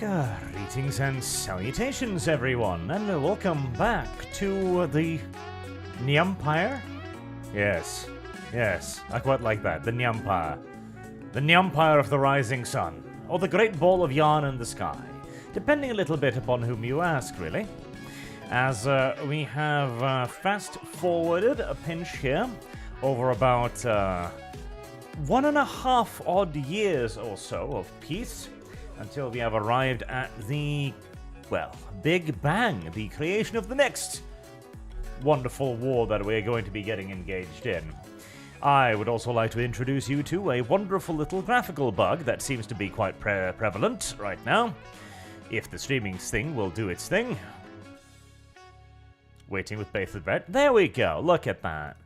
Greetings and salutations, everyone, and welcome back to the Nyampire? Yes, I quite like that, the Nyampire. The Nyampire of the rising sun, or the great ball of yarn in the sky, depending a little bit upon whom you ask, really. As we have fast-forwarded a pinch here over about 1.5 odd years or so of peace, until we have arrived at the, well, Big Bang, the creation of the next wonderful war that we're going to be getting engaged in. I would also like to introduce you to a wonderful little graphical bug that seems to be quite prevalent right now. If the streaming thing will do its thing. Waiting with bated breath. There we go, look at that.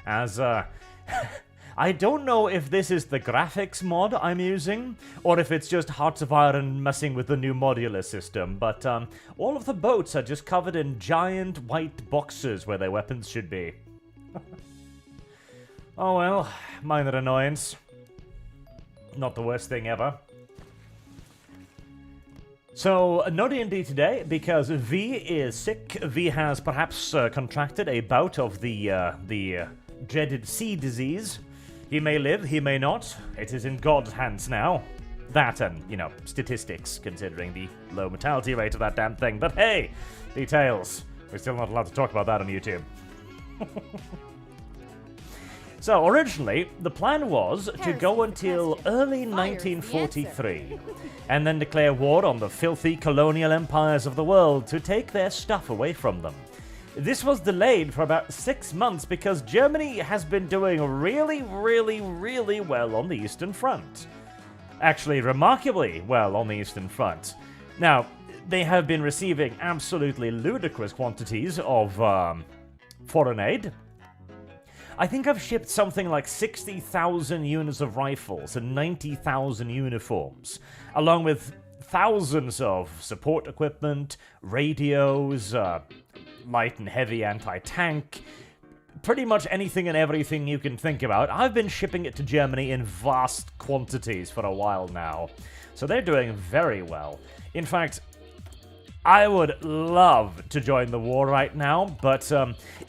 As, I don't know if this is the graphics mod I'm using, or if it's just Hearts of Iron messing with the new modular system, but all of the boats are just covered in giant white boxes where their weapons should be. Oh well, minor annoyance. Not the worst thing ever. So, no D&D today, because V is sick. V has perhaps contracted a bout of the dreaded sea disease. He may live, he may not. It is in God's hands now. That and, you know, statistics, considering the low mortality rate of that damn thing. But hey, details. We're still not allowed to talk about that on YouTube. So, originally, the plan was to go until early 1943, and then declare war on the filthy colonial empires of the world to take their stuff away from them. This was delayed for about 6 months because Germany has been doing really well on the Eastern Front. Actually, remarkably well on the Eastern Front. Now, they have been receiving absolutely ludicrous quantities of foreign aid. I think I've shipped something like 60,000 units of rifles and 90,000 uniforms, along with thousands of support equipment, radios, light and heavy anti-tank, pretty much anything and everything you can think about. I've been shipping it to Germany in vast quantities for a while now, so they're doing very well. In fact, I would love to join the war right now, but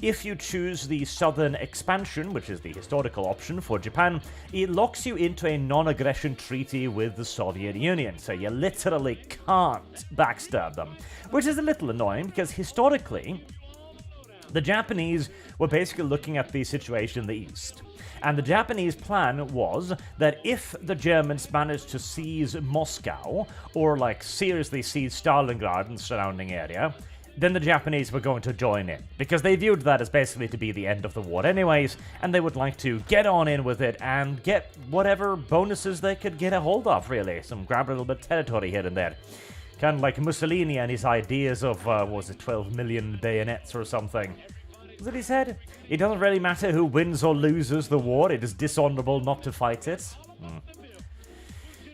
if you choose the Southern Expansion, which is the historical option for Japan, it locks you into a non-aggression treaty with the Soviet Union, so you literally can't backstab them. Which is a little annoying, because historically, the Japanese were basically looking at the situation in the East. And the Japanese plan was that if the Germans managed to seize Moscow, or like seriously seize Stalingrad and the surrounding area, then the Japanese were going to join in, because they viewed that as basically to be the end of the war anyways, and they would like to get on in with it and get whatever bonuses they could get a hold of, really. Grab a little bit of territory here and there. Kind of like Mussolini and his ideas of, what was it, 12 million bayonets or something. Was it he said? It doesn't really matter who wins or loses the war, it is dishonorable not to fight it.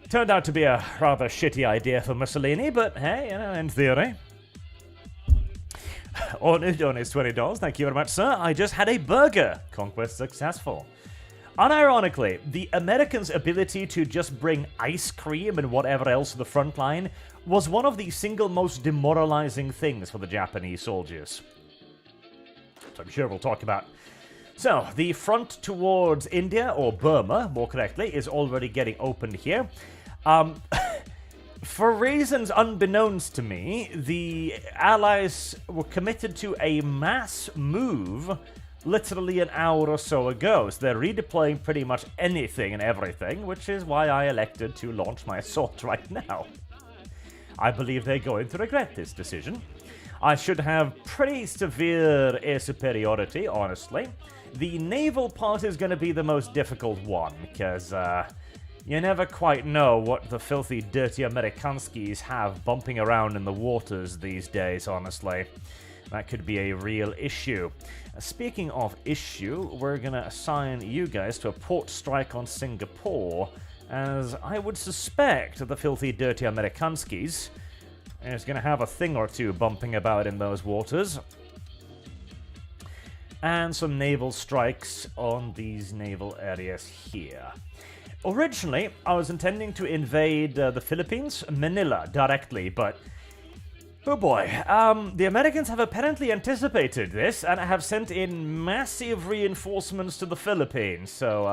Turned out to be a rather shitty idea for Mussolini, but hey, you know, in theory. Ornu donates $20, thank you very much, sir. I just had a burger. Conquest successful. Unironically, the Americans' ability to just bring ice cream and whatever else to the front line was one of the single most demoralizing things for the Japanese soldiers. I'm sure we'll talk about. So, the front towards India, or Burma, more correctly, is already getting opened here. For reasons unbeknownst to me, the Allies were committed to a mass move literally an hour or so ago, so they're redeploying pretty much anything and everything, which is why I elected to launch my assault right now. I believe they're going to regret this decision. I should have pretty severe air superiority, honestly. The naval part is going to be the most difficult one, because you never quite know what the filthy, dirty Amerikanskis have bumping around in the waters these days, honestly. That could be a real issue. Speaking of issue, we're going to assign you guys to a port strike on Singapore, as I would suspect the filthy, dirty Amerikanskis is going to have a thing or two bumping about in those waters. And some naval strikes on these naval areas here. originally, I was intending to invade the Philippines, Manila, directly, but oh boy, the Americans have apparently anticipated this and have sent in massive reinforcements to the Philippines, so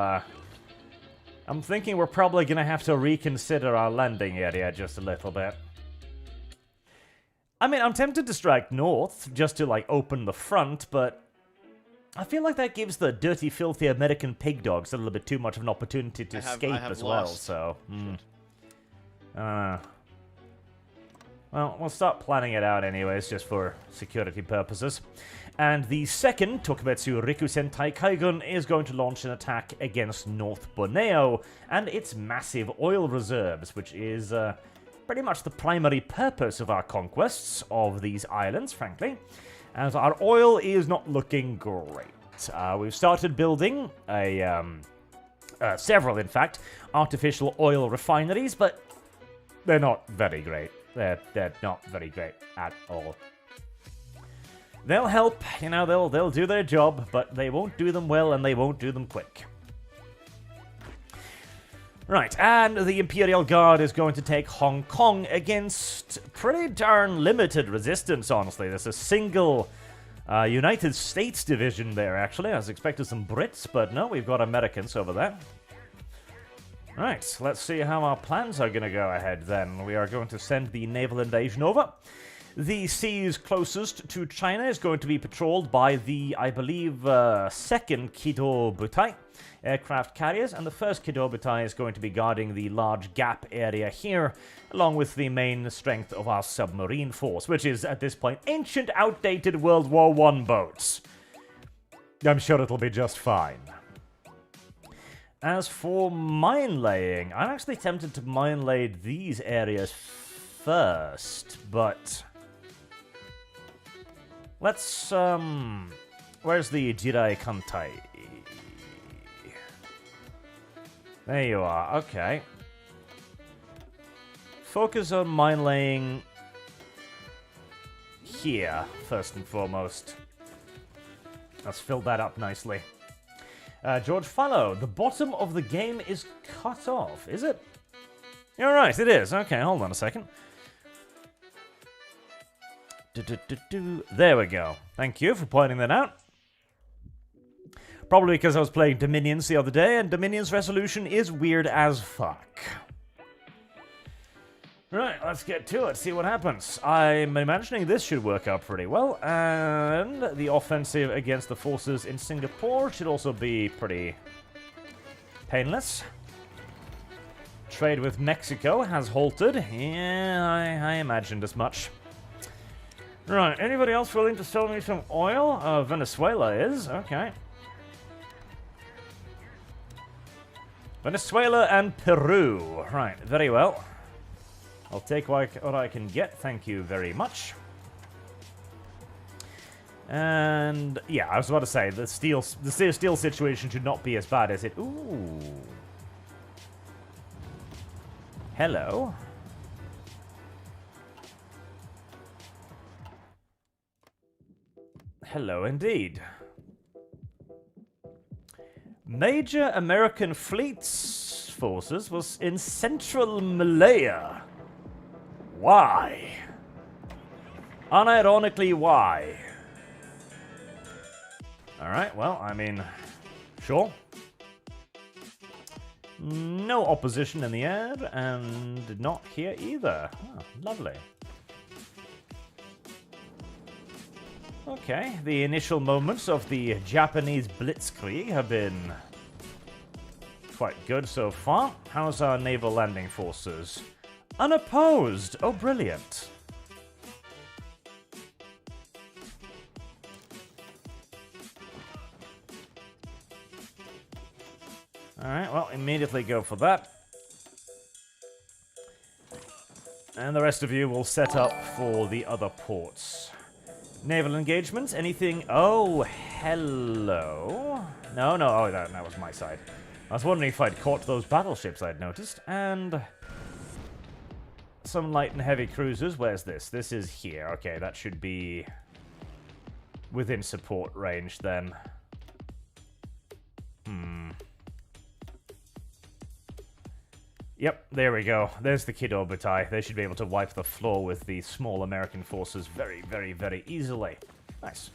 I'm thinking we're probably gonna have to reconsider our landing area just a little bit. I mean, I'm tempted to strike north, just to, like, open the front, but I feel like that gives the dirty, filthy American pig dogs a little bit too much of an opportunity to escape as well, so... Well, we'll start planning it out anyways, just for security purposes. And the second Tokubetsu Rikusentai Kaigun is going to launch an attack against North Borneo and its massive oil reserves, which is pretty much the primary purpose of our conquests of these islands, frankly, as our oil is not looking great. We've started building several, in fact, artificial oil refineries, but they're not very great. They're not very great at all. They'll help, you know, they'll do their job, but they won't do them well and they won't do them quick. Right, and the Imperial Guard is going to take Hong Kong against pretty darn limited resistance, honestly. There's a single United States division there, actually. I was expecting some Brits, but no, we've got Americans over there. Right, let's see how our plans are going to go ahead then. We are going to send the naval invasion over. The seas closest to China is going to be patrolled by the, I believe, 2nd Kido Butai aircraft carriers, and the 1st Kido Butai is going to be guarding the large gap area here, along with the main strength of our submarine force, which is, at this point, ancient, outdated World War I boats. I'm sure it'll be just fine. As for mine laying, I'm actually tempted to mine lay these areas first, but let's, where's the Jirai Kantai? There you are, okay. Focus on mine laying here, first and foremost. Let's fill that up nicely. George Fallow, the bottom of the game is cut off, is it? You're right, it is. Okay, hold on a second. There we go. Thank you for pointing that out. Probably because I was playing Dominions the other day, and Dominion's resolution is weird as fuck. Right, let's get to it, see what happens. I'm imagining this should work out pretty well, and the offensive against the forces in Singapore should also be pretty painless. Trade with Mexico has halted. Yeah, I imagined as much. Right, anybody else willing to sell me some oil? Venezuela is, okay. Venezuela and Peru. Right, very well. I'll take what I can get, thank you very much. And yeah, I was about to say, the steel situation should not be as bad as it... Ooh. Hello. Hello indeed. Major American fleet's forces was in central Malaya. Why? Unironically, why? Alright, well, I mean, sure. No opposition in the air, and not here either. Oh, lovely. Okay, the initial moments of the Japanese blitzkrieg have been quite good so far. How's our naval landing forces? Unopposed! Oh, brilliant. Alright, well, immediately go for that. And the rest of you will set up for the other ports. Naval engagements, anything? Oh, hello. No, oh, that was my side. I was wondering if I'd caught those battleships I'd noticed. And some light and heavy cruisers. Where's this? This is here. Okay, that should be within support range then. Yep, there we go. There's the Kido Butai. They should be able to wipe the floor with the small American forces very, very, very easily. Nice.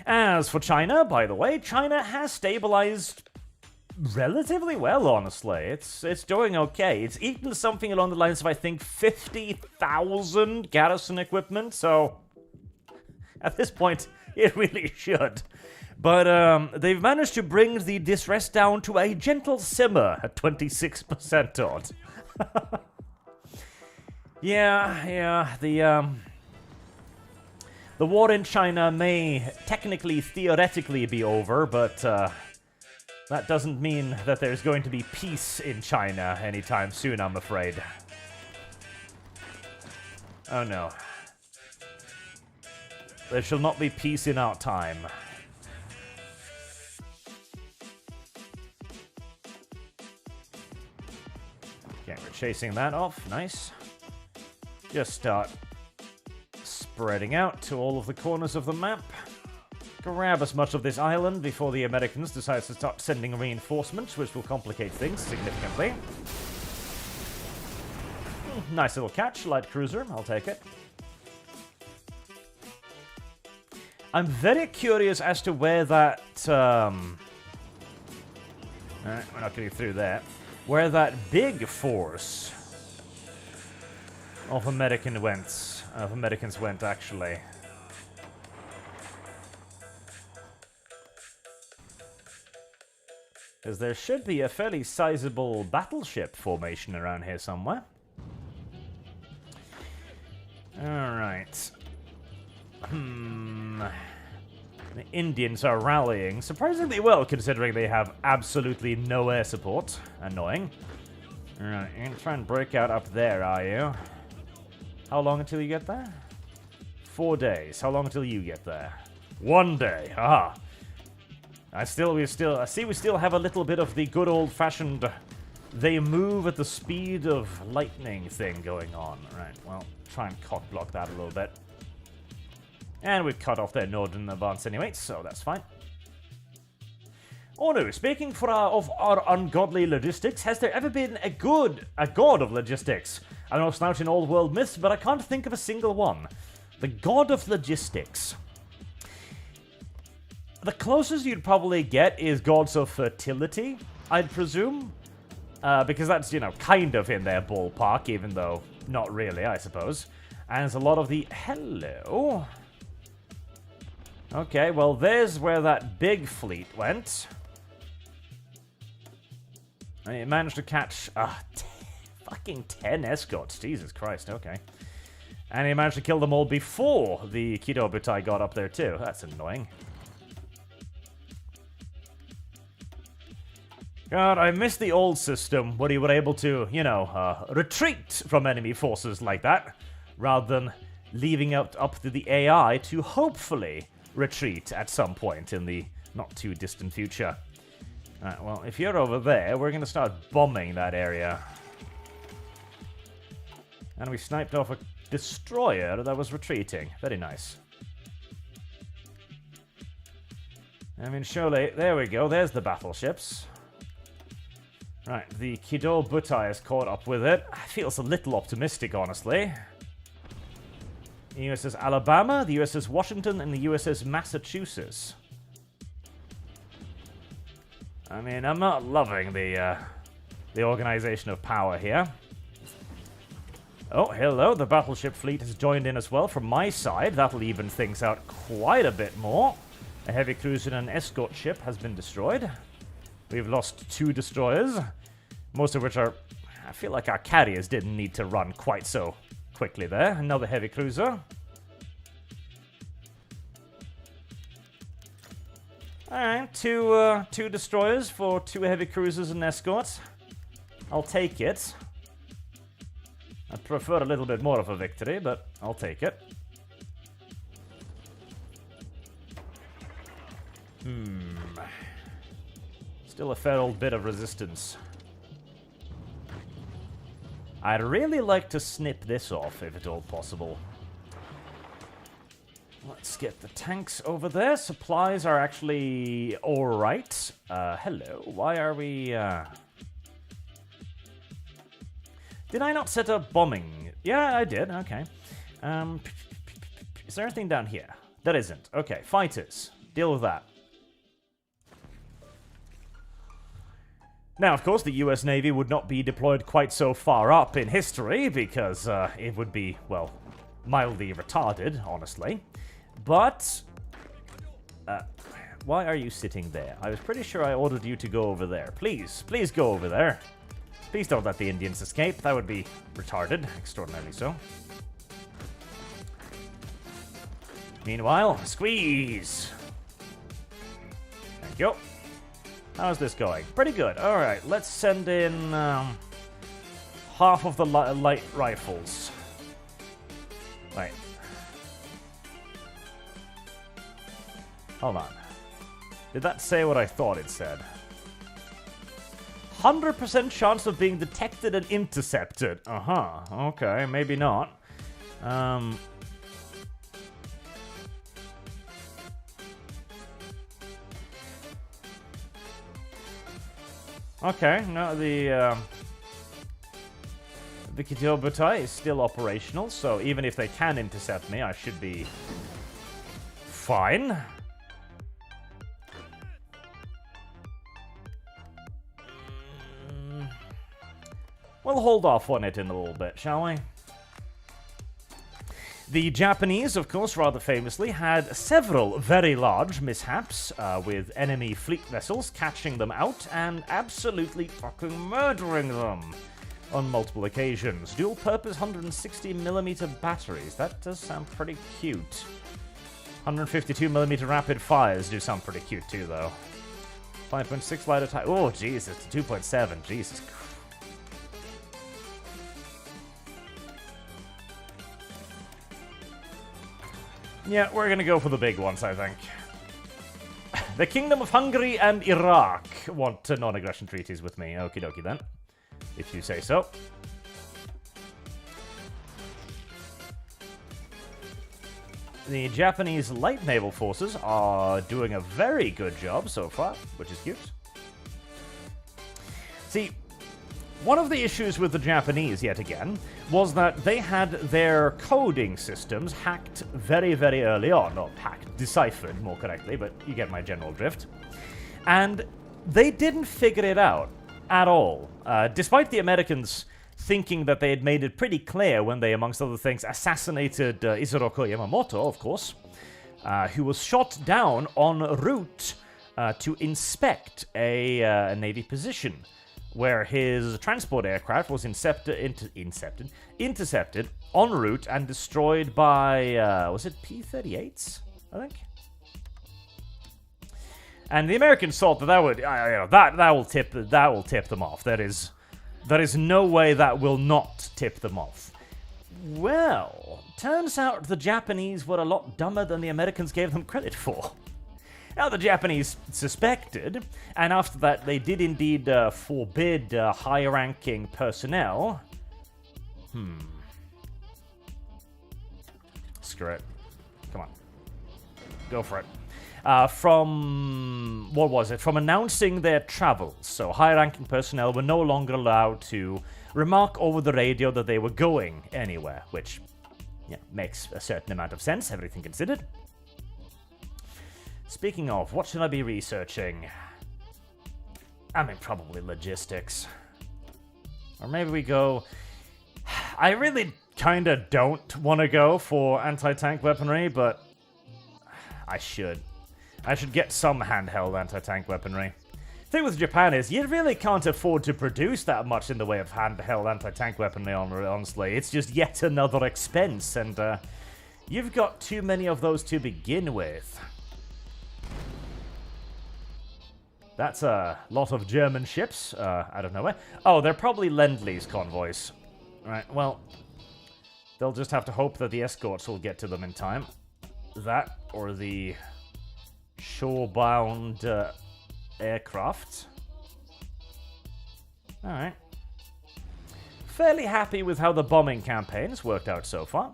As for China, by the way, China has stabilized relatively well, honestly. It's doing okay. It's eaten something along the lines of, I think, 50,000 garrison equipment, so at this point, it really should. But they've managed to bring the distress down to a gentle simmer at 26% odd. yeah, the war in China may technically, theoretically be over, but that doesn't mean that there's going to be peace in China anytime soon, I'm afraid. Oh no. There shall not be peace in our time. Okay, we're chasing that off. Nice. Just start spreading out to all of the corners of the map. Grab as much of this island before the Americans decide to start sending reinforcements, which will complicate things significantly. Nice little catch, light cruiser. I'll take it. I'm very curious as to where that... Alright, we're not getting through that. Where that big force of Americans went, actually. Because there should be a fairly sizable battleship formation around here somewhere. Alright. The Indians are rallying surprisingly well, considering they have absolutely no air support. Annoying. Alright, you're gonna try and break out up there, are you? How long until you get there? 4 days. How long until you get there? 1 day. Aha. I see we still have a little bit of the good old-fashioned they move at the speed of lightning thing going on. Right, well, try and cock block that a little bit. And we've cut off their northern advance anyway, so that's fine. Oh no, speaking of our ungodly logistics, has there ever been a god of logistics? I know snout in old world myths, but I can't think of a single one. The god of logistics. The closest you'd probably get is gods of fertility, I'd presume. Because that's, you know, kind of in their ballpark, even though not really, I suppose. And there's a lot of the... Hello? Okay, well, there's where that big fleet went. And it managed to catch... fucking 10 escorts. Jesus Christ, okay. And he managed to kill them all before the Kido Butai got up there, too. That's annoying. God, I miss the old system where you were able to, you know, retreat from enemy forces like that, rather than leaving it up to the AI to hopefully retreat at some point in the not-too-distant future. Alright, well, if you're over there, we're going to start bombing that area. And we sniped off a destroyer that was retreating. Very nice. I mean, surely... There we go, there's the battleships. Right, the Kido Butai has caught up with it. Feels a little optimistic, honestly. The USS Alabama, the USS Washington, and the USS Massachusetts. I mean, I'm not loving the organization of power here. Oh, hello, the battleship fleet has joined in as well from my side. That'll even things out quite a bit more. A heavy cruiser and an escort ship has been destroyed. We've lost 2 destroyers, most of which are... I feel like our carriers didn't need to run quite so quickly there. Another heavy cruiser. Alright, two destroyers for 2 heavy cruisers and escorts. I'll take it. I'd prefer a little bit more of a victory, but I'll take it. Still a fair old bit of resistance. I'd really like to snip this off, if at all possible. Let's get the tanks over there. Supplies are actually alright. Hello, why are we... Did I not set up bombing? Yeah, I did. Okay. Is there anything down here? There isn't. Okay, fighters. Deal with that. Now, of course, the US Navy would not be deployed quite so far up in history because it would be, well, mildly retarded, honestly. But, why are you sitting there? I was pretty sure I ordered you to go over there. Please, please go over there. Please don't let the Indians escape. That would be retarded, extraordinarily so. Meanwhile, squeeze! Thank you. How's this going? Pretty good. Alright, let's send in half of the light rifles. Right. Hold on. Did that say what I thought it said? 100% chance of being detected and intercepted. Uh-huh. Okay, maybe not. Okay, no, the Kitobutai is still operational, so even if they can intercept me, I should be fine. We'll hold off on it in a little bit, shall we? The Japanese, of course, rather famously, had several very large mishaps with enemy fleet vessels catching them out and absolutely fucking murdering them on multiple occasions. Dual-purpose 160mm batteries. That does sound pretty cute. 152mm rapid fires do sound pretty cute too, though. 5.6 light attack. Oh, jeez, it's 2.7. Jesus Christ. Yeah, we're gonna go for the big ones, I think. The Kingdom of Hungary and Iraq want non-aggression treaties with me. Okie dokie then. If you say so. The Japanese light naval forces are doing a very good job so far, which is cute. See, one of the issues with the Japanese, yet again, was that they had their coding systems hacked very, very early on. Not hacked, deciphered, more correctly, but you get my general drift. And they didn't figure it out at all. Despite the Americans thinking that they had made it pretty clear when they, amongst other things, assassinated Isoroku Yamamoto, of course, who was shot down en route to inspect a Navy position, where his transport aircraft was intercepted en route and destroyed by, was it P-38s, I think? And the Americans thought that that would, that will tip them off. There is no way that will not tip them off. Well, turns out the Japanese were a lot dumber than the Americans gave them credit for. Now, the Japanese suspected, and after that they did indeed forbid high-ranking personnel. Screw it. Come on. Go for it. From, what was it? From announcing their travels. So high-ranking personnel were no longer allowed to remark over the radio that they were going anywhere, which, yeah, makes a certain amount of sense, everything considered. Speaking of, what should I be researching? I mean, probably logistics. Or maybe we go... I really kinda don't want to go for anti-tank weaponry, but I should. I should get some handheld anti-tank weaponry. The thing with Japan is, you really can't afford to produce that much in the way of handheld anti-tank weaponry, honestly. It's just yet another expense, and you've got too many of those to begin with. That's a lot of German ships out of nowhere. Oh, they're probably Lend-Lease convoys. Right, well, they'll just have to hope that the escorts will get to them in time. That, or the shore-bound aircraft. Alright. Fairly happy with how the bombing campaign's worked out so far.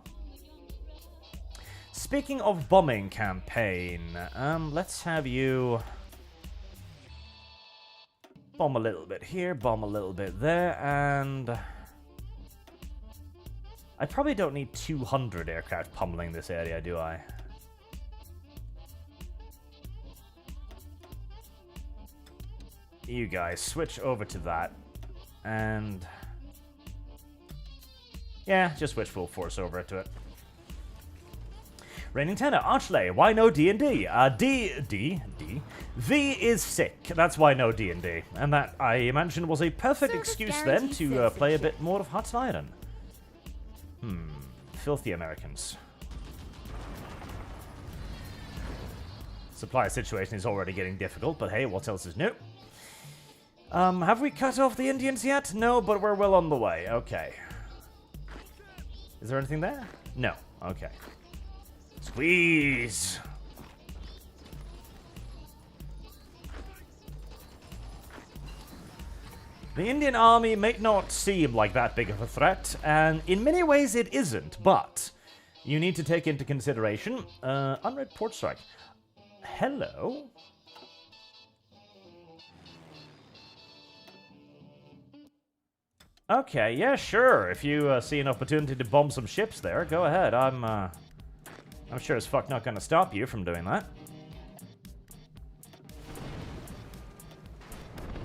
Speaking of bombing campaign, let's have you... bomb a little bit here, bomb a little bit there, and I probably don't need 200 aircraft pummeling this area, do I? You guys, switch over to that. And... yeah, just switch full force over to it. Reigning Tenor, Archley, why no D&D? V is sick, that's why no D&D. And that, I imagine, was a perfect excuse then to play a bit more of Hot Iron. Filthy Americans. Supply situation is already getting difficult, but hey, what else is new? Have we cut off the Indians yet? No, but we're well on the way. Okay. Is there anything there? No. Okay. Squeeze! The Indian army may not seem like that big of a threat, and in many ways it isn't, but you need to take into consideration, unread port strike. Hello? Okay, yeah, sure. If you see an opportunity to bomb some ships there, go ahead. I'm sure as fuck not gonna stop you from doing that.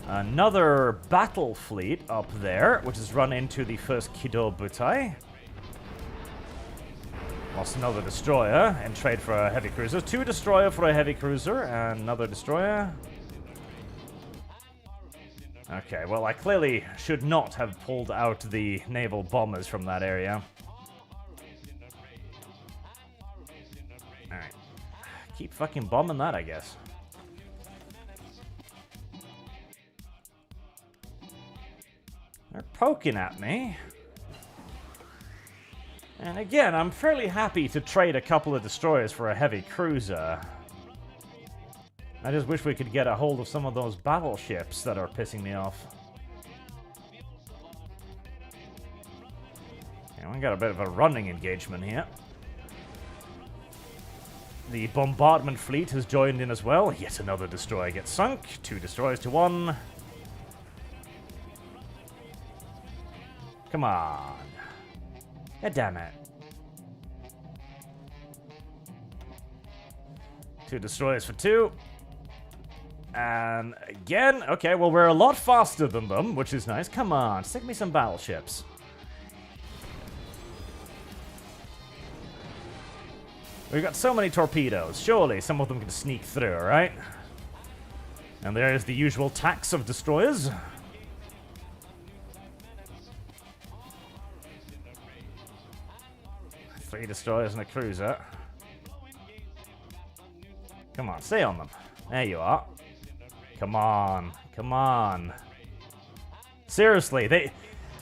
Another battle fleet up there, which has run into the first Kido Butai. Lost another destroyer and trade for a heavy cruiser. 2 destroyer for a heavy cruiser and another destroyer. Okay, well, I clearly should not have pulled out the naval bombers from that area. Alright. Keep fucking bombing that, I guess. They're poking at me. And again, I'm fairly happy to trade a couple of destroyers for a heavy cruiser. I just wish we could get a hold of some of those battleships that are pissing me off. Yeah, we got a bit of a running engagement here. The bombardment fleet has joined in as well. Yet another destroyer gets sunk. 2 destroyers to 1. Come on. God damn it. 2 destroyers for 2. And again, okay, well, we're a lot faster than them, which is nice. Come on, stick me some battleships. We've got so many torpedoes. Surely some of them can sneak through, right? And there's the usual tax of destroyers. Three destroyers and a cruiser. Come on, stay on them. There you are. Come on, come on. Seriously,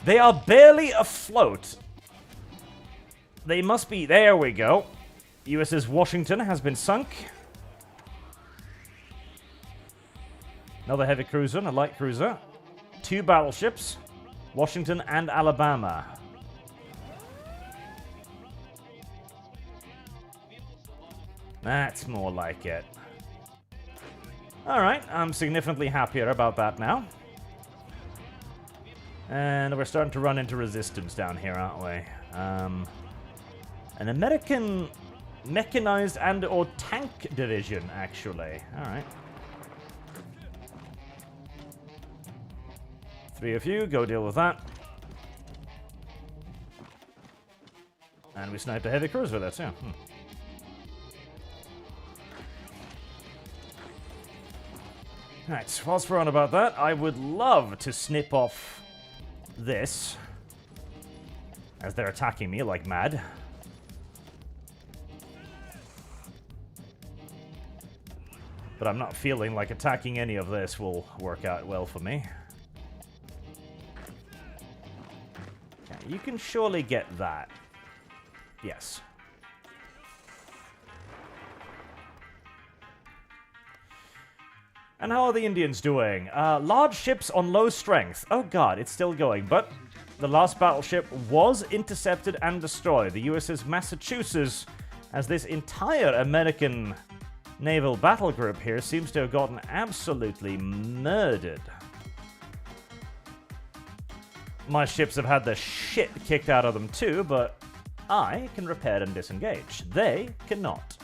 they are barely afloat. They must be. There we go. USS Washington has been sunk. Another heavy cruiser and a light cruiser. 2 battleships. Washington and Alabama. That's more like it. Alright, I'm significantly happier about that now. And we're starting to run into resistance down here, aren't we? An American mechanized and or tank division, actually. Alright. 3 of you, go deal with that. And we sniped a heavy cruiser there too. Right, whilst we're on about that, I would love to snip off this as they're attacking me like mad. But I'm not feeling like attacking any of this will work out well for me. Okay, you can surely get that. Yes. And how are the Indians doing? Large ships on low strength. Oh god, it's still going, but the last battleship was intercepted and destroyed. The USS Massachusetts, as this entire American naval battle group here seems to have gotten absolutely murdered. My ships have had the shit kicked out of them too, but I can repair and disengage. They cannot.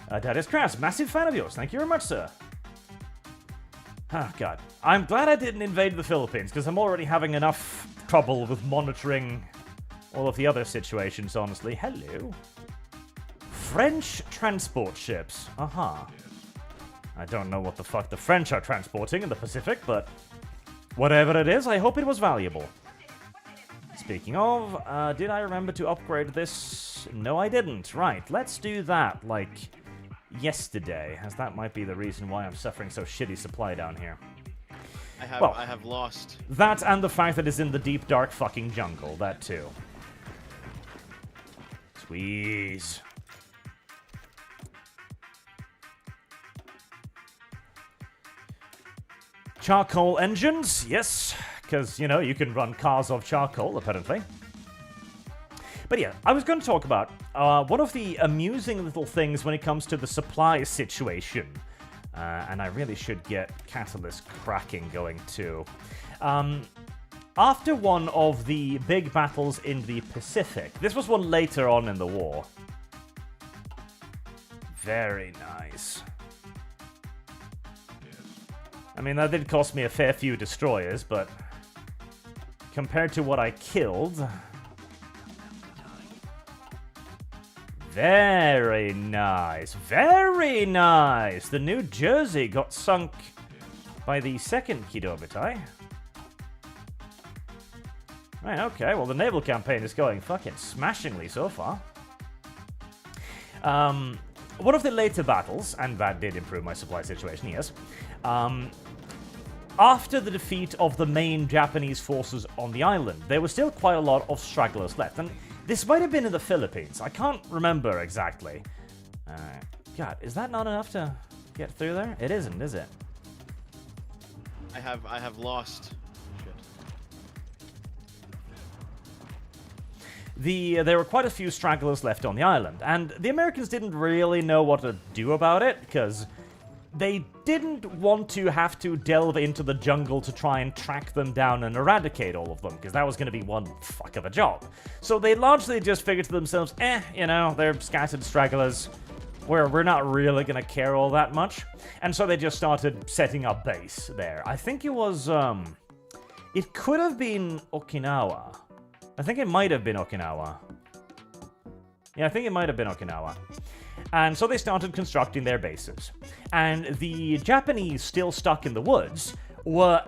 That is Crass. Massive fan of yours. Thank you very much, sir. Oh, God. I'm glad I didn't invade the Philippines, because I'm already having enough trouble with monitoring all of the other situations, honestly. Hello. French transport ships. Aha. I don't know what the fuck the French are transporting in the Pacific, but whatever it is, I hope it was valuable. Speaking of, did I remember to upgrade this? No, I didn't. Right, let's do that, like, yesterday, as that might be the reason why I'm suffering so shitty supply down here. I have lost. That and the fact that it's in the deep, dark fucking jungle, that too. Squeeze. Charcoal engines, yes, because, you know, you can run cars off charcoal, apparently. But yeah, I was going to talk about one of the amusing little things when it comes to the supply situation. And I really should get Catalyst cracking going too. After one of the big battles in the Pacific, this was one later on in the war. Very nice. I mean, that did cost me a fair few destroyers, but compared to what I killed... Very nice. Very nice. The New Jersey got sunk by the second Kidobitai. Right, okay. Well, the naval campaign is going fucking smashingly so far. One of the later battles, and that did improve my supply situation, yes. After the defeat of the main Japanese forces on the island, there was still quite a lot of stragglers left. And this might have been in the Philippines. I can't remember exactly. God, is that not enough to get through there? It isn't, is it? I have lost. Shit. There were quite a few stragglers left on the island, and the Americans didn't really know what to do about it, because they didn't want to have to delve into the jungle to try and track them down and eradicate all of them, because that was going to be one fuck of a job. So they largely just figured to themselves, you know, they're scattered stragglers, we're not really going to care all that much. And so they just started setting up base there. I think it was, it could have been Okinawa. I think it might have been Okinawa. Yeah, I think it might have been Okinawa. And so they started constructing their bases. And the Japanese, still stuck in the woods, were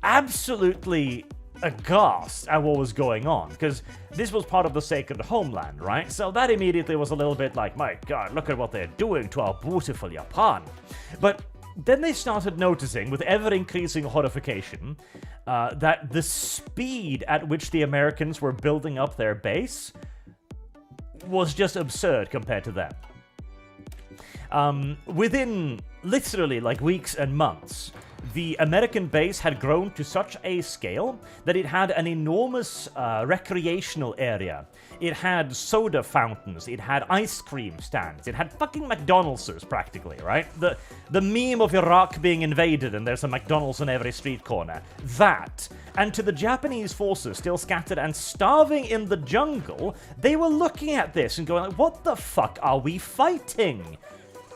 absolutely aghast at what was going on, because this was part of the sacred homeland, right? So that immediately was a little bit like, my God, look at what they're doing to our beautiful Japan. But then they started noticing, with ever-increasing horrification, that the speed at which the Americans were building up their base was just absurd compared to them. Within literally like weeks and months, the American base had grown to such a scale that it had an enormous recreational area. It had soda fountains, it had ice cream stands, it had fucking McDonald's practically, right? The meme of Iraq being invaded and there's a McDonald's on every street corner. That. And to the Japanese forces still scattered and starving in the jungle, they were looking at this and going like, what the fuck are we fighting?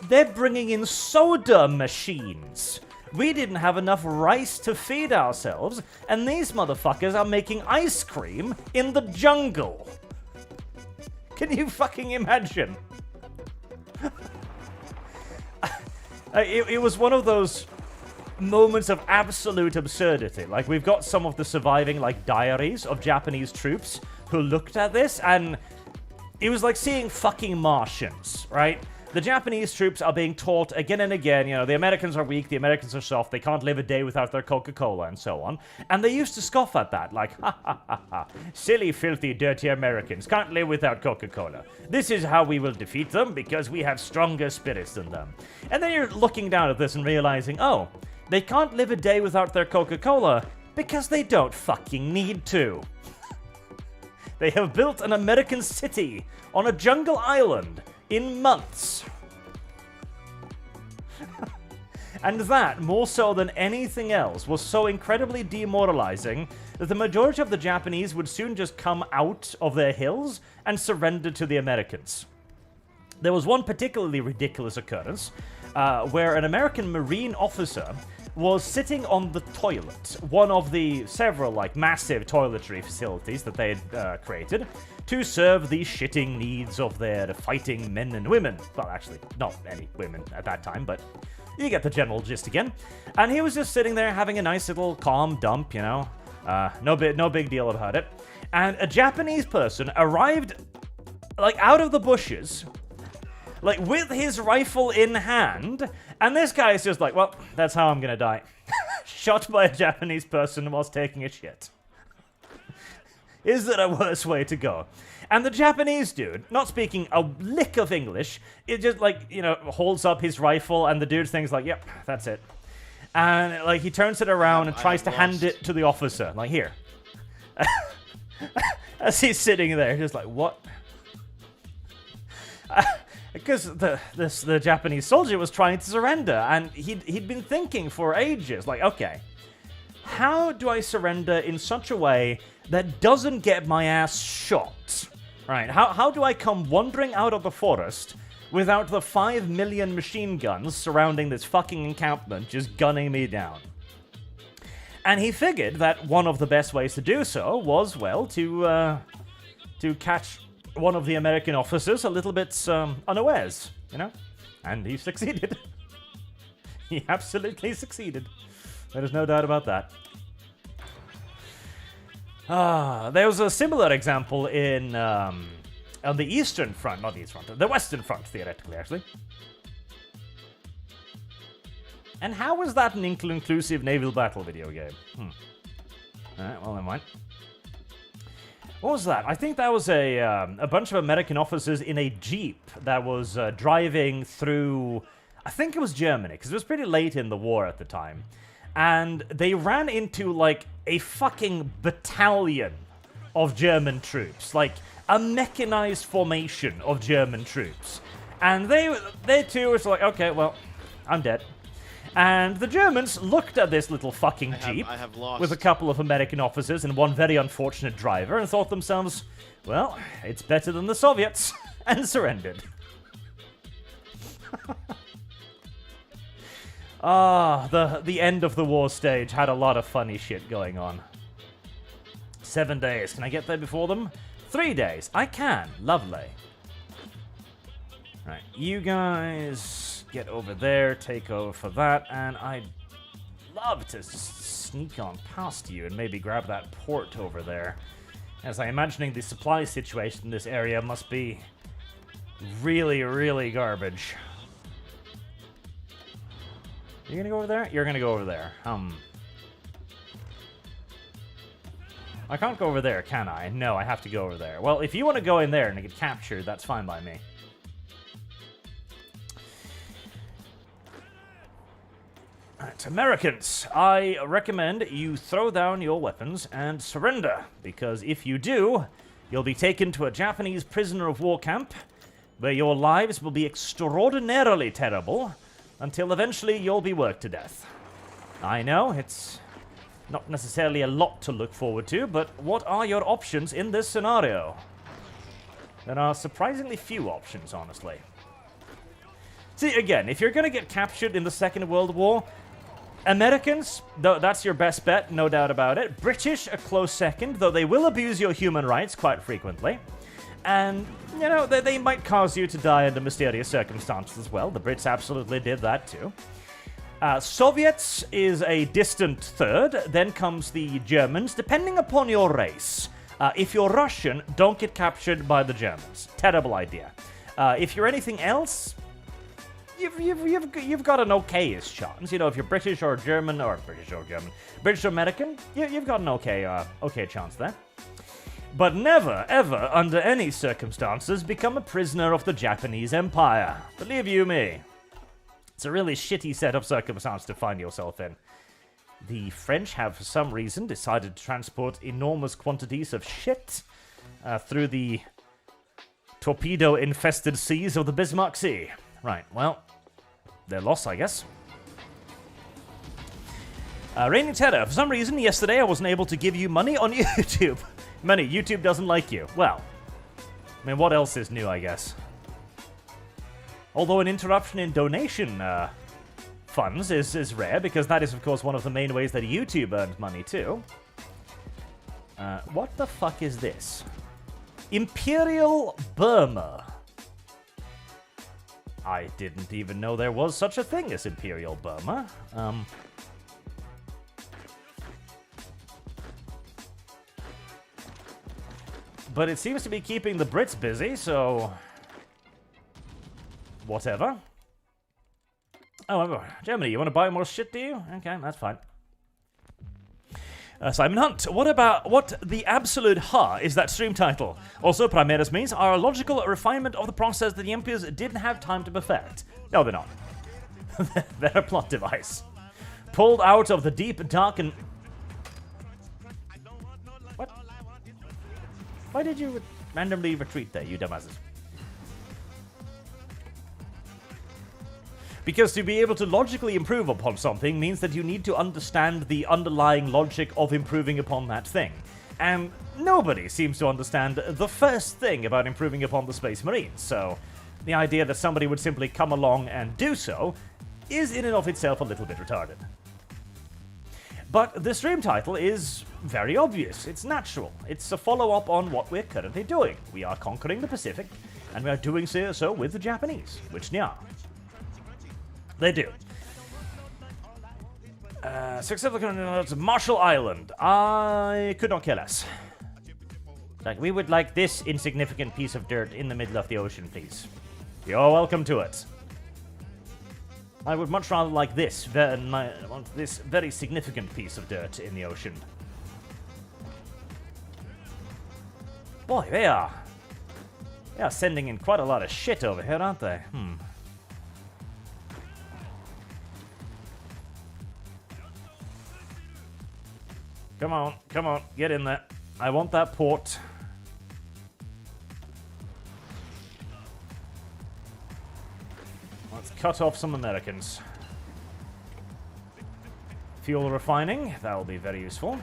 They're bringing in soda machines. We didn't have enough rice to feed ourselves, and these motherfuckers are making ice cream in the jungle. Can you fucking imagine? It was one of those moments of absolute absurdity. Like, we've got some of the surviving, like, diaries of Japanese troops who looked at this, and it was like seeing fucking Martians, right? The Japanese troops are being taught again and again, you know, the Americans are weak, the Americans are soft, they can't live a day without their Coca-Cola, and so on. And they used to scoff at that, like, ha ha ha ha, silly, filthy, dirty Americans can't live without Coca-Cola. This is how we will defeat them, because we have stronger spirits than them. And then you're looking down at this and realizing, oh, they can't live a day without their Coca-Cola, because they don't fucking need to. They have built an American city on a jungle island in months. And that, more so than anything else, was so incredibly demoralizing that the majority of the Japanese would soon just come out of their hills and surrender to the Americans. There was one particularly ridiculous occurrence where an American Marine officer was sitting on the toilet, one of the several, massive toiletry facilities that they had created to serve the shitting needs of their fighting men and women. Well, actually, not any women at that time, but you get the general gist again. And he was just sitting there having a nice little calm dump, you know. No big deal about it. And a Japanese person arrived, out of the bushes, with his rifle in hand, and this guy is just well, that's how I'm gonna die. Shot by a Japanese person whilst taking a shit. Is there a worse way to go? And the Japanese dude, not speaking a lick of English, it just, holds up his rifle, and the dude thinks, yep, that's it. And, he turns it around and tries to hand it to the officer. Here. As he's sitting there, just what? Because the Japanese soldier was trying to surrender, and he'd been thinking for ages, okay, how do I surrender in such a way that doesn't get my ass shot? Right, how do I come wandering out of the forest without the 5 million machine guns surrounding this fucking encampment just gunning me down? And he figured that one of the best ways to do so was, to catch one of the American officers a little bit unawares, And he succeeded. He absolutely succeeded. There is no doubt about that. There was a similar example on the Eastern Front, not the East Front, the Western Front, theoretically, actually. And how was that an inclusive naval battle video game? Alright, well, never mind. What was that? I think that was a bunch of American officers in a Jeep that was driving through, I think it was Germany, because it was pretty late in the war at the time. And they ran into, a fucking battalion of German troops. A mechanized formation of German troops. And they too was okay, well, I'm dead. And the Germans looked at this little fucking Jeep with a couple of American officers and one very unfortunate driver and thought to themselves, well, it's better than the Soviets, and surrendered. The end of the war stage had a lot of funny shit going on. 7 days. Can I get there before them? 3 days. I can. Lovely. Right, you guys get over there, take over for that, and I'd love to sneak on past you and maybe grab that port over there. As I'm imagining the supply situation in this area must be really, really garbage. You gonna go over there? You're gonna go over there. I can't go over there, can I? No, I have to go over there. Well, if you want to go in there and get captured, that's fine by me. Alright, Americans, I recommend you throw down your weapons and surrender, because if you do, you'll be taken to a Japanese prisoner of war camp, where your lives will be extraordinarily terrible, until eventually you'll be worked to death. I know, it's not necessarily a lot to look forward to, but what are your options in this scenario? There are surprisingly few options, honestly. See, again, if you're going to get captured in the Second World War, Americans, though that's your best bet, no doubt about it. British, a close second, though they will abuse your human rights quite frequently. And, you know, they might cause you to die under mysterious circumstances as well. The Brits absolutely did that too. Soviets is a distant third. Then comes the Germans, depending upon your race. If you're Russian, don't get captured by the Germans. Terrible idea. If you're anything else, you've got an okay-ish chance. You know, if you're British or German, or British or American, you've got an okay chance there. But never, ever, under any circumstances, become a prisoner of the Japanese Empire. Believe you me. It's a really shitty set of circumstances to find yourself in. The French have, for some reason, decided to transport enormous quantities of shit through the torpedo-infested seas of the Bismarck Sea. Right, well, their loss, I guess. Reigning Terror, for some reason, yesterday I wasn't able to give you money on YouTube. Money, YouTube doesn't like you. Well, I mean, what else is new, I guess? Although an interruption in donation funds is rare, because that is, of course, one of the main ways that YouTube earns money, too. What the fuck is this? Imperial Burma. I didn't even know there was such a thing as Imperial Burma. But it seems to be keeping the Brits busy, so... whatever. Oh, Germany, you want to buy more shit, do you? Okay, that's fine. Simon Hunt, what the absolute ha is that stream title? Also, Primaris means are a logical refinement of the process that the emperors didn't have time to perfect. No, they're not. They're a plot device. Pulled out of the deep, dark, and... What? Why did you randomly retreat there, you dumbasses? Because to be able to logically improve upon something means that you need to understand the underlying logic of improving upon that thing. And nobody seems to understand the first thing about improving upon the Space Marines, so the idea that somebody would simply come along and do so is in and of itself a little bit retarded. But the stream title is very obvious. It's natural. It's a follow-up on what we're currently doing. We are conquering the Pacific, and we are doing so with the Japanese, which Nya. They do. Significant Marshall Island. I could not care less. Like, we would like this insignificant piece of dirt in the middle of the ocean, please. You're welcome to it. I would much rather like this than this very significant piece of dirt in the ocean. Boy, they are sending in quite a lot of shit over here, aren't they? Come on, get in there. I want that port. Let's cut off some Americans. Fuel refining, that'll be very useful.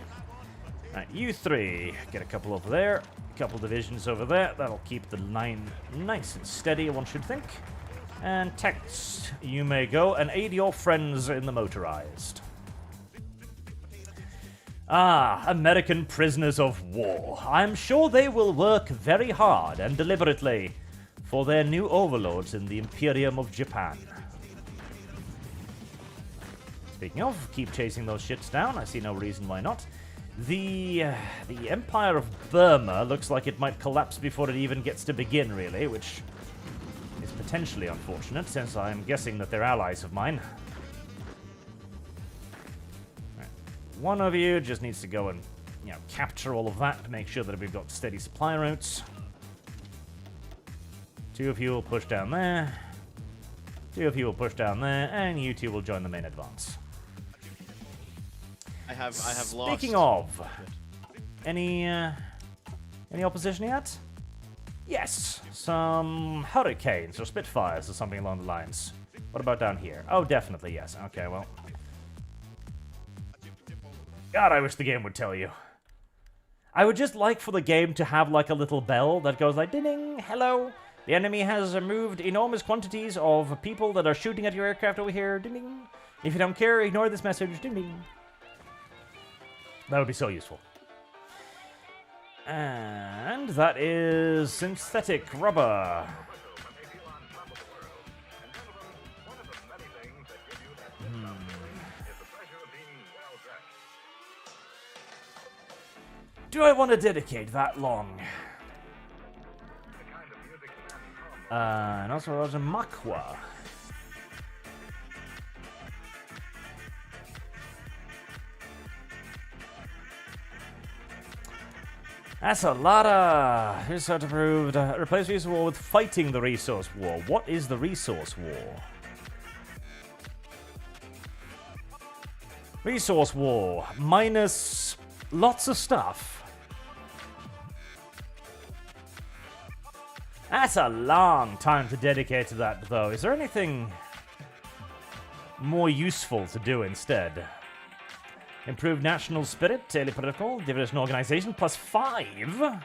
Right, you three, get a couple over there, a couple divisions over there. That'll keep the line nice and steady, one should think. And Tex, you may go and aid your friends in the motorized. Ah, American prisoners of war. I'm sure they will work very hard and deliberately for their new overlords in the Imperium of Japan. Speaking of, keep chasing those shits down. I see no reason why not. The Empire of Burma looks like it might collapse before it even gets to begin, really, which is potentially unfortunate, since I'm guessing that they're allies of mine. One of you just needs to go and, capture all of that to make sure that we've got steady supply routes. Two of you will push down there. Two of you will push down there, and you two will join the main advance. I have lost. Speaking of, any opposition yet? Yes, some Hurricanes or Spitfires or something along the lines. What about down here? Oh, definitely yes. Okay, well. God, I wish the game would tell you. I would just like for the game to have like a little bell that goes like, ding, hello. The enemy has moved enormous quantities of people that are shooting at your aircraft over here, ding, ding. If you don't care, ignore this message, ding, ding. That would be so useful. And that is synthetic rubber. Do I want to dedicate that long? And also there's a Makwa. That's a lot of... Here's how to prove... replace resource war with fighting the resource war. What is the resource war? Resource war. Minus lots of stuff. That's a long time to dedicate to that, though. Is there anything more useful to do instead? Improved national spirit, daily political, division organization, +5.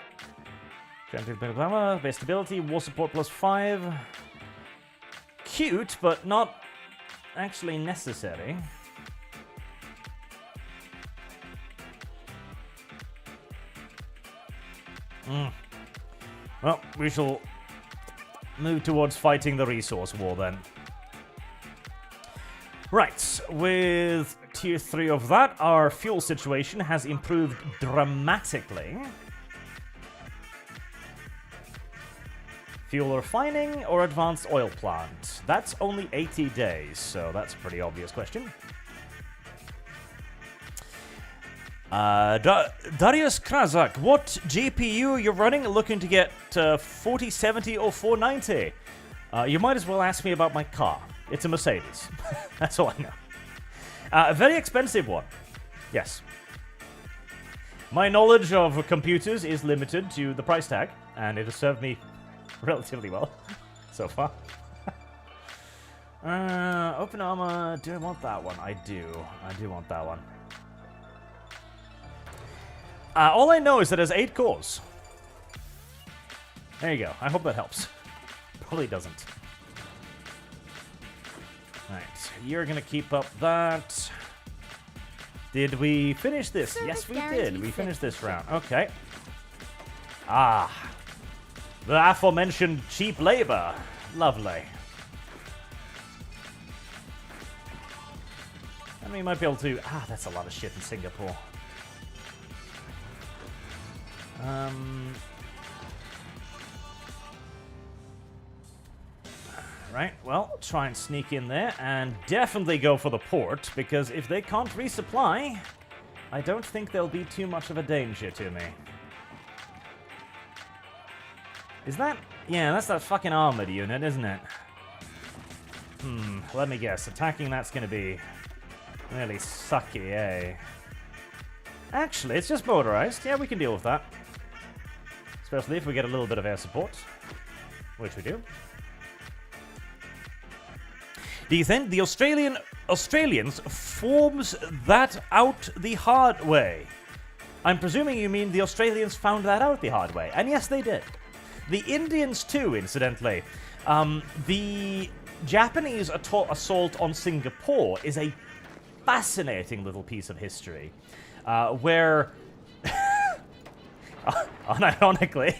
Base stability, war support +5. Cute, but not actually necessary. Well, we shall move towards fighting the resource war then. Right, with tier 3 of that, our fuel situation has improved dramatically. Fuel refining or advanced oil plant? That's only 80 days, so that's a pretty obvious question. Darius Krazak, what GPU you're running? Looking to get 4070 or 490? You might as well ask me about my car. It's a Mercedes. That's all I know. A very expensive one. Yes. My knowledge of computers is limited to the price tag, and it has served me relatively well so far. Open armor. Do I want that one? I do. I do want that one. All I know is that it has 8 cores. There you go. I hope that helps. Probably doesn't. Right. You're going to keep up that. Did we finish this? Yes, we did. We finished this round. Okay. Ah. The aforementioned cheap labor. Lovely. And we might be able to... Ah, that's a lot of shit in Singapore. Right, well, try and sneak in there and definitely go for the port, because if they can't resupply, I don't think they'll be too much of a danger to me. Is that... Yeah, that's that fucking armored unit, isn't it? Let me guess. Attacking that's going to be really sucky, eh? Actually, it's just motorized. Yeah, we can deal with that. Especially if we get a little bit of air support. Which we do. Do you think the Australians forms that out the hard way? I'm presuming you mean the Australians found that out the hard way. And yes, they did. The Indians too, incidentally. The Japanese assault on Singapore is a fascinating little piece of history. Where, unironically,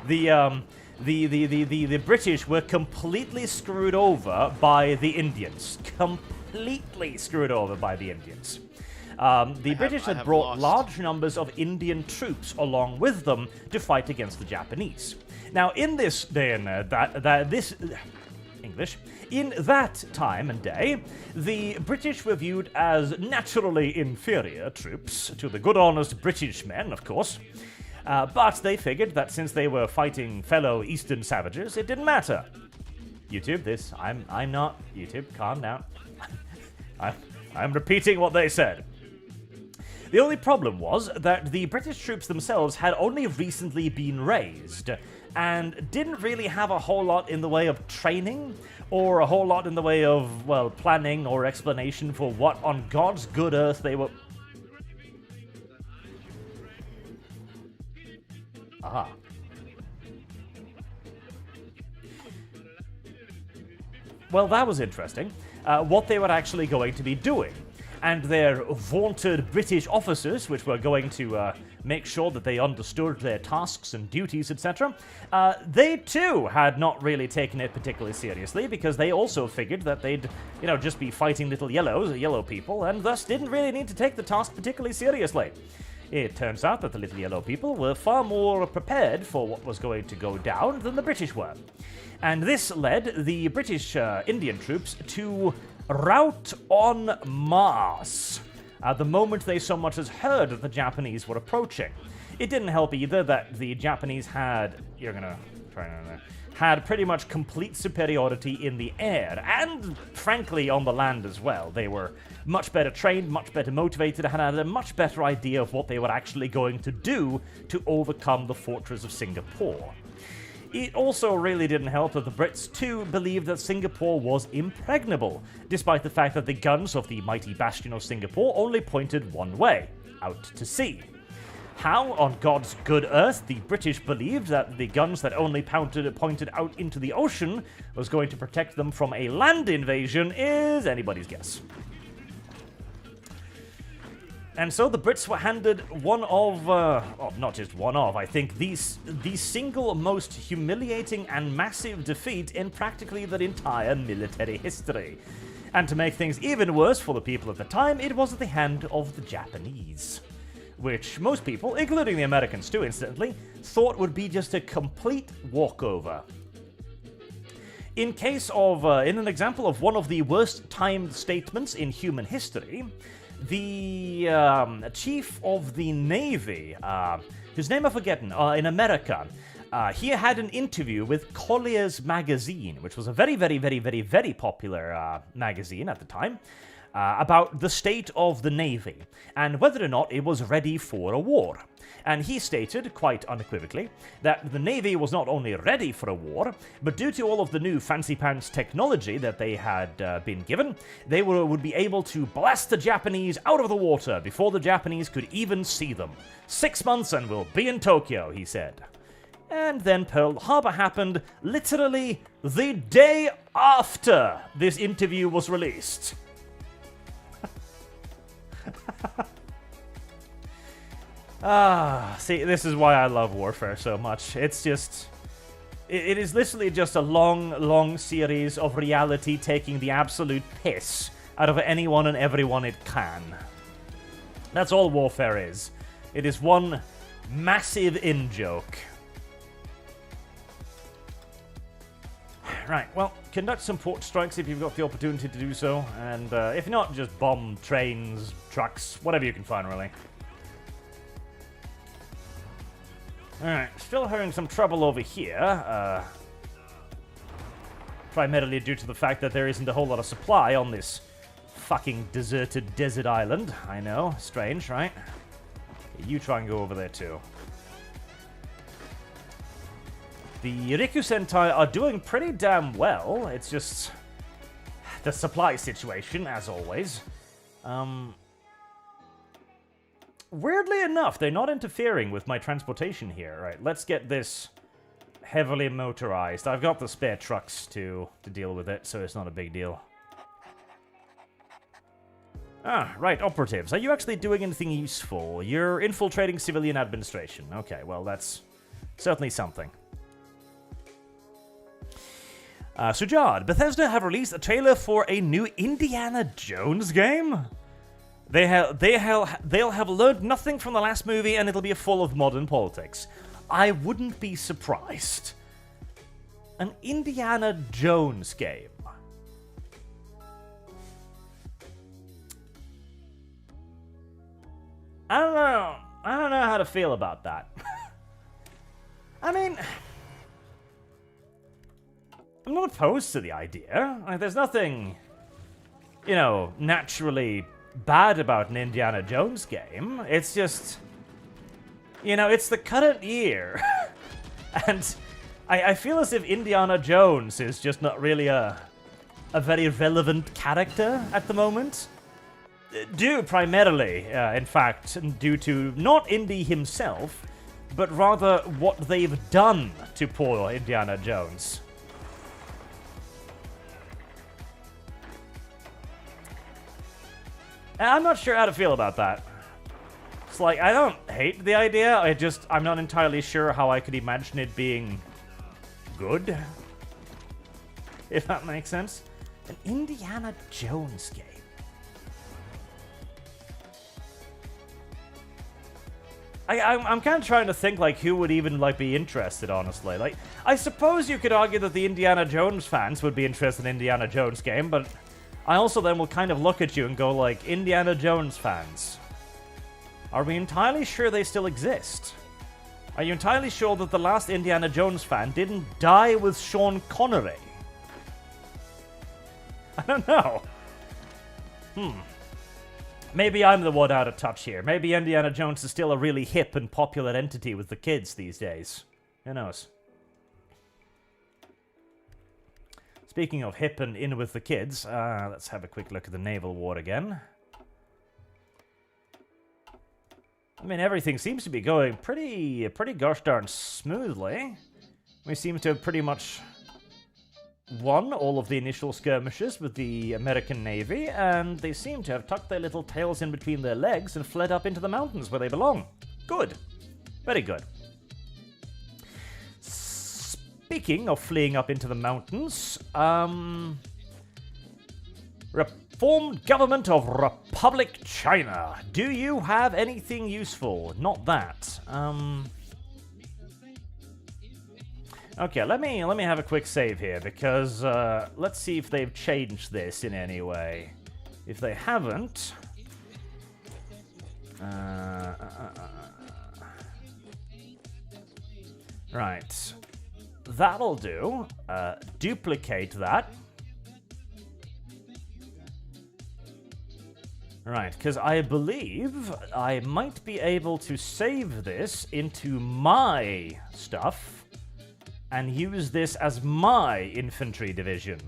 the British were completely screwed over by the Indians. Completely screwed over by the Indians. The British had brought large numbers of Indian troops along with them to fight against the Japanese. Now, in this day and in that time and day, the British were viewed as naturally inferior troops to the good honest British men, of course. But they figured that since they were fighting fellow Eastern savages, it didn't matter. YouTube, this, I'm not. YouTube, calm down. I'm repeating what they said. The only problem was that the British troops themselves had only recently been raised, and didn't really have a whole lot in the way of training, or a whole lot in the way of, well, planning or explanation for what on God's good earth they were... Aha. Well, that was interesting. What they were actually going to be doing. And their vaunted British officers, which were going to make sure that they understood their tasks and duties, etc., they too had not really taken it particularly seriously, because they also figured that they'd, just be fighting little yellow people, and thus didn't really need to take the task particularly seriously. It turns out that the little yellow people were far more prepared for what was going to go down than the British were. And this led the British Indian troops to rout en masse the moment they so much as heard that the Japanese were approaching. It didn't help either that the Japanese had, had pretty much complete superiority in the air, and frankly on the land as well. They were much better trained, much better motivated, and had a much better idea of what they were actually going to do to overcome the fortress of Singapore. It also really didn't help that the Brits too believed that Singapore was impregnable, despite the fact that the guns of the mighty bastion of Singapore only pointed one way, out to sea. How, on God's good earth, the British believed that the guns that only pointed out into the ocean was going to protect them from a land invasion is anybody's guess. And so the Brits were handed one of, not just one of, I think, the single most humiliating and massive defeat in practically their entire military history. And to make things even worse for the people at the time, it was at the hand of the Japanese. Which most people, including the Americans too incidentally, thought would be just a complete walkover. In an example of one of the worst timed statements in human history, the chief of the Navy, whose name I'm forgetting, in America, he had an interview with Collier's magazine, which was a very, very, very, very, very popular magazine at the time, about the state of the Navy and whether or not it was ready for a war. And he stated, quite unequivocally, that the Navy was not only ready for a war, but due to all of the new fancy-pants technology that they had been given, they would be able to blast the Japanese out of the water before the Japanese could even see them. 6 months and we'll be in Tokyo, he said. And then Pearl Harbor happened literally the day after this interview was released. See, this is why I love warfare so much. It's just... It is literally just a long, long series of reality taking the absolute piss out of anyone and everyone it can. That's all warfare is. It is one massive in-joke. Right, well, conduct some port strikes if you've got the opportunity to do so, and if not, just bomb trains, trucks, whatever you can find, really. Alright, still having some trouble over here, primarily due to the fact that there isn't a whole lot of supply on this fucking deserted desert island. I know, strange, right? You try and go over there too. The Riku Sentai are doing pretty damn well, it's just the supply situation, as always. Weirdly enough, they're not interfering with my transportation here. Right, let's get this heavily motorized. I've got the spare trucks to deal with it, so it's not a big deal. Ah, right, operatives. Are you actually doing anything useful? You're infiltrating civilian administration. Okay, well, that's certainly something. Sujad, Bethesda have released a trailer for a new Indiana Jones game? They'll have learned nothing from the last movie and it'll be full of modern politics. I wouldn't be surprised. An Indiana Jones game. I don't know how to feel about that. I mean, I'm not opposed to the idea. Like, there's nothing, you know, naturally bad about an Indiana Jones game. It's just, you know, it's the current year. And I feel as if Indiana Jones is just not really a very relevant character at the moment. Due primarily, in fact, due to not Indy himself, but rather what they've done to poor Indiana Jones. I'm not sure how to feel about that. It's like, I don't hate the idea, I'm not entirely sure how I could imagine it being good. If that makes sense. An Indiana Jones game. I'm kind of trying to think, like, who would even, like, be interested, honestly. Like, I suppose you could argue that the Indiana Jones fans would be interested in Indiana Jones game, but I also then will kind of look at you and go, like, Indiana Jones fans, are we entirely sure they still exist? Are you entirely sure that the last Indiana Jones fan didn't die with Sean Connery? I don't know. Maybe I'm the one out of touch here. Maybe Indiana Jones is still a really hip and popular entity with the kids these days. Who knows? speaking of hip and in with the kids, let's have a quick look at the naval war again. I mean, everything seems to be going pretty gosh darn smoothly. We seem to have pretty much won all of the initial skirmishes with the American Navy, and they seem to have tucked their little tails in between their legs and fled up into the mountains where they belong. Good. Very good. Speaking of fleeing up into the mountains, Reformed Government of Republic China. Do you have anything useful? Not that. Okay, let me have a quick save here, because let's see if they've changed this in any way. If they haven't... Right. That'll do. Duplicate that. Right, because I believe I might be able to save this into my stuff and use this as my infantry division,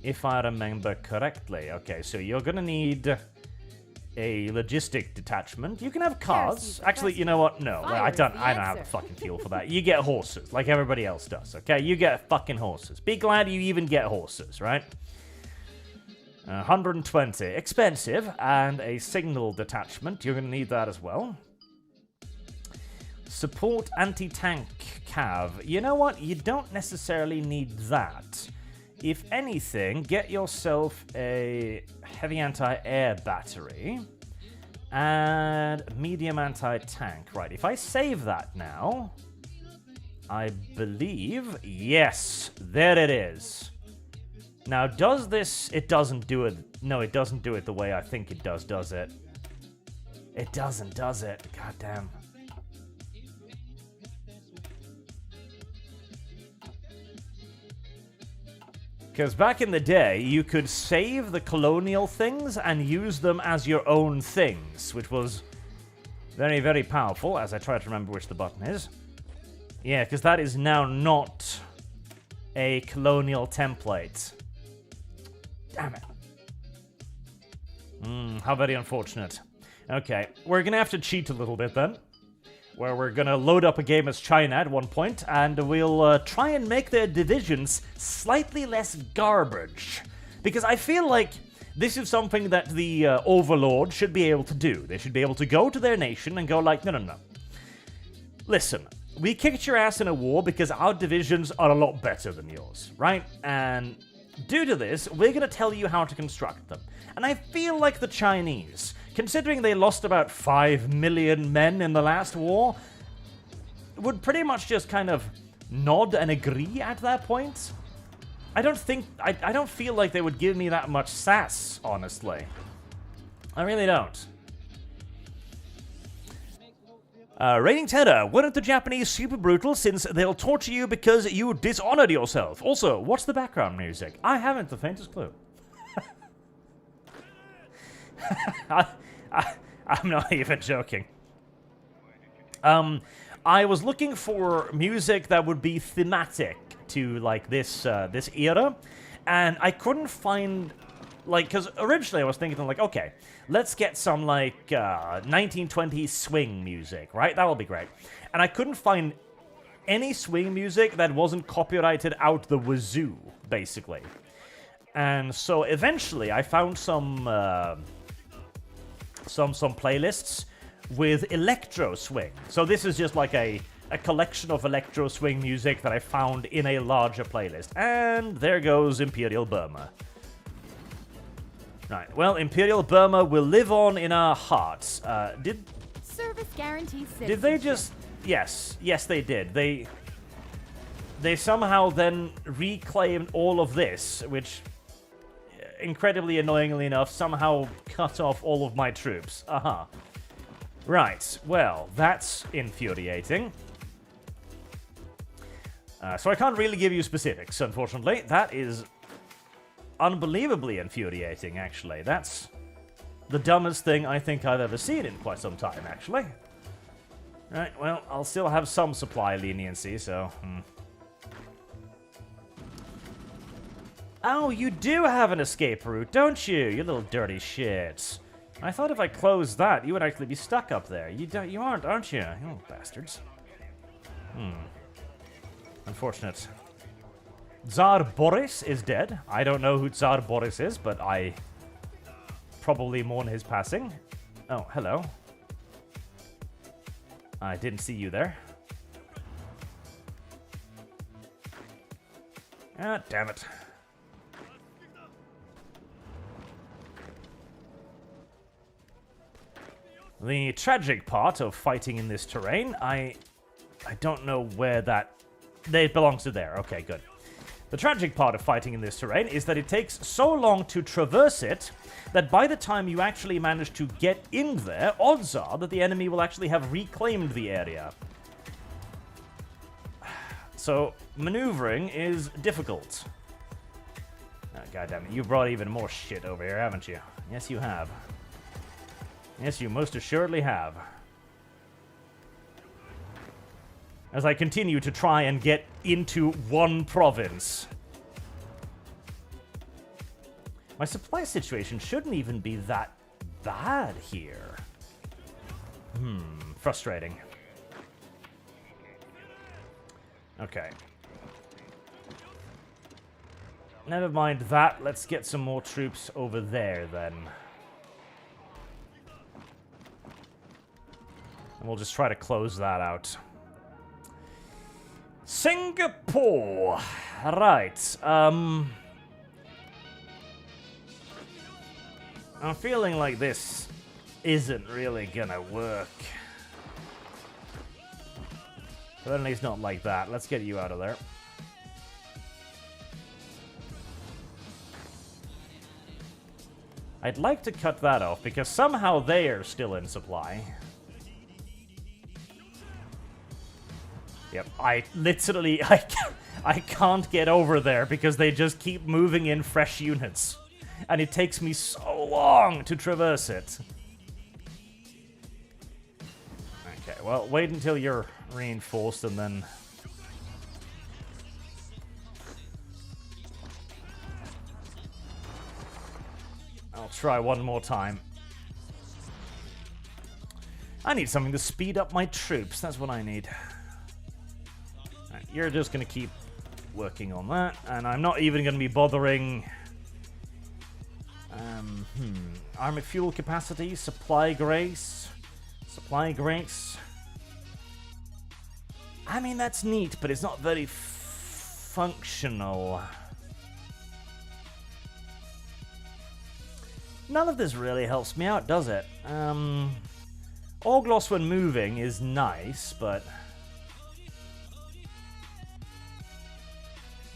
if I remember correctly. Okay, so you're gonna need a logistic detachment. You can have cars. Actually, you know what? No, I don't have the fucking fuel for that. You get horses, like everybody else does, okay? You get fucking horses. Be glad you even get horses, right? 120. Expensive. And a signal detachment. You're going to need that as well. Support anti-tank cav. You know what? You don't necessarily need that. If anything, get yourself a heavy anti-air battery and medium anti-tank. Right, if I save that now, I believe, yes, there it is. Now, does this... It doesn't do it... No, it doesn't do it the way I think it does it? It doesn't, does it? God damn. Because back in the day, you could save the colonial things and use them as your own things, which was very, very powerful, as I try to remember which the button is. Yeah, because that is now not a colonial template. Damn it. How very unfortunate. Okay, we're going to have to cheat a little bit then, where we're going to load up a game as China at one point, and we'll try and make their divisions slightly less garbage. Because I feel like this is something that the Overlord should be able to do. They should be able to go to their nation and go like, no. Listen, we kicked your ass in a war because our divisions are a lot better than yours, right? And due to this, we're going to tell you how to construct them. And I feel like the Chinese, considering they lost about 5 million men in the last war, would pretty much just kind of nod and agree at that point. I don't feel like they would give me that much sass, honestly. I really don't. Reigning Terror, weren't the Japanese super brutal since they'll torture you because you dishonored yourself? Also, what's the background music? I haven't the faintest clue. I'm not even joking. I was looking for music that would be thematic to like this era, and I couldn't find, like, because originally I was thinking like, okay, let's get some like 1920s swing music, right? That will be great. And I couldn't find any swing music that wasn't copyrighted out the wazoo, basically. And so eventually I found some playlists with electro swing. So this is just like a collection of electro swing music that I found in a larger playlist. And there goes Imperial Burma. Right, well, Imperial Burma will live on in our hearts. Service guarantee citizenship. Did they just... Yes, they did. They somehow then reclaimed all of this, which, incredibly annoyingly enough, somehow cut off all of my troops. Aha. Right, well, that's infuriating. So I can't really give you specifics, unfortunately. That is unbelievably infuriating, actually. That's the dumbest thing I think I've ever seen in quite some time, actually. Right, well, I'll still have some supply leniency, so... Oh, you do have an escape route, don't you? You little dirty shits. I thought if I closed that, you would actually be stuck up there. You aren't you? You little bastards. Unfortunate. Tsar Boris is dead. I don't know who Tsar Boris is, but I probably mourn his passing. Oh, hello. I didn't see you there. Ah, damn it. The tragic part of fighting in this terrain, I don't know where that... It belongs to there. Okay, good. The tragic part of fighting in this terrain is that it takes so long to traverse it that by the time you actually manage to get in there, odds are that the enemy will actually have reclaimed the area. So, maneuvering is difficult. Oh, goddammit, you brought even more shit over here, haven't you? Yes, you have. Yes, you most assuredly have. As I continue to try and get into one province. My supply situation shouldn't even be that bad here. Frustrating. Okay. Never mind that. Let's get some more troops over there, then. And we'll just try to close that out. Singapore! Right. I'm feeling like this isn't really gonna work. But at least not like that. Let's get you out of there. I'd like to cut that off because somehow they are still in supply. Yep, I can't get over there because they just keep moving in fresh units. And it takes me so long to traverse it. Okay, well, wait until you're reinforced and then... I'll try one more time. I need something to speed up my troops. That's what I need. Right, you're just going to keep working on that. And I'm not even going to be bothering... Army fuel capacity, supply grace. Supply grace. I mean, that's neat, but it's not very functional. None of this really helps me out, does it? Orglos when moving is nice, but...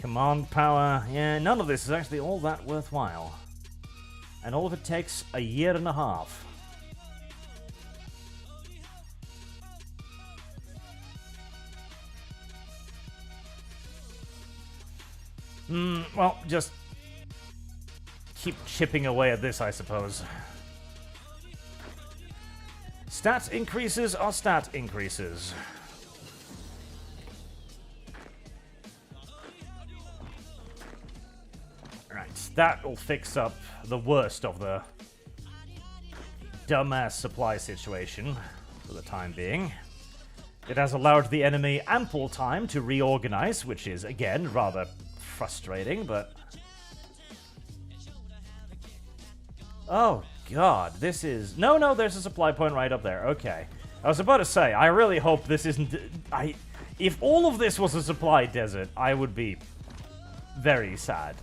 Command power, yeah, none of this is actually all that worthwhile. And all of it takes a year and a half. Well, just keep chipping away at this, I suppose. Stat increases are stat increases. Right, that will fix up the worst of the dumbass supply situation for the time being. It has allowed the enemy ample time to reorganize, which is, again, rather frustrating, but... Oh, God, this is... No, there's a supply point right up there. Okay. I was about to say, I really hope this isn't... If all of this was a supply desert, I would be very sad.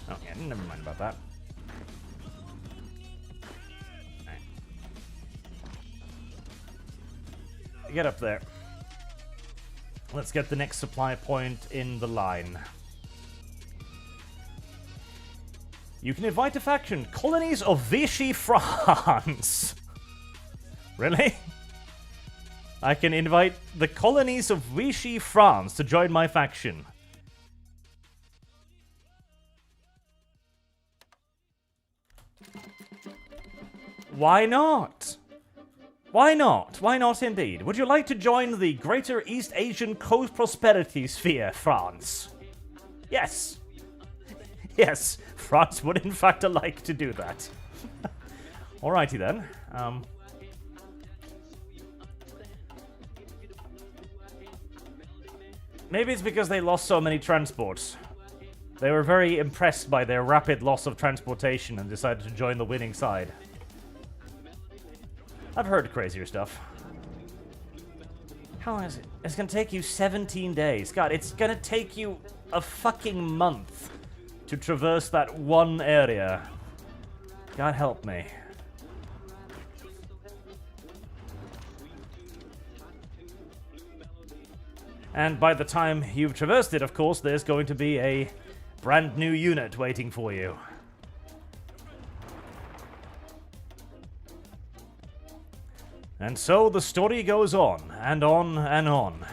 Oh, yeah, never mind about that. Right. Get up there. Let's get the next supply point in the line. You can invite a faction. Colonies of Vichy France. Really? I can invite the colonies of Vichy France to join my faction. Why not? Why not? Why not indeed? Would you like to join the Greater East Asian Co-Prosperity Sphere, France? Yes. Yes, France would in fact like to do that. Alrighty then. Maybe it's because they lost so many transports. They were very impressed by their rapid loss of transportation and decided to join the winning side. I've heard crazier stuff. How long is it? It's gonna take you 17 days. God, it's gonna take you a fucking month to traverse that one area. God help me. And by the time you've traversed it, of course, there's going to be a brand new unit waiting for you. And so the story goes on, and on, and on.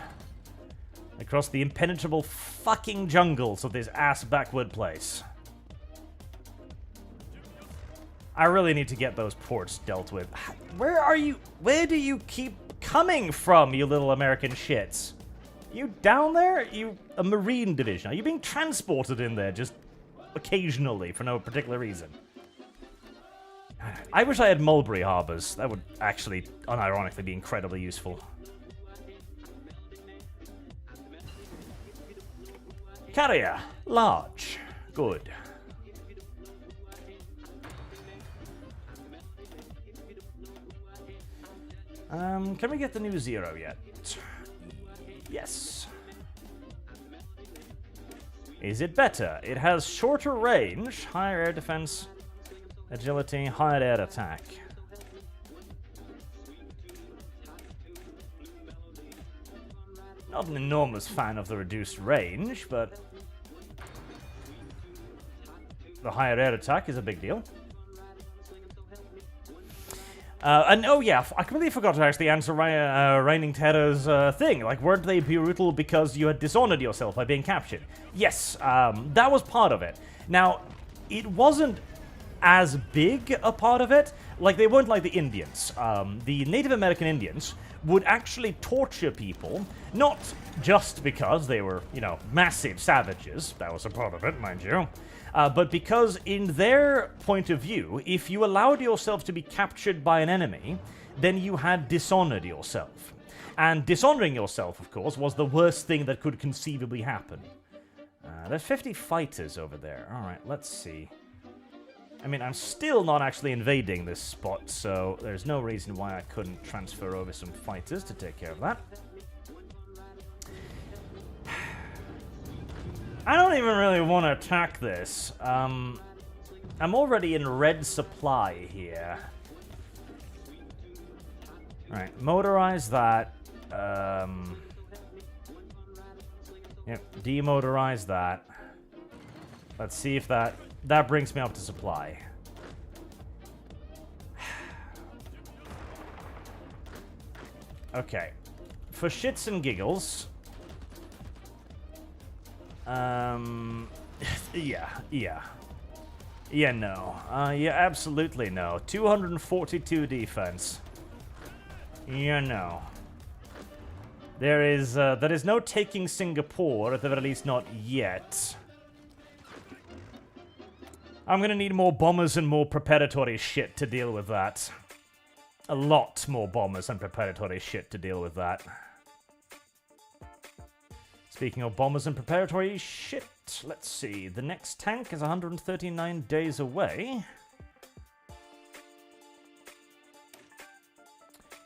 Across the impenetrable fucking jungles of this ass-backward place. I really need to get those ports dealt with. Where are you? Where do you keep coming from, you little American shits? You down there? You a marine division? Are you being transported in there just occasionally for no particular reason? I wish I had mulberry harbors. That would actually, unironically, be incredibly useful. Carrier. Large. Good. Can we get the new 0 yet? Yes. Is it better? It has shorter range, higher air defense, agility, higher air attack. Not an enormous fan of the reduced range, but the higher air attack is a big deal. And oh yeah, I completely forgot to actually answer Reigning Terror's thing. Like, weren't they brutal because you had dishonored yourself by being captured? Yes, that was part of it. Now, it wasn't as big a part of it. Like, they weren't like the Indians. The Native American Indians would actually torture people, not just because they were, you know, massive savages. That was a part of it, mind you. But because in their point of view, if you allowed yourself to be captured by an enemy, then you had dishonored yourself. And dishonoring yourself, of course, was the worst thing that could conceivably happen. There's 50 fighters over there. Alright, let's see. I mean, I'm still not actually invading this spot, so there's no reason why I couldn't transfer over some fighters to take care of that. I don't even really want to attack this. I'm already in red supply here. Alright, motorize that. Yep, demotorize that. Let's see if that brings me up to supply. Okay. For shits and giggles. Yeah, no. Yeah, absolutely no. 242 defense. Yeah, no. There is no taking Singapore, at the very least not yet. I'm gonna need more bombers and more preparatory shit to deal with that. A lot more bombers and preparatory shit to deal with that. Speaking of bombers and preparatory shit, let's see. The next tank is 139 days away.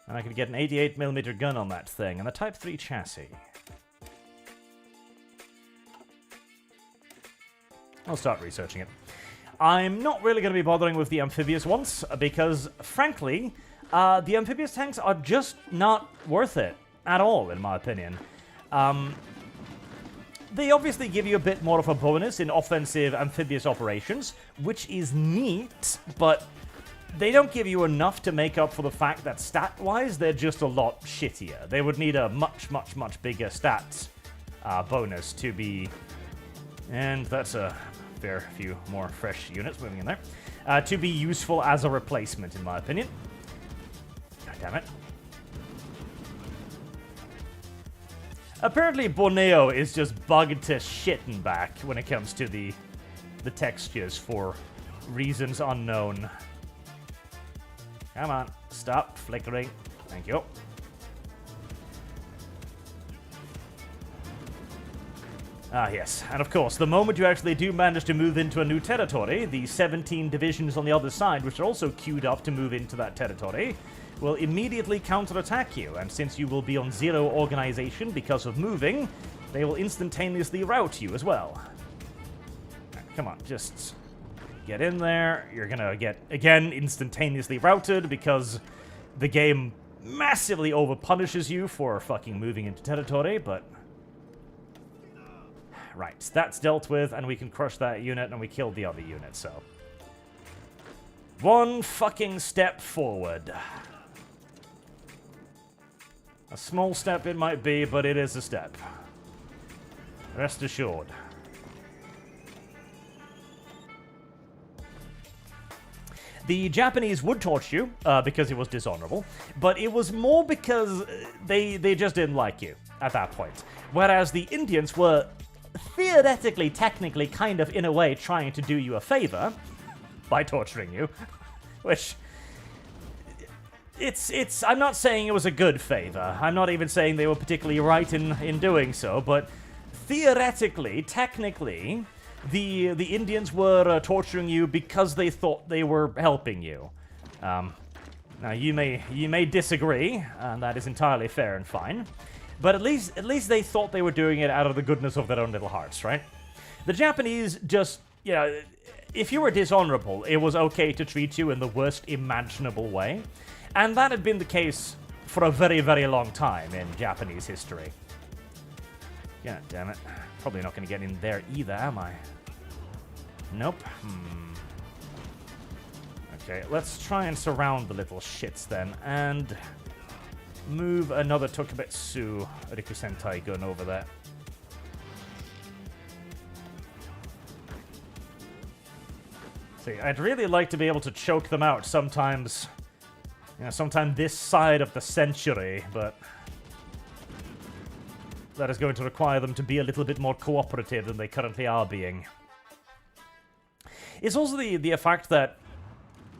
And I could get an 88mm gun on that thing, and a Type 3 chassis. I'll start researching it. I'm not really going to be bothering with the amphibious ones, because, frankly, the amphibious tanks are just not worth it at all, in my opinion. They obviously give you a bit more of a bonus in offensive amphibious operations, which is neat, but they don't give you enough to make up for the fact that stat-wise, they're just a lot shittier. They would need a much, much, much bigger stats bonus to be... And that's a fair few more fresh units moving in there. To be useful as a replacement, in my opinion. God damn it. Apparently Borneo is just bugged to shitting back when it comes to the textures for reasons unknown. Come on, stop flickering. Thank you. Ah, yes. And of course, the moment you actually do manage to move into a new territory, the 17 divisions on the other side, which are also queued up to move into that territory, will immediately counterattack you. And since you will be on 0 organization because of moving, they will instantaneously rout you as well. Right, come on, just get in there. You're gonna get, again, instantaneously routed because the game massively over-punishes you for fucking moving into territory, but... Right, that's dealt with, and we can crush that unit, and we killed the other unit, so... One fucking step forward. A small step it might be, but it is a step. Rest assured. The Japanese would torch you, because it was dishonorable, but it was more because they just didn't like you at that point. Whereas the Indians were... theoretically, technically, kind of, in a way, trying to do you a favor by torturing you, which, I'm not saying it was a good favor. I'm not even saying they were particularly right in doing so, but theoretically, technically, the Indians were torturing you because they thought they were helping you. Now, you may disagree, and that is entirely fair and fine. But at least they thought they were doing it out of the goodness of their own little hearts, right? The Japanese just, you know, if you were dishonorable, it was okay to treat you in the worst imaginable way. And that had been the case for a very, very long time in Japanese history. God damn it. Probably not going to get in there either, am I? Nope. Okay, let's try and surround the little shits then, and... move another Tokubetsu Rikusentai gun over there. See, I'd really like to be able to choke them out sometimes, you know, sometime this side of the century, but that is going to require them to be a little bit more cooperative than they currently are being. It's also the fact that,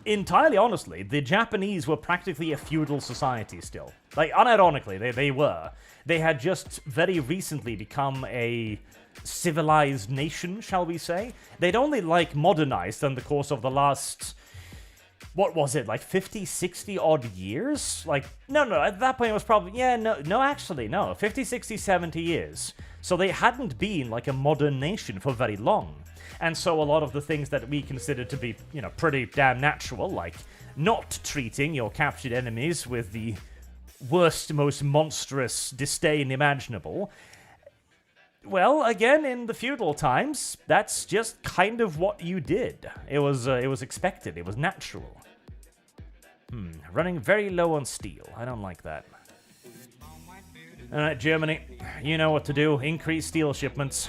entirely honestly, the Japanese were practically a feudal society still. Like, unironically, they were. They had just very recently become a civilized nation, shall we say. They'd only, like, modernized in the course of the last... what was it, like 50, 60 odd years? Like, no, at that point it was probably... yeah, no, 50, 60, 70 years. So they hadn't been, like, a modern nation for very long. And so a lot of the things that we consider to be, you know, pretty damn natural, like not treating your captured enemies with the worst, most monstrous disdain imaginable, well, again, in the feudal times, that's just kind of what you did. It was expected. It was natural. Running very low on steel. I don't like that. Alright, Germany, you know what to do. Increase steel shipments.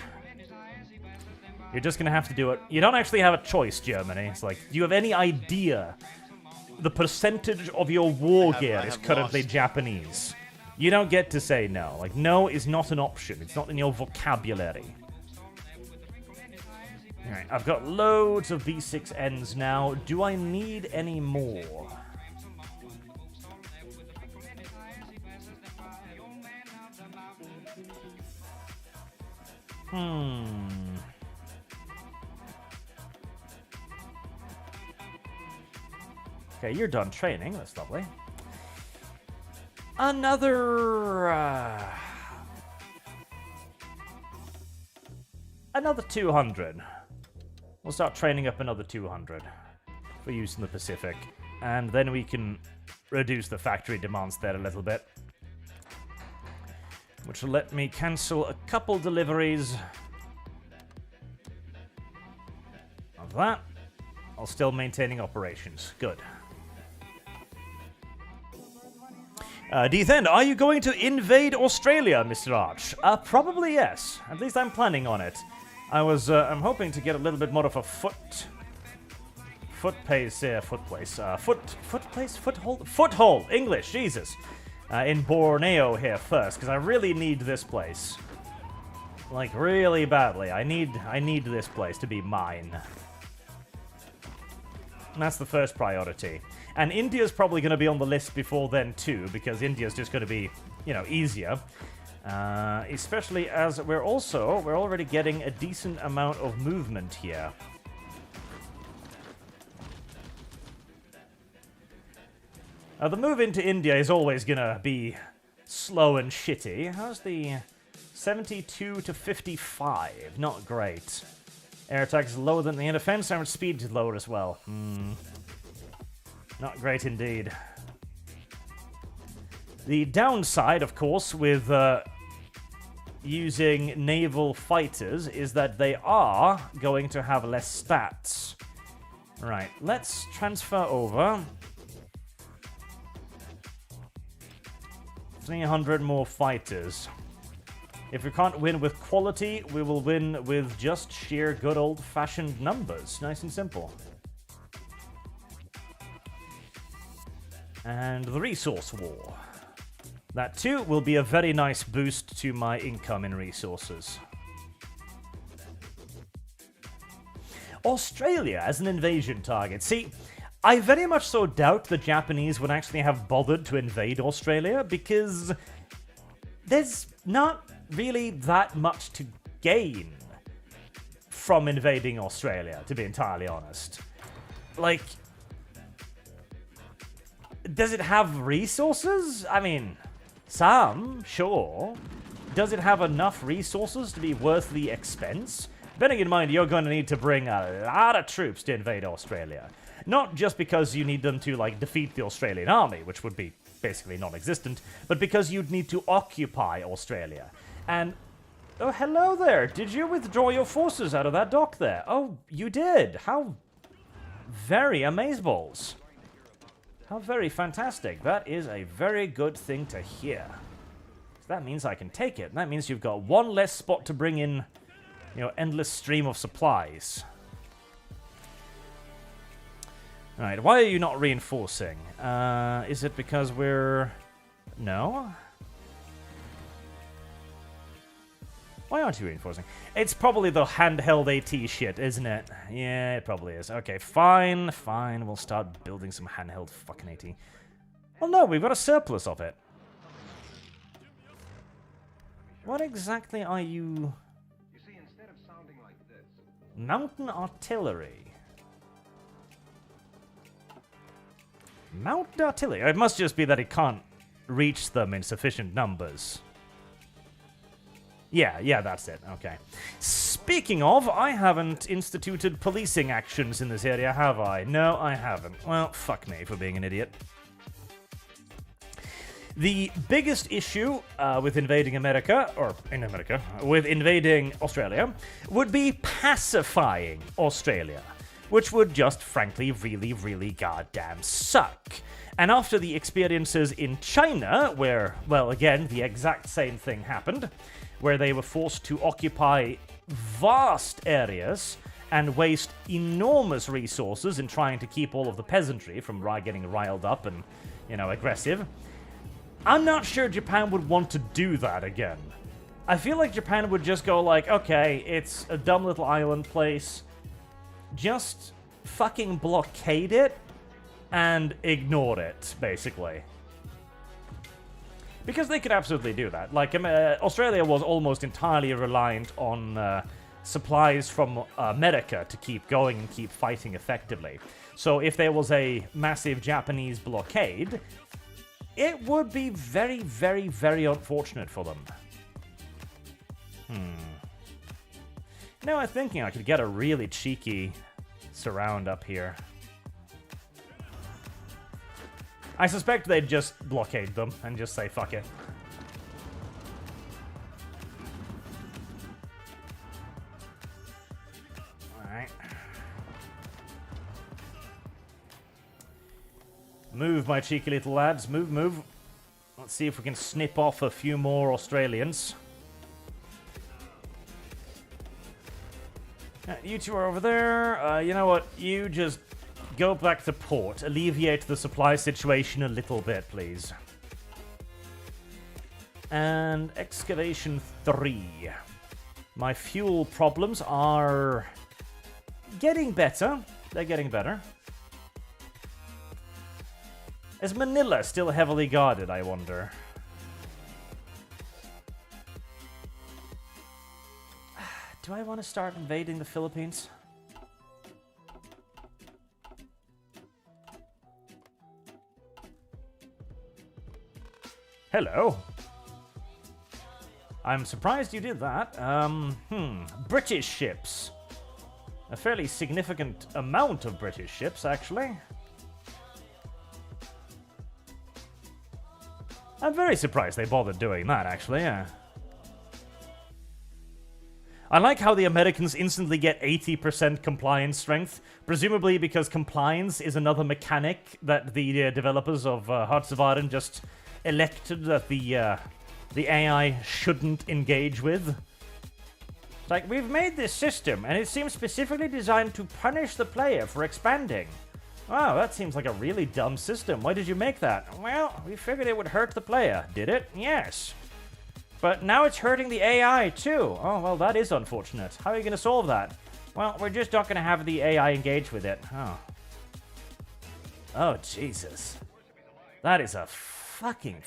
You're just gonna have to do it. You don't actually have a choice, Germany. It's like, do you have any idea the percentage of your war gear is currently Japanese? You don't get to say no. Like, no is not an option. It's not in your vocabulary. Alright, I've got loads of V6Ns now. Do I need any more? Okay, you're done training. That's lovely. Another 200. We'll start training up another 200 for use in the Pacific. And then we can reduce the factory demands there a little bit. Which will let me cancel a couple deliveries of that, while still maintaining operations. Good. Dethen, are you going to invade Australia, Mr. Arch? Probably yes. At least I'm planning on it. I'm hoping to get a little bit more of a foothold, English, Jesus. in Borneo here first, because I really need this place. Like, really badly. I need this place to be mine. And that's the first priority. And India's probably going to be on the list before then, too, because India's just going to be, you know, easier. Especially as we're already getting a decent amount of movement here. The move into India is always going to be slow and shitty. How's the 72 to 55? Not great. Air attack is lower than the air defense, and speed is lower as well. Not great indeed. The downside, of course, with using naval fighters is that they are going to have less stats. Right, let's transfer over 300 more fighters. If we can't win with quality, we will win with just sheer good old-fashioned numbers. Nice and simple. And the resource war. That too will be a very nice boost to my income in resources. Australia as an invasion target. See, I very much so doubt the Japanese would actually have bothered to invade Australia because there's not really that much to gain from invading Australia, to be entirely honest. Like, does it have resources? I mean, some, sure. Does it have enough resources to be worth the expense? Bearing in mind, you're going to need to bring a lot of troops to invade Australia. Not just because you need them to, like, defeat the Australian army, which would be basically non-existent, but because you'd need to occupy Australia. And, oh, hello there. Did you withdraw your forces out of that dock there? Oh, you did. How very amazeballs. How very fantastic. That is a very good thing to hear. That means I can take it. That means you've got one less spot to bring in, you know, endless stream of supplies. Alright, why are you not reinforcing? Is it because we're... No? Why aren't you reinforcing? It's probably the handheld AT shit, isn't it? Yeah, it probably is. Okay, fine, fine. We'll start building some handheld fucking AT. Well, no, we've got a surplus of it. What exactly are you... You see, instead of sounding like this... Mountain artillery. Mountain artillery? It must just be that it can't reach them in sufficient numbers. Yeah, that's it. Okay. Speaking of, I haven't instituted policing actions in this area, have I? No, I haven't. Well, fuck me for being an idiot. The biggest issue with invading America, or in America, with invading Australia, would be pacifying Australia, which would just frankly really, really goddamn suck. And after the experiences in China, where, well, again, the exact same thing happened, where they were forced to occupy vast areas and waste enormous resources in trying to keep all of the peasantry from getting riled up and, you know, aggressive, I'm not sure Japan would want to do that again. I feel like Japan would just go like, okay, it's a dumb little island place, just fucking blockade it and ignore it, basically. Because they could absolutely do that. Like, Australia was almost entirely reliant on supplies from America to keep going and keep fighting effectively. So if there was a massive Japanese blockade, it would be very, very, very unfortunate for them. Now I'm thinking I could get a really cheeky surround up here. I suspect they'd just blockade them and just say, fuck it. Alright. Move, my cheeky little lads. Move, move. Let's see if we can snip off a few more Australians. You two are over there. You know what? You just go back to port. Alleviate the supply situation a little bit, please. and excavation 3. My fuel problems are getting better. They're getting better. Is Manila still heavily guarded, I wonder? Do I want to start invading the Philippines? Hello. I'm surprised you did that. British ships. A fairly significant amount of British ships, actually. I'm very surprised they bothered doing that, actually, yeah. I like how the Americans instantly get 80% compliance strength, presumably because compliance is another mechanic that the developers of Hearts of Iron just elected that the AI shouldn't engage with. It's like, we've made this system, and it seems specifically designed to punish the player for expanding. Wow, that seems like a really dumb system. Why did you make that? Well, we figured it would hurt the player. Did it? Yes. But now it's hurting the AI, too. Oh, well, that is unfortunate. How are you going to solve that? Well, we're just not going to have the AI engage with it. Oh. Oh, Jesus. That is a fucking...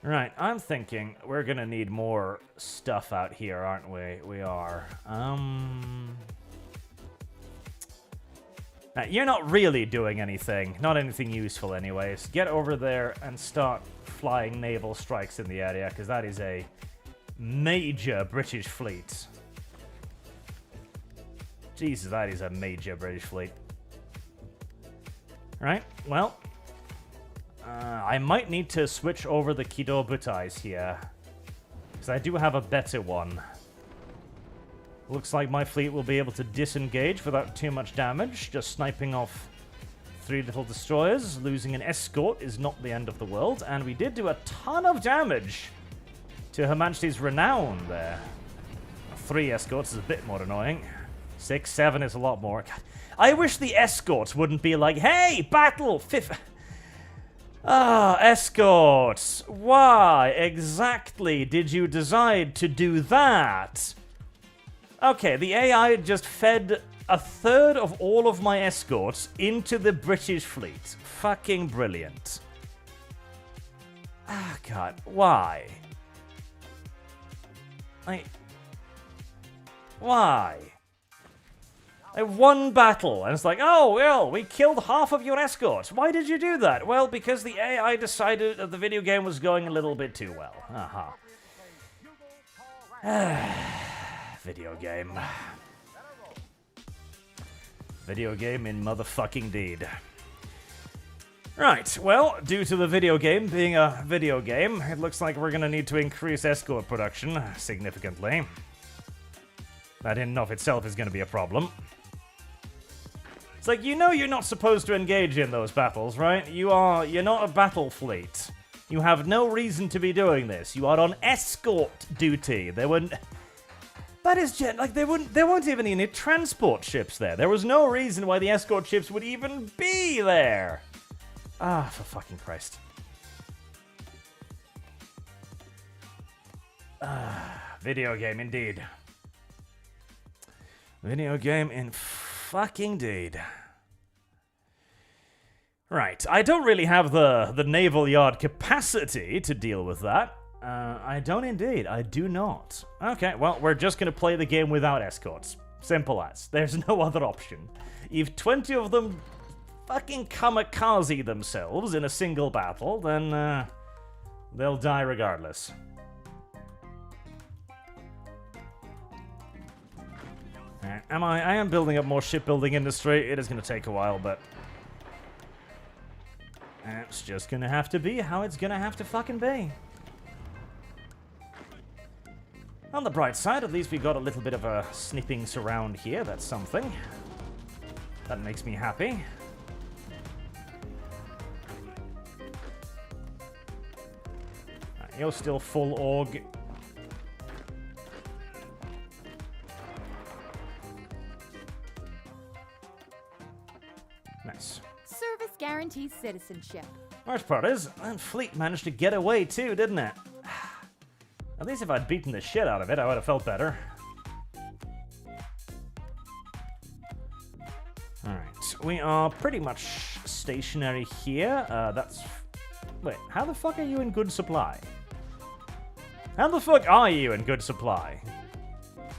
Right, I'm thinking we're gonna need more stuff out here, aren't we? We are. Now, you're not really doing anything. Not anything useful anyways. Get over there and start flying naval strikes in the area, because that is a major British fleet. Jesus, that is a major British fleet. Right, well... I might need to switch over the Kido Butais here, because I do have a better one. Looks like my fleet will be able to disengage without too much damage, just sniping off 3 little destroyers. Losing an escort is not the end of the world, and we did do a ton of damage to Her Majesty's Renown there. 3 escorts is a bit more annoying. 6, 7 is a lot more. God, I wish the escorts wouldn't be like, hey, battle! Escorts! Why exactly did you decide to do that? Okay, the AI just fed a third of all of my escorts into the British fleet. Fucking brilliant. Ah, God, why? Why? I won battle, and it's like, oh, well, we killed half of your escorts. Why did you do that? Well, because the AI decided that the video game was going a little bit too well. Video game. Video game in motherfucking deed. Right, well, due to the video game being a video game, it looks like we're gonna need to increase escort production significantly. That in and of itself is gonna be a problem. It's like, you know you're not supposed to engage in those battles, right? You're not a battle fleet. You have no reason to be doing this. You are on escort duty. There weren't even any transport ships there. There was no reason why the escort ships would even be there. Ah, for fucking Christ. Video game indeed. Video game in fucking deed. Right, I don't really have the naval yard capacity to deal with that. I don't indeed. I do not. Okay, well, we're just going to play the game without escorts. Simple as. There's no other option. If 20 of them fucking kamikaze themselves in a single battle, then they'll die regardless. I am building up more shipbuilding industry. It is going to take a while, but it's just going to have to be how it's going to have to fucking be. On the bright side, at least we got a little bit of a snipping surround here. That's something. That makes me happy. Right, you're still full org. Service guarantees citizenship. Worst part is, that fleet managed to get away too, didn't it? At least if I'd beaten the shit out of it, I would have felt better. Alright, we are pretty much stationary here. That's... Wait, how the fuck are you in good supply? How the fuck are you in good supply?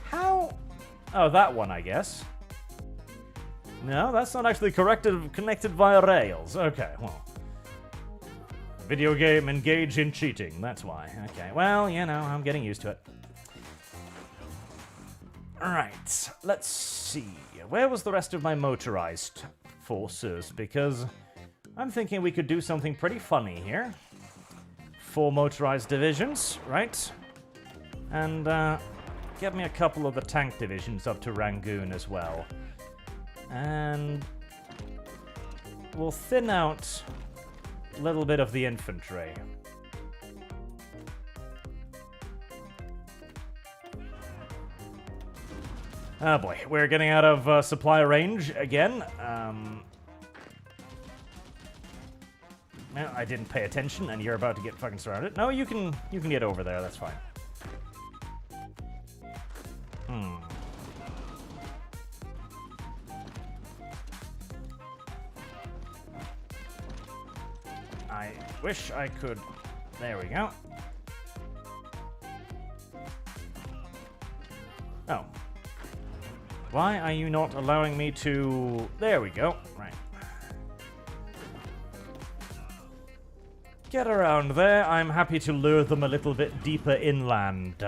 How... Oh, that one, I guess. No, that's not actually connected via rails. Okay, well... Video game engage in cheating, that's why. Okay, well, you know, I'm getting used to it. Alright, let's see. Where was the rest of my motorized forces? Because I'm thinking we could do something pretty funny here. 4 motorized divisions, right? And get me a couple of the tank divisions up to Rangoon as well. And we'll thin out a little bit of the infantry. Oh boy, we're getting out of supply range again. Well, I didn't pay attention, and you're about to get fucking surrounded. No, you can get over there. That's fine. I wish I could. There we go. Oh. Why are you not allowing me to... There we go. Right. Get around there. I'm happy to lure them a little bit deeper inland.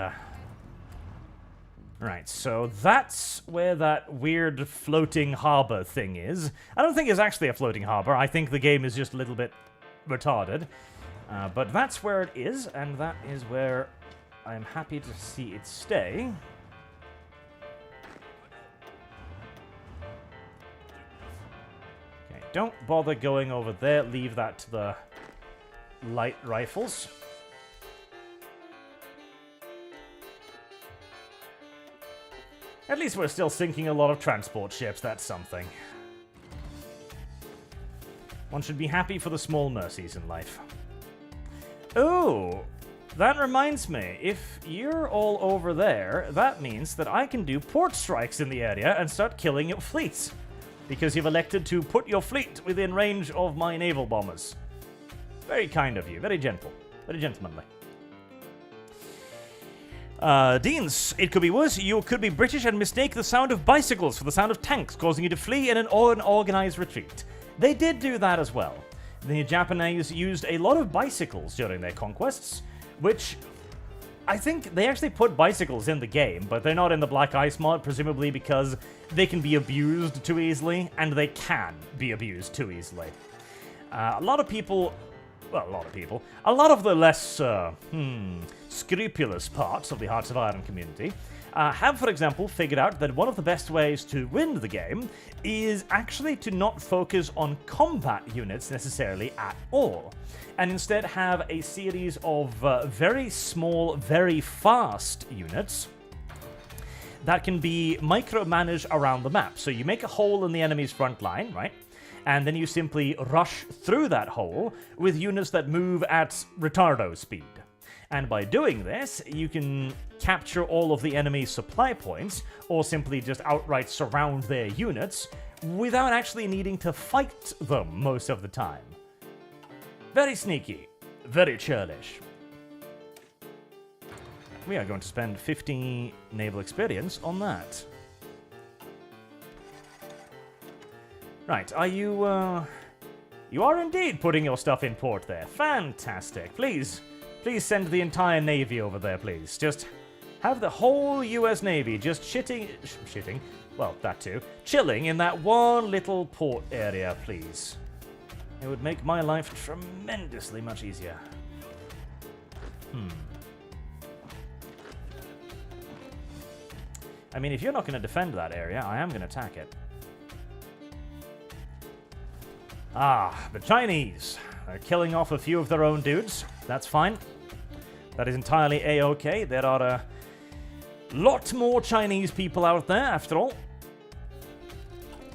Right, so that's where that weird floating harbor thing is. I don't think it's actually a floating harbor. I think the game is just a little bit retarded. But that's where it is, and that is where I'm happy to see it stay. Okay, don't bother going over there. Leave that to the light rifles. At least we're still sinking a lot of transport ships. That's something. One should be happy for the small mercies in life. Oh, that reminds me. If you're all over there, that means that I can do port strikes in the area and start killing your fleets. Because you've elected to put your fleet within range of my naval bombers. Very kind of you. Very gentle. Very gentlemanly. Deans, it could be worse. You could be British and mistake the sound of bicycles for the sound of tanks, causing you to flee in an unorganized retreat. They did do that as well. The Japanese used a lot of bicycles during their conquests, which I think they actually put bicycles in the game, but they're not in the Black Ice mod, presumably because they can be abused too easily, and they can be abused too easily. A lot of the less scrupulous parts of the Hearts of Iron community have, for example, figured out that one of the best ways to win the game is actually to not focus on combat units necessarily at all, and instead have a series of very small, very fast units that can be micromanaged around the map. So you make a hole in the enemy's front line, right? And then you simply rush through that hole with units that move at retardo speed. And by doing this, you can capture all of the enemy's supply points, or simply just outright surround their units, without actually needing to fight them most of the time. Very sneaky. Very churlish. We are going to spend 50 naval experience on that. Right, are you, you are indeed putting your stuff in port there. Fantastic. Please send the entire Navy over there, please. Just have the whole US Navy just shitting, well, that too, chilling in that one little port area, please. It would make my life tremendously much easier. I mean, if you're not going to defend that area, I am going to attack it. Ah, the Chinese. They're killing off a few of their own dudes. That's fine. That is entirely A-okay. There are a lot more Chinese people out there, after all.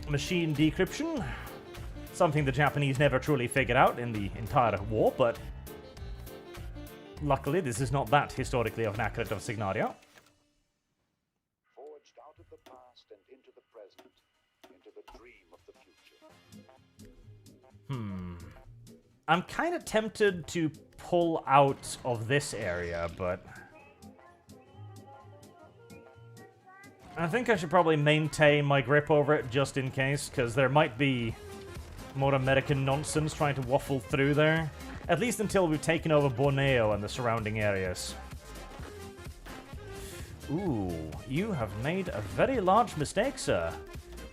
Machine decryption. Something the Japanese never truly figured out in the entire war, but luckily this is not that historically accurate of scenario. Forged out of the past and into the present, into the dream of the future. I'm kind of tempted to pull out of this area, but I think I should probably maintain my grip over it just in case, because there might be more American nonsense trying to waffle through there. At least until we've taken over Borneo and the surrounding areas. Ooh, you have made a very large mistake, sir.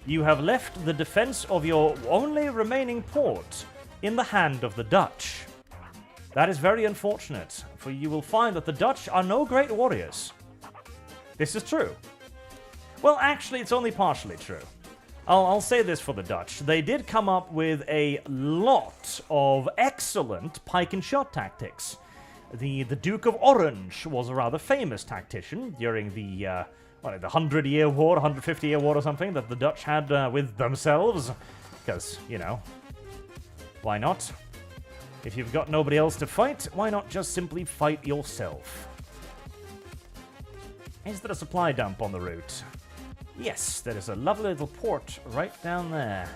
You have left the defense of your only remaining port in the hand of the Dutch. That is very unfortunate, for you will find that the Dutch are no great warriors. This is true. Well, actually, it's only partially true. I'll say this for the Dutch. They did come up with a lot of excellent pike and shot tactics. The Duke of Orange was a rather famous tactician during the 100-year war, 150-year war or something that the Dutch had with themselves. Because, you know, why not? If you've got nobody else to fight, why not just simply fight yourself? Is there a supply dump on the route? Yes, there is a lovely little port right down there.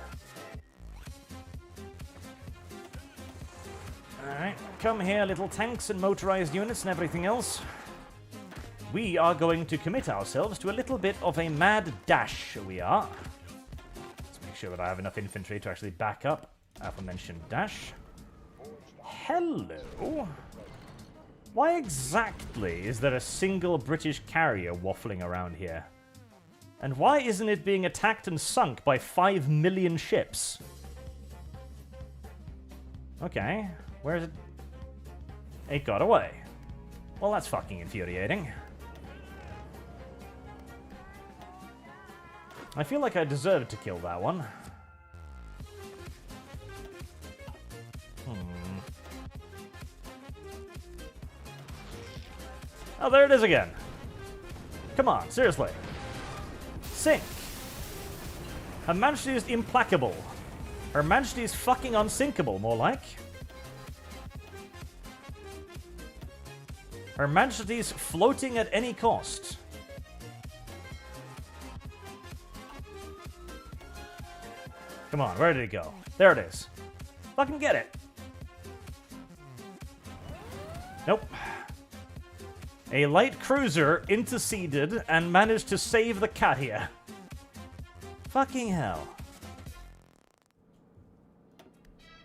Alright, come here, little tanks and motorized units and everything else. We are going to commit ourselves to a little bit of a mad dash, we are. Let's make sure that I have enough infantry to actually back up aforementioned dash. Hello? Why exactly is there a single British carrier waffling around here? And why isn't it being attacked and sunk by 5 million ships? Okay, where is it? It got away. Well, that's fucking infuriating. I feel like I deserved to kill that one. Oh, there it is again. Come on, seriously. Sink. Her Majesty is implacable. Her Majesty is fucking unsinkable, more like. Her Majesty is floating at any cost. Come on, where did it go? There it is. Fucking get it. Nope. A light cruiser interceded and managed to save the carrier. Fucking hell.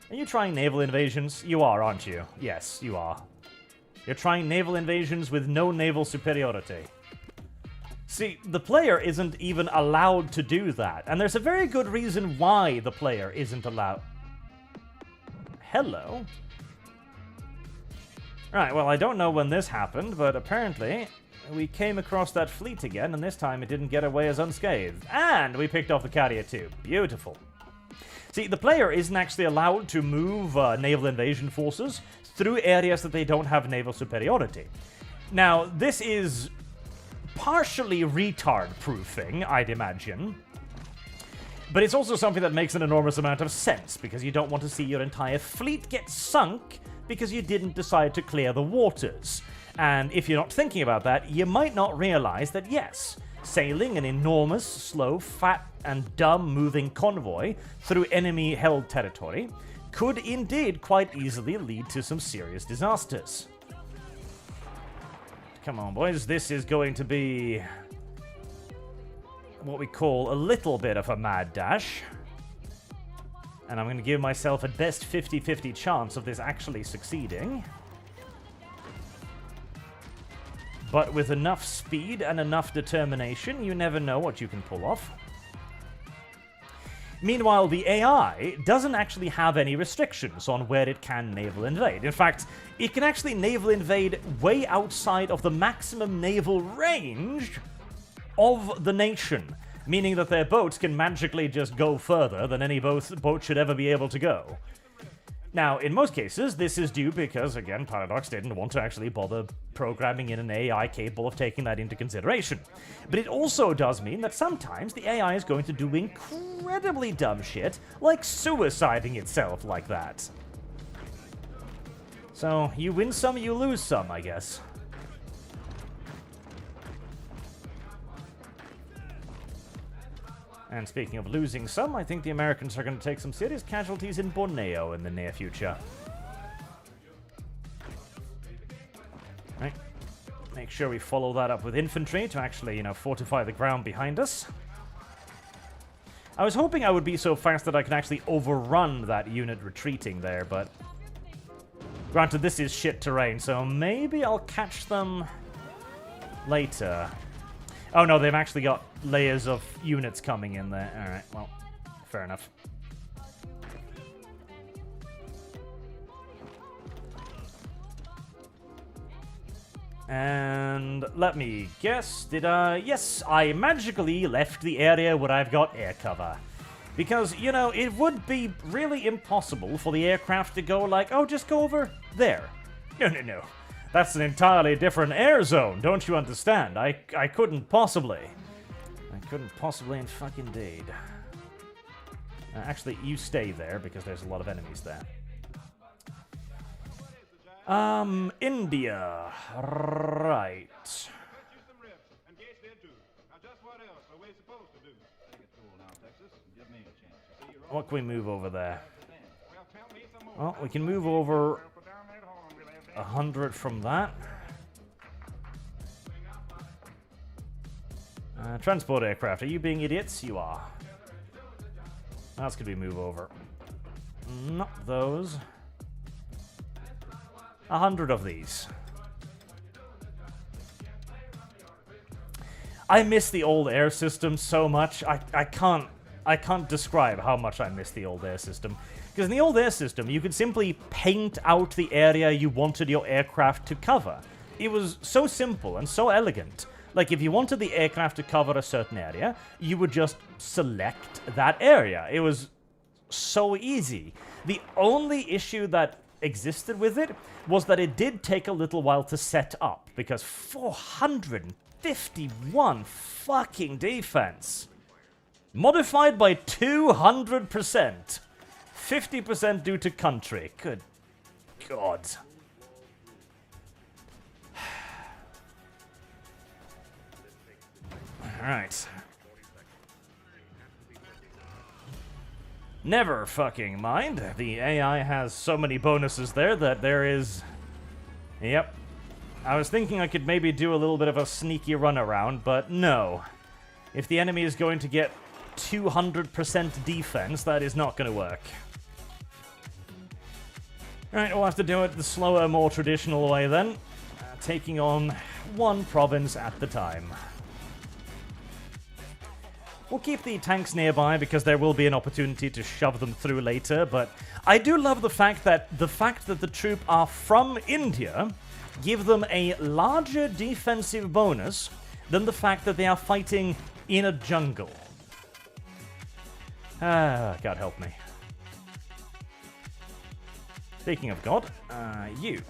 Are you trying naval invasions? You are, aren't you? Yes, you are. You're trying naval invasions with no naval superiority. See, the player isn't even allowed to do that, and there's a very good reason why the player isn't allowed. Hello? Right, well, I don't know when this happened, but apparently we came across that fleet again, and this time it didn't get away as unscathed. And we picked off the carrier too. Beautiful. See, the player isn't actually allowed to move naval invasion forces through areas that they don't have naval superiority. Now, this is partially retard-proofing, I'd imagine. But it's also something that makes an enormous amount of sense, because you don't want to see your entire fleet get sunk because you didn't decide to clear the waters. And if you're not thinking about that, you might not realize that, yes, sailing an enormous, slow, fat, and dumb moving convoy through enemy-held territory could indeed quite easily lead to some serious disasters. Come on, boys, this is going to be what we call a little bit of a mad dash. And I'm going to give myself a best 50-50 chance of this actually succeeding. But with enough speed and enough determination, you never know what you can pull off. Meanwhile, the AI doesn't actually have any restrictions on where it can naval invade. In fact, it can actually naval invade way outside of the maximum naval range of the nation, meaning that their boats can magically just go further than any boat should ever be able to go. Now, in most cases, this is due because, again, Paradox didn't want to actually bother programming in an AI capable of taking that into consideration. But it also does mean that sometimes the AI is going to do incredibly dumb shit, like suiciding itself like that. So, you win some, you lose some, I guess. And speaking of losing some, I think the Americans are going to take some serious casualties in Borneo in the near future. Right. Make sure we follow that up with infantry to actually, fortify the ground behind us. I was hoping I would be so fast that I could actually overrun that unit retreating there, but... Granted, this is shit terrain, so maybe I'll catch them later. Oh no, they've actually got layers of units coming in there. Alright, well, fair enough. And let me guess, did I... Yes, I magically left the area where I've got air cover. Because, it would be really impossible for the aircraft to go like, oh, just go over there. No. That's an entirely different air zone, don't you understand? I couldn't possibly. I couldn't possibly in fucking indeed. Actually, you stay there because there's a lot of enemies there. India. Right. What can we move over there? Well, we can move over 100 from that. Transport aircraft, are you being idiots? You are. What else could we move over? Not those. 100 of these. I miss the old air system so much. I can't describe how much I miss the old air system. Because in the old air system, you could simply paint out the area you wanted your aircraft to cover. It was so simple and so elegant. Like, if you wanted the aircraft to cover a certain area, you would just select that area. It was so easy. The only issue that existed with it was that it did take a little while to set up, because 451 fucking defense. Modified by 200%. 50% due to country. Good God. Alright. Never fucking mind. The AI has so many bonuses there that there is... Yep. I was thinking I could maybe do a little bit of a sneaky runaround, but no. If the enemy is going to get 200% defense, that is not going to work. Alright, we'll have to do it the slower, more traditional way then. Taking on one province at the time. We'll keep the tanks nearby because there will be an opportunity to shove them through later, but I do love the fact that the troops are from India give them a larger defensive bonus than the fact that they are fighting in a jungle. God help me. Speaking of God, you.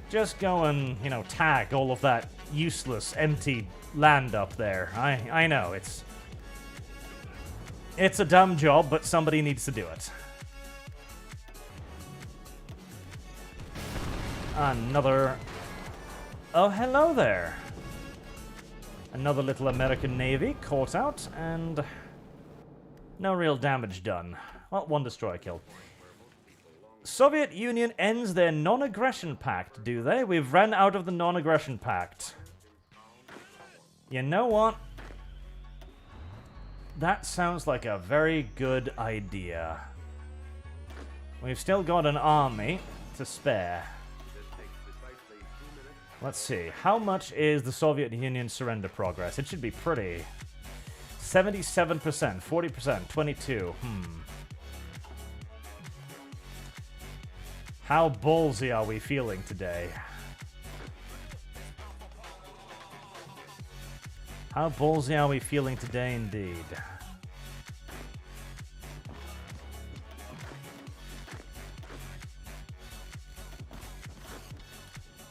Just go and, tag all of that useless, empty land up there. I know, it's a dumb job, but somebody needs to do it. Another... Oh, hello there. Another little American Navy caught out, and no real damage done. Well, one destroyer kill. Soviet Union ends their non-aggression pact, do they? We've ran out of the non-aggression pact. You know what? That sounds like a very good idea. We've still got an army to spare. Let's see. How much is the Soviet Union surrender progress? It should be pretty. 77%, 40%, 22. How ballsy are we feeling today? How ballsy are we feeling today, indeed?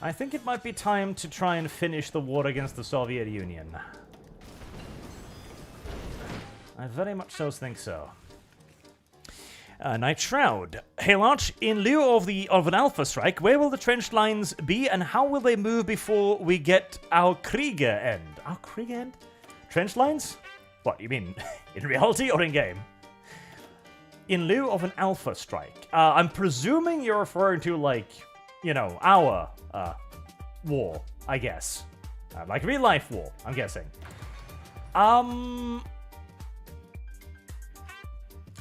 I think it might be time to try and finish the war against the Soviet Union. I very much so think so. Night Shroud. Hey Larch, in lieu of an Alpha strike, where will the trench lines be and how will they move before we get our Krieger end? Our Krieger end? Trench lines? What, you mean in reality or in game? In lieu of an Alpha strike. I'm presuming you're referring to, like, you know, our war, I guess. Like real life war, I'm guessing.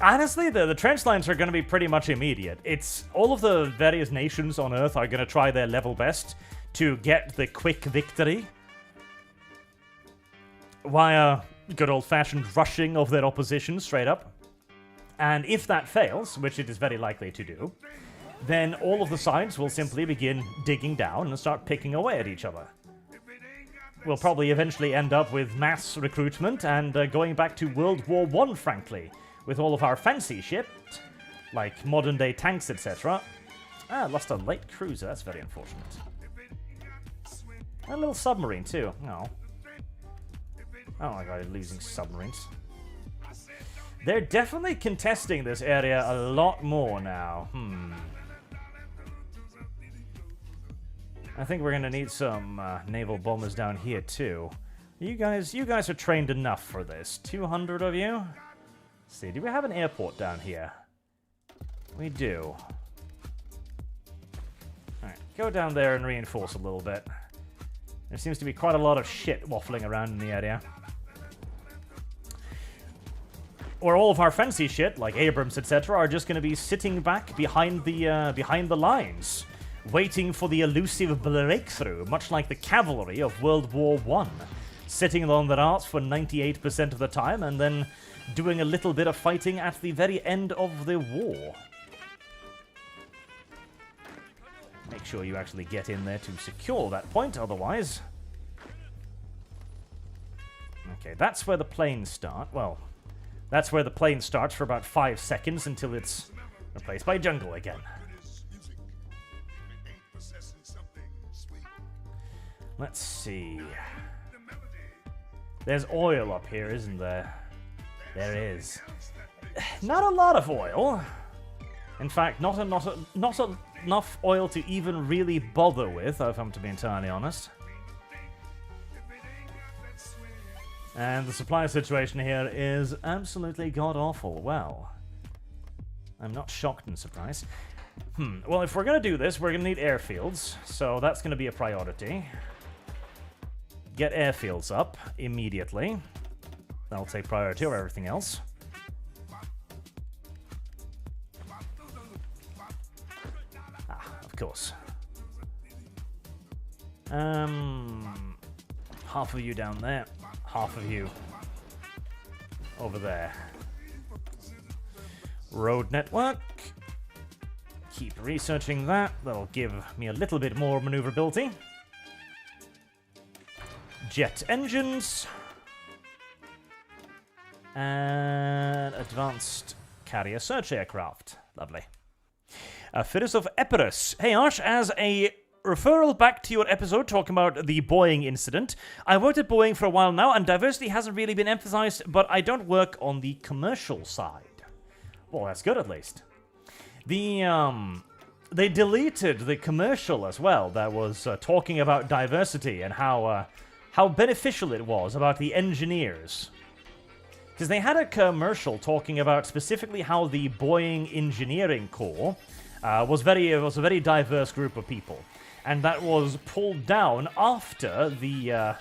Honestly, the trench lines are going to be pretty much immediate. It's all of the various nations on Earth are going to try their level best to get the quick victory via good old-fashioned rushing of their opposition straight up. And if that fails, which it is very likely to do, then all of the sides will simply begin digging down and start picking away at each other. We'll probably eventually end up with mass recruitment and going back to World War I, frankly, with all of our fancy shit, like modern-day tanks, etc. Lost a light cruiser. That's very unfortunate. A little submarine, too. Oh. Oh my god, losing submarines. They're definitely contesting this area a lot more now. I think we're gonna need some naval bombers down here, too. You guys are trained enough for this. 200 of you? Let's see, do we have an airport down here? We do. Alright, go down there and reinforce a little bit. There seems to be quite a lot of shit waffling around in the area. Or all of our fancy shit, like Abrams, etc., are just going to be sitting back behind the lines, waiting for the elusive breakthrough, much like the cavalry of World War I, sitting on their arts for 98% of the time, and then doing a little bit of fighting at the very end of the war. Make sure you actually get in there to secure that point, otherwise... Okay, that's where the planes start. Well, that's where the plane starts for about 5 seconds until it's replaced by jungle again. Let's see. There's oil up here, isn't there? There is. Not a lot of oil. In fact, not enough oil to even really bother with, if I'm to be entirely honest. And the supply situation here is absolutely god-awful. Well, I'm not shocked and surprised. Well, if we're going to do this, we're going to need airfields, so that's going to be a priority. Get airfields up immediately. That'll take priority over everything else. Of course. Half of you down there. Half of you over there. Road network. Keep researching that. That'll give me a little bit more maneuverability. Jet engines. And advanced carrier search aircraft. Lovely. Fiddus of Epirus. Hey Arch, as a referral back to your episode talking about the Boeing incident, I worked at Boeing for a while now, and diversity hasn't really been emphasized, but I don't work on the commercial side. Well, that's good at least. They deleted the commercial as well that was talking about diversity and how beneficial it was about the engineers. Because they had a commercial talking about specifically how the Boeing engineering corps was a very diverse group of people. And that was pulled down after the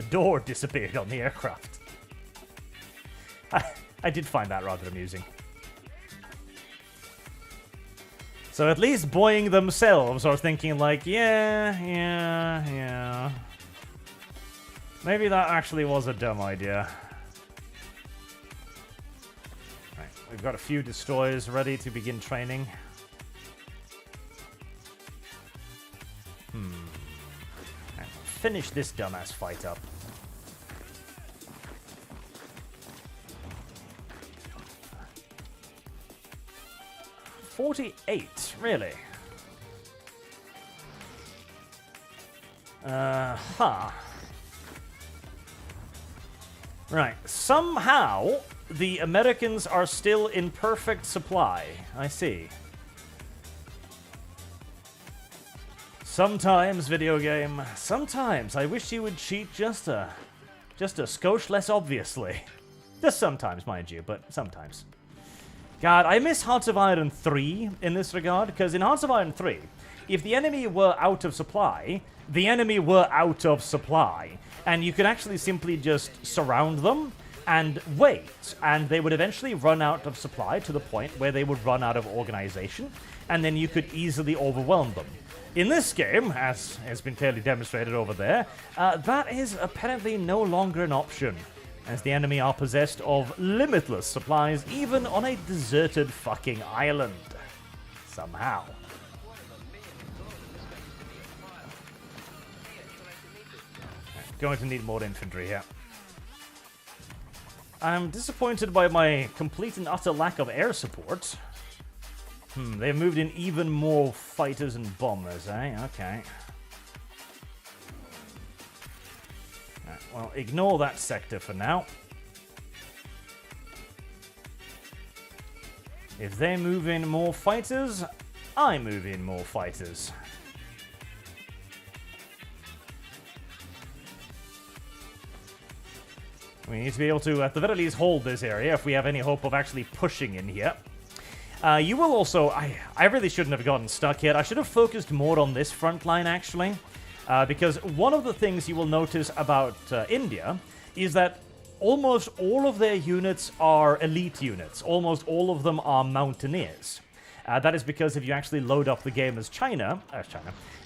door disappeared on the aircraft. I did find that rather amusing. So at least Boeing themselves are thinking like, yeah. Maybe that actually was a dumb idea. Right, we've got a few destroyers ready to begin training. Right, finish this dumbass fight up. $48, really? Right, somehow the Americans are still in perfect supply. I see. Sometimes, video game, sometimes I wish you would cheat just a skosh less obviously. Just sometimes, mind you, but sometimes. God, I miss Hearts of Iron 3 in this regard, because in Hearts of Iron 3, if the enemy were out of supply, the enemy were out of supply. And you could actually simply just surround them and wait, and they would eventually run out of supply to the point where they would run out of organization, and then you could easily overwhelm them. In this game, as has been clearly demonstrated over there, that is apparently no longer an option, as the enemy are possessed of limitless supplies even on a deserted fucking island. Somehow. Going to need more infantry here. I'm disappointed by my complete and utter lack of air support. They've moved in even more fighters and bombers, eh? Okay. Right, well, ignore that sector for now. If they move in more fighters, I move in more fighters. We need to be able to, at the very least, hold this area if we have any hope of actually pushing in here. You will also... I really shouldn't have gotten stuck here. I should have focused more on this front line, actually. Because one of the things you will notice about India is that almost all of their units are elite units. Almost all of them are mountaineers. That is because if you actually load up the game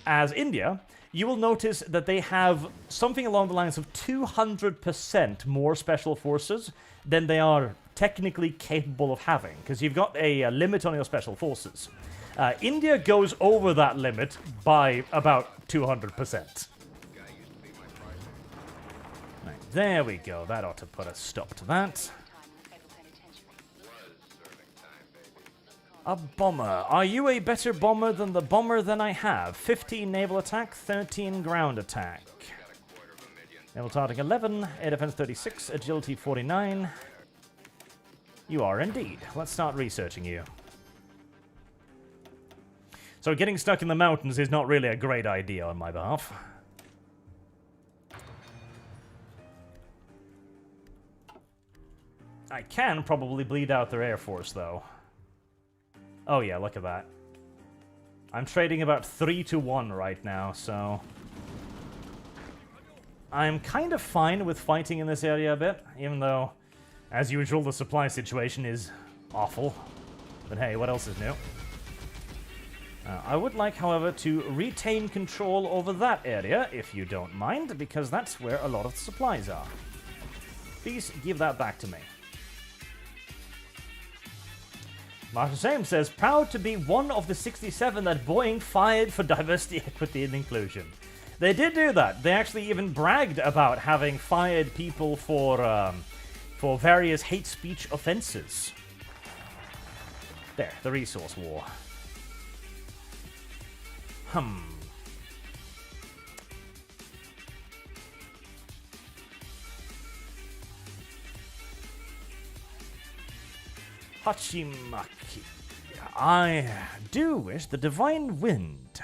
as India, you will notice that they have something along the lines of 200% more special forces than they are technically capable of having, because you've got a limit on your special forces. India goes over that limit by about 200%. Right, there we go. That ought to put a stop to that. A bomber. Are you a better bomber than the bomber than I have? 15 naval attack, 13 ground attack. Naval targeting 11, air defense 36, agility 49. You are indeed. Let's start researching you. So getting stuck in the mountains is not really a great idea on my behalf. I can probably bleed out their air force, though. Oh yeah, look at that. I'm trading about 3-1 right now, so... I'm kind of fine with fighting in this area a bit, even though, as usual, the supply situation is awful. But hey, what else is new? I would like, however, to retain control over that area, if you don't mind, because that's where a lot of the supplies are. Please give that back to me. Martin Same says, proud to be one of the 67 that Boeing fired for diversity, equity, and inclusion. They did do that. They actually even bragged about having fired people for various hate speech offenses. There, the resource war. Hachimaki. I do wish the divine wind.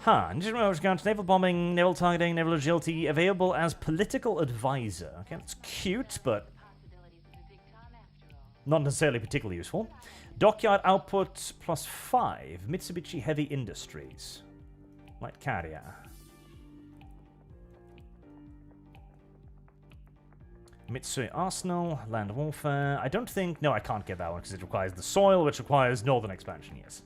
Naval bombing, naval targeting, naval agility, available as political advisor. Okay, that's cute, but not necessarily particularly useful. Dockyard output +5. Mitsubishi Heavy Industries. Light carrier. Mitsui Arsenal, Land Warfare. I don't think... No, I can't get that one because it requires the soil, which requires Northern Expansion, yes.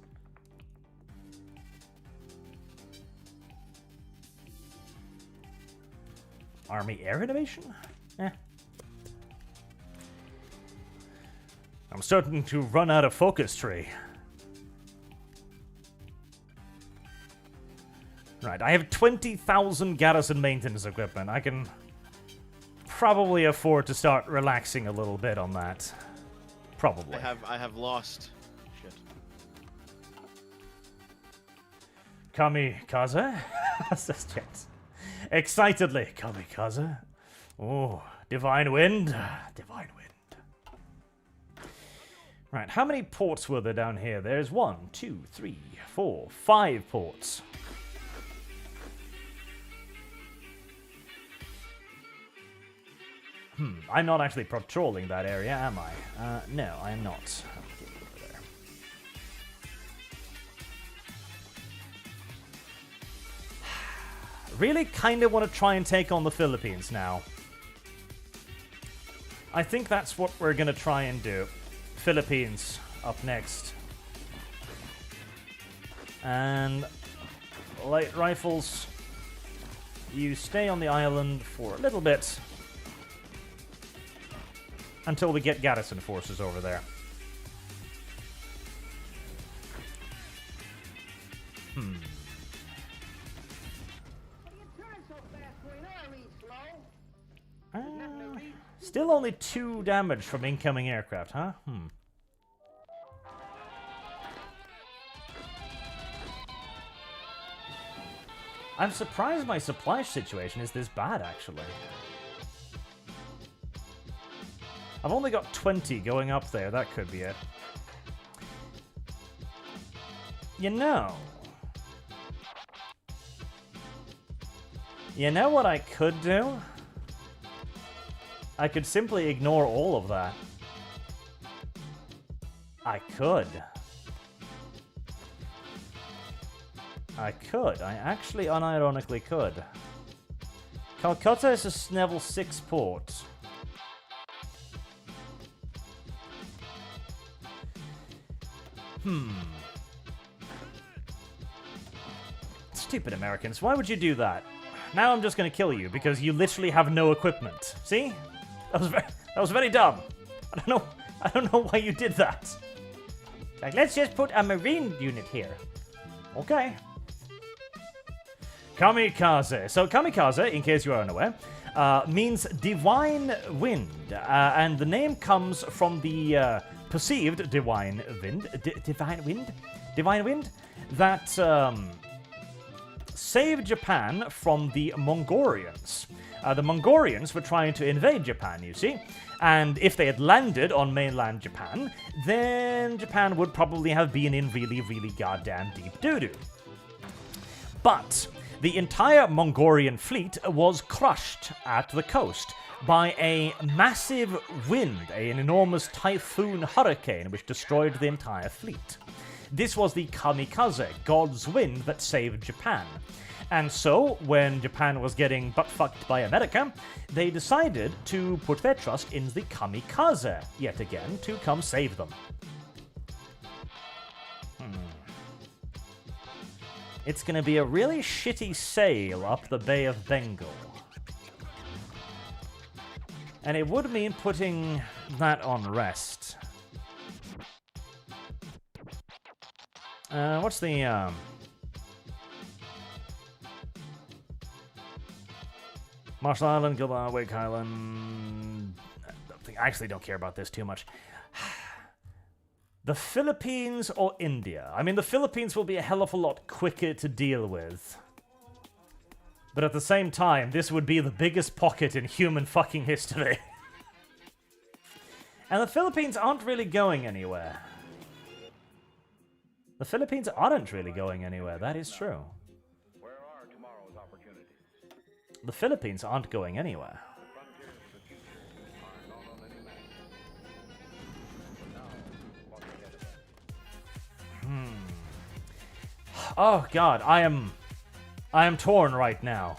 Army Air Innovation? Eh. I'm starting to run out of focus tree. Right, I have 20,000 garrison maintenance equipment. I can probably afford to start relaxing a little bit on that. Probably. I have lost. Shit. Kamikaze? Says chat. Excitedly, kamikaze. Oh, divine wind. Divine wind. Right, how many ports were there down here? There's 1, 2, 3, 4, 5 ports. I'm not actually patrolling that area, am I? No, I am not. Get over there. Really kind of want to try and take on the Philippines now. I think that's what we're going to try and do. Philippines up next. And light rifles, you stay on the island for a little bit. Until we get garrison forces over there. Still only 2 damage from incoming aircraft, huh? I'm surprised my supply situation is this bad, actually. I've only got 20 going up there. That could be it. You know what I could do? I could simply ignore all of that. I could. I actually unironically could. Calcutta is a level 6 port. Stupid Americans, why would you do that? Now I'm just gonna kill you because you literally have no equipment. See? That was very dumb. I don't know why you did that. Like, let's just put a marine unit here. Okay. Kamikaze. So kamikaze, in case you are unaware, means divine wind, and the name comes from the perceived divine wind, divine wind that saved Japan from the Mongolians. The Mongolians were trying to invade Japan, you see, and if they had landed on mainland Japan, then Japan would probably have been in really, really goddamn deep doo-doo. But the entire Mongolian fleet was crushed at the coast by a massive wind, an enormous typhoon hurricane which destroyed the entire fleet. This was the kamikaze, God's wind that saved Japan. And so, when Japan was getting butt-fucked by America, they decided to put their trust in the kamikaze, yet again, to come save them. It's gonna be a really shitty sail up the Bay of Bengal. And it would mean putting that on rest. What's the, Marshall Island, Gilbert, Wake Island... I actually don't care about this too much. The Philippines or India? I mean, the Philippines will be a hell of a lot quicker to deal with. But at the same time, this would be the biggest pocket in human fucking history. And the Philippines aren't really going anywhere. The Philippines aren't really going anywhere, that is true. Where are tomorrow's opportunities? The Philippines aren't going anywhere. Oh god, I am torn right now.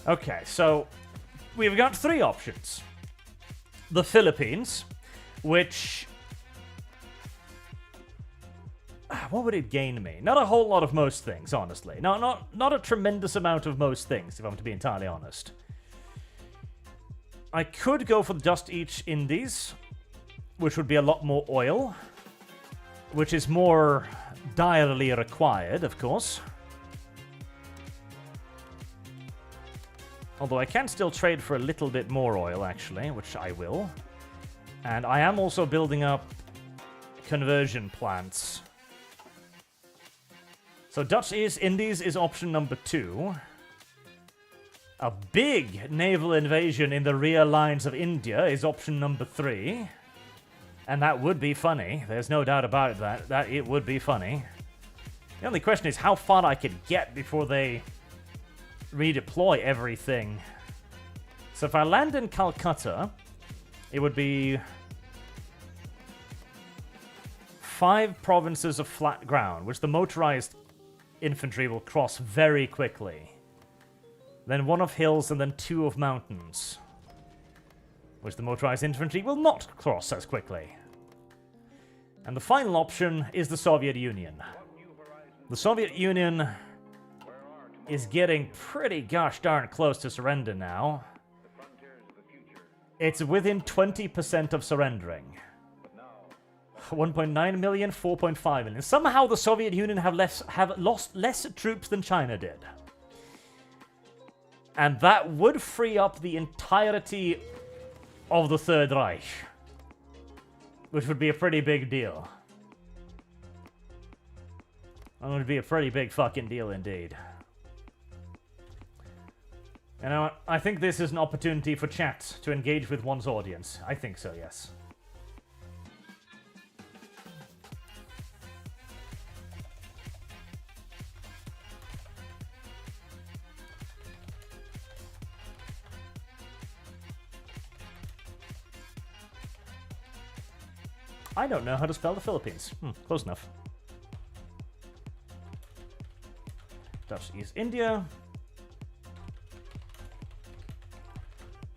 Okay, so we've got 3 options. The Philippines, which... what would it gain me? Not a whole lot of most things, honestly. Not a tremendous amount of most things, if I'm to be entirely honest. I could go for the Just East Indies, which would be a lot more oil, which is more direly required, of course. Although I can still trade for a little bit more oil, actually, which I will. And I am also building up conversion plants. So Dutch East Indies is option number 2. A big naval invasion in the rear lines of India is option number 3. And that would be funny. There's no doubt about it, that it would be funny. The only question is how far I could get before they redeploy everything. So if I land in Calcutta, it would be 5 provinces of flat ground, which the motorized infantry will cross very quickly. Then 1 of hills, and then 2 of mountains, which the motorized infantry will not cross as quickly. And the final option is the Soviet Union. The Soviet Union is getting pretty gosh darn close to surrender now. It's within 20% of surrendering. 1.9 million, 4.5 million. Somehow the Soviet Union have lost less troops than China did. And that would free up the entirety of the Third Reich, which would be a pretty big deal. That would be a pretty big fucking deal indeed. You know what? I think this is an opportunity for chat to engage with one's audience. I think so, yes. I don't know how to spell the Philippines. Close enough. Dutch East India.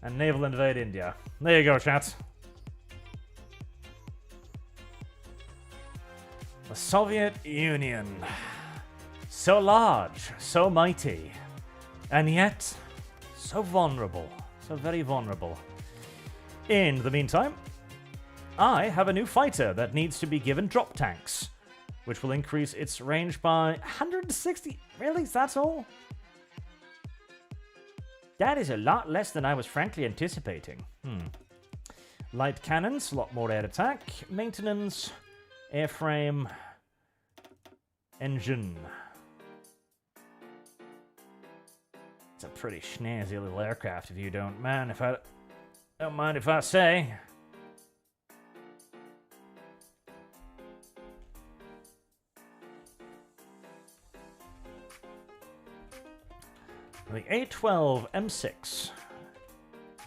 And naval invade India. There you go, chat. The Soviet Union. So large, so mighty, and yet so vulnerable. So very vulnerable. In the meantime, I have a new fighter that needs to be given drop tanks, which will increase its range by 160. Really? That's all? That is a lot less than I was frankly anticipating. Light cannons, a lot more air attack. Maintenance, airframe, engine. It's a pretty snazzy little aircraft if you don't mind if I say. The A-12 M6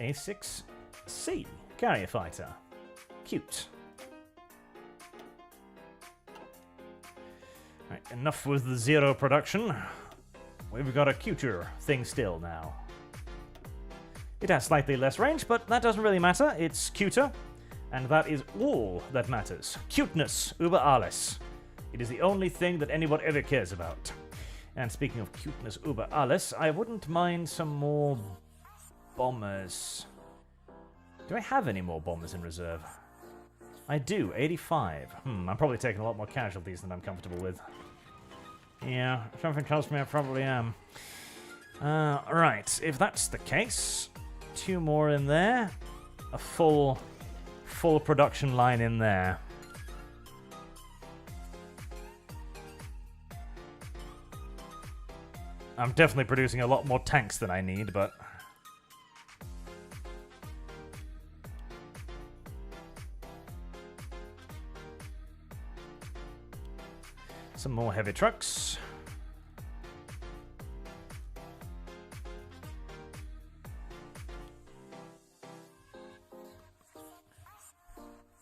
A6C carrier fighter. Cute. Right, enough with the zero production. We've got a cuter thing still now. It has slightly less range, but that doesn't really matter. It's cuter, and that is all that matters. Cuteness über alles. It is the only thing that anyone ever cares about. And speaking of cuteness über alles, I wouldn't mind some more bombers. Do I have any more bombers in reserve? I do, 85. I'm probably taking a lot more casualties than I'm comfortable with. Yeah, something tells me I probably am. Right, if that's the case, 2 more in there. A full production line in there. I'm definitely producing a lot more tanks than I need, but... some more heavy trucks.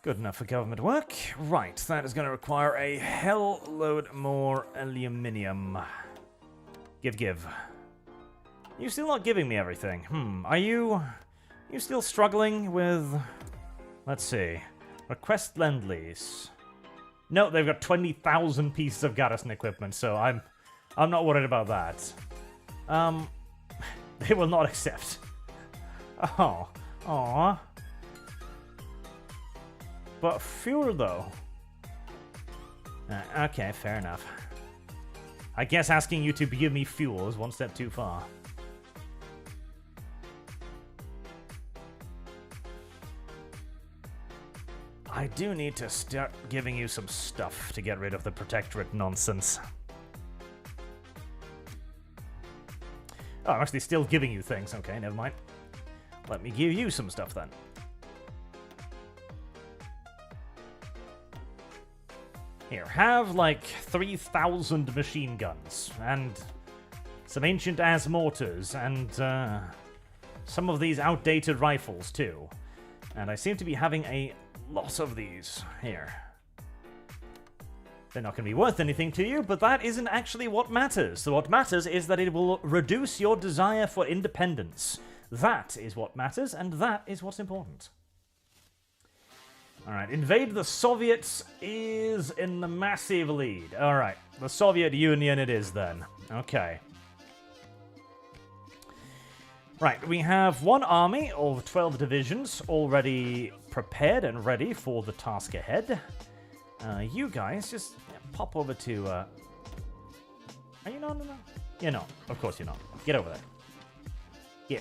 Good enough for government work. Right, that is going to require a hell load more aluminium. Give. You're still not giving me everything. Are you still struggling with... Let's see. Request Lend-Lease. No, they've got 20,000 pieces of garrison equipment, so I'm not worried about that. They will not accept. Oh. Aww. But fuel, though. Okay, fair enough. I guess asking you to give me fuel is one step too far. I do need to start giving you some stuff to get rid of the protectorate nonsense. Oh, I'm actually still giving you things. Okay, never mind. Let me give you some stuff then. Here, have like 3,000 machine guns, and some ancient-ass mortars, and some of these outdated rifles too. And I seem to be having a lot of these here. They're not going to be worth anything to you, but that isn't actually what matters. So what matters is that it will reduce your desire for independence. That is what matters, and that is what's important. Alright, invade the Soviets is in the massive lead. Alright, the Soviet Union it is then. Okay. Right, we have one army of 12 divisions already prepared and ready for the task ahead. You guys just pop over to... Are you not? No? You're not. Of course you're not. Get over there. Yeah.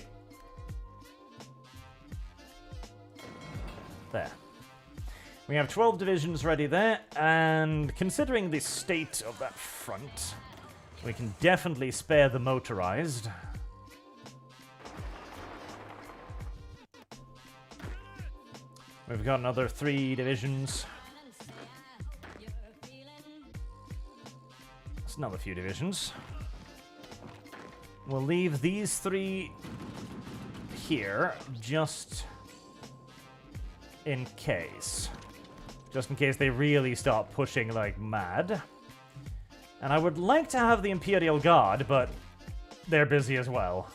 There. We have 12 divisions ready there, and considering the state of that front, we can definitely spare the motorized. We've got another 3 divisions. That's another few divisions. We'll leave these 3 here, just in case. Just in case they really start pushing like mad. And I would like to have the Imperial Guard, but they're busy as well.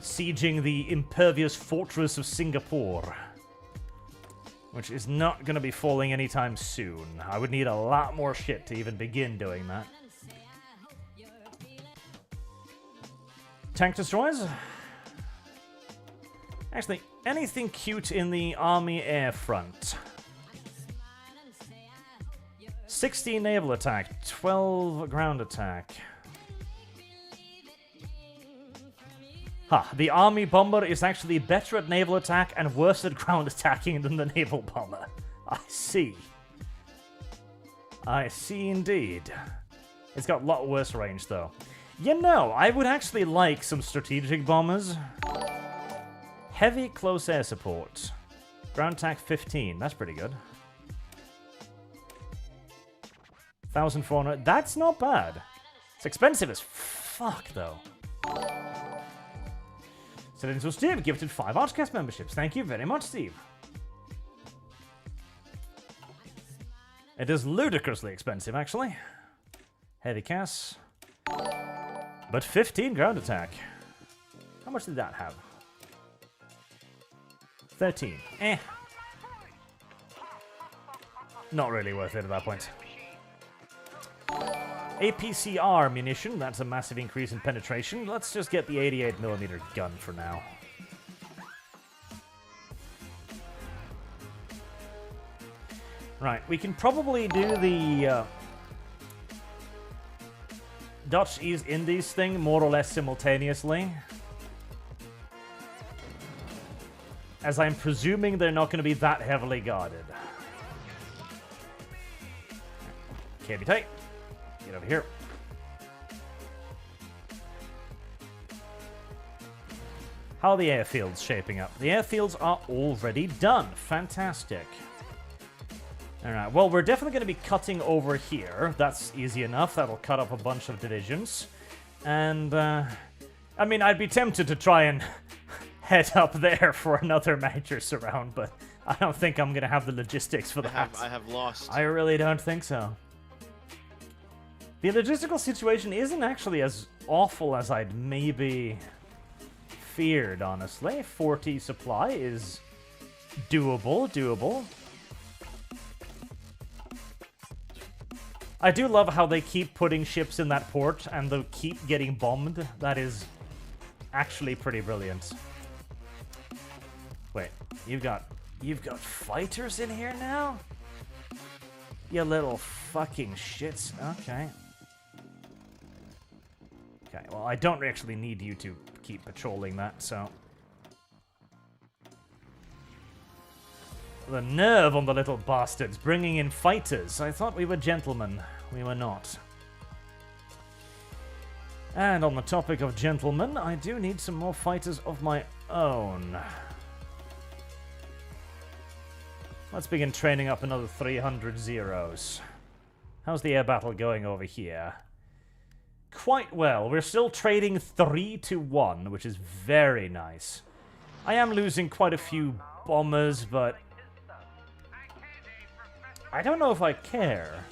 Sieging the impervious fortress of Singapore. Which is not going to be falling anytime soon. I would need a lot more shit to even begin doing that. Tank destroyers? Actually, anything cute in the army air front? 16 naval attack, 12 ground attack. The army bomber is actually better at naval attack and worse at ground attacking than the naval bomber. I see. I see indeed. It's got a lot worse range though. You know, I would actually like some strategic bombers. Heavy close air support. Ground attack 15, that's pretty good. 1,400, that's not bad. It's expensive as fuck though. So Steve gifted 5 ArchCast memberships. Thank you very much, Steve. It is ludicrously expensive, actually. Heavy CAS. But 15 ground attack. How much did that have? 13. Eh. Not really worth it at that point. APCR munition, that's a massive increase in penetration. Let's just get the 88mm gun for now. Right, we can probably do the Dutch East Indies thing more or less simultaneously. As I'm presuming they're not going to be that heavily guarded. Okay, be tight. Get over here. How are the airfields shaping up? The airfields are already done. Fantastic. Alright, well, we're definitely going to be cutting over here. That's easy enough. That'll cut up a bunch of divisions. And, I mean, I'd be tempted to try and head up there for another major surround, but I don't think I'm going to have the logistics for that. I have lost. I really don't think so. The logistical situation isn't actually as awful as I'd maybe feared, honestly. 40 supply is doable. I do love how they keep putting ships in that port and they'll keep getting bombed. That is actually pretty brilliant. Wait, you've got fighters in here now? You little fucking shits. Okay. Okay, well, I don't actually need you to keep patrolling that, so... The nerve on the little bastards, bringing in fighters. I thought we were gentlemen. We were not. And on the topic of gentlemen, I do need some more fighters of my own. Let's begin training up another 300 zeros. How's the air battle going over here? Quite well. We're still trading 3-1, which is very nice. I am losing quite a few bombers, but I don't know if I care.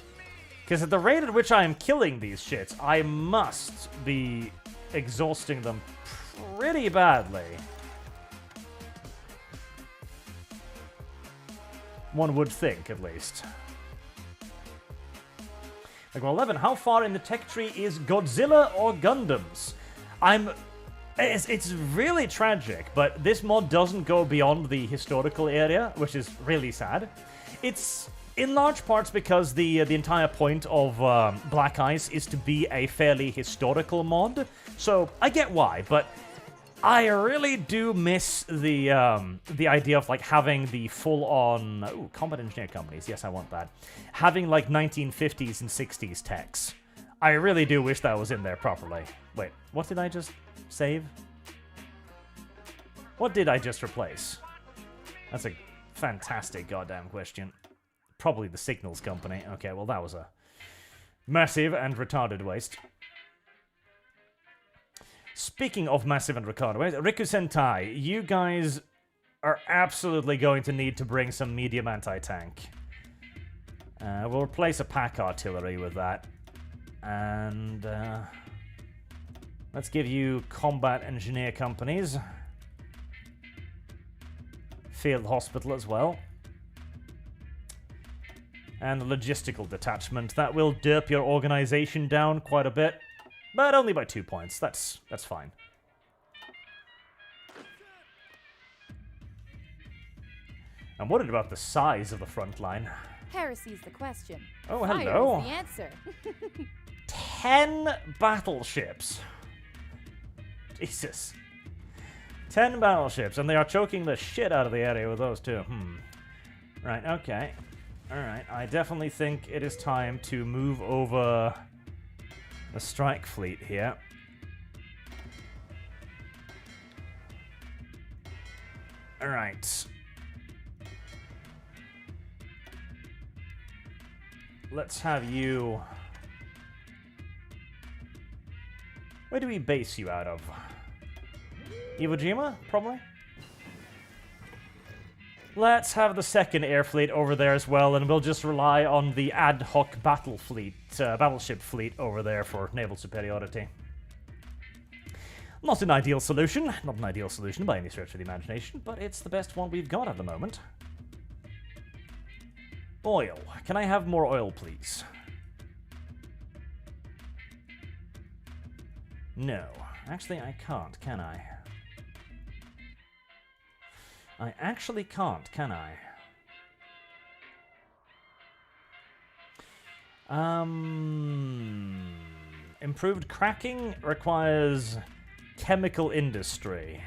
Because at the rate at which I am killing these shits, I must be exhausting them pretty badly. One would think, at least. Like, well, 11, how far in the tech tree is Godzilla or Gundams? It's really tragic, but this mod doesn't go beyond the historical area, which is really sad. It's in large parts because the entire point of Black Ice is to be a fairly historical mod, so I get why, but I really do miss the idea of like having the full-on combat engineer companies. Yes, I want that. Having like 1950s and 60s techs. I really do wish that was in there properly. Wait, what did I just save? What did I just replace? That's a fantastic goddamn question. Probably the signals company. Okay, well that was a massive and retarded waste. Speaking of massive and retarded waste, Riku Sentai, you guys are absolutely going to need to bring some medium anti-tank. We'll replace a pack artillery with that. And let's give you combat engineer companies. Field hospital as well. And a logistical detachment. That will derp your organization down quite a bit. But only by 2 points. That's fine. I'm worried about the size of the front line. Heresy's the question. Oh, Fire hello. is the answer. 10 battleships. Jesus. 10 battleships, and they are choking the shit out of the area with those too. Right, okay. Alright, I definitely think it is time to move over the strike fleet here. Alright. Let's have you... Where do we base you out of? Iwo Jima, probably? Let's have the second air fleet over there as well, and we'll just rely on the ad hoc battleship fleet over there for naval superiority. Not an ideal solution. Not an ideal solution by any stretch of the imagination, but it's the best one we've got at the moment. Oil. Can I have more oil, please? No. Actually, I can't, can I? I actually can't, can I? Improved cracking requires chemical industry.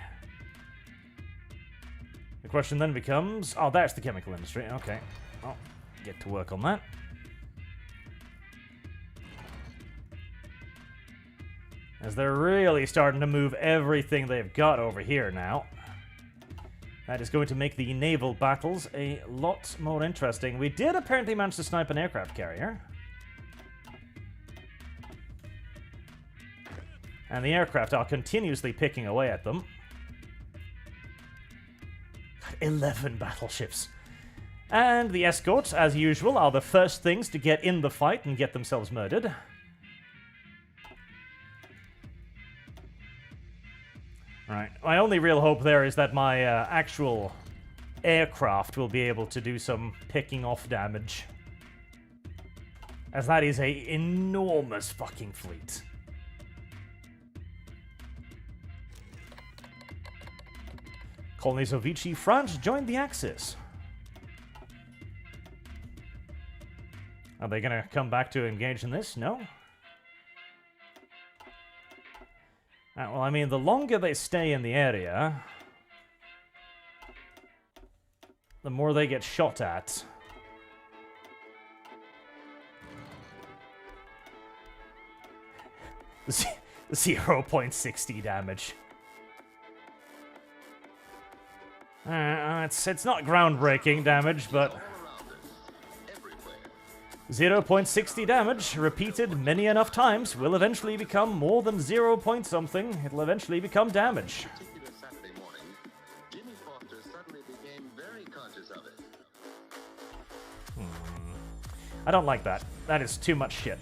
The question then becomes... Oh, that's the chemical industry. Okay. I'll get to work on that. As they're really starting to move everything they've got over here now. That is going to make the naval battles a lot more interesting. We did apparently manage to snipe an aircraft carrier. And the aircraft are continuously picking away at them. 11 battleships. And the escorts, as usual, are the first things to get in the fight and get themselves murdered. Right. My only real hope there is that my actual aircraft will be able to do some picking off damage. As that is an enormous fucking fleet. Colonies of Vichy, France joined the Axis. Are they gonna come back to engage in this? No? Well, I mean, the longer they stay in the area, the more they get shot at. The 0.60 damage. It's not groundbreaking damage, but 0.60 damage, repeated many enough times, will eventually become more than 0 point something. It'll eventually become damage. I don't like that. That is too much shit.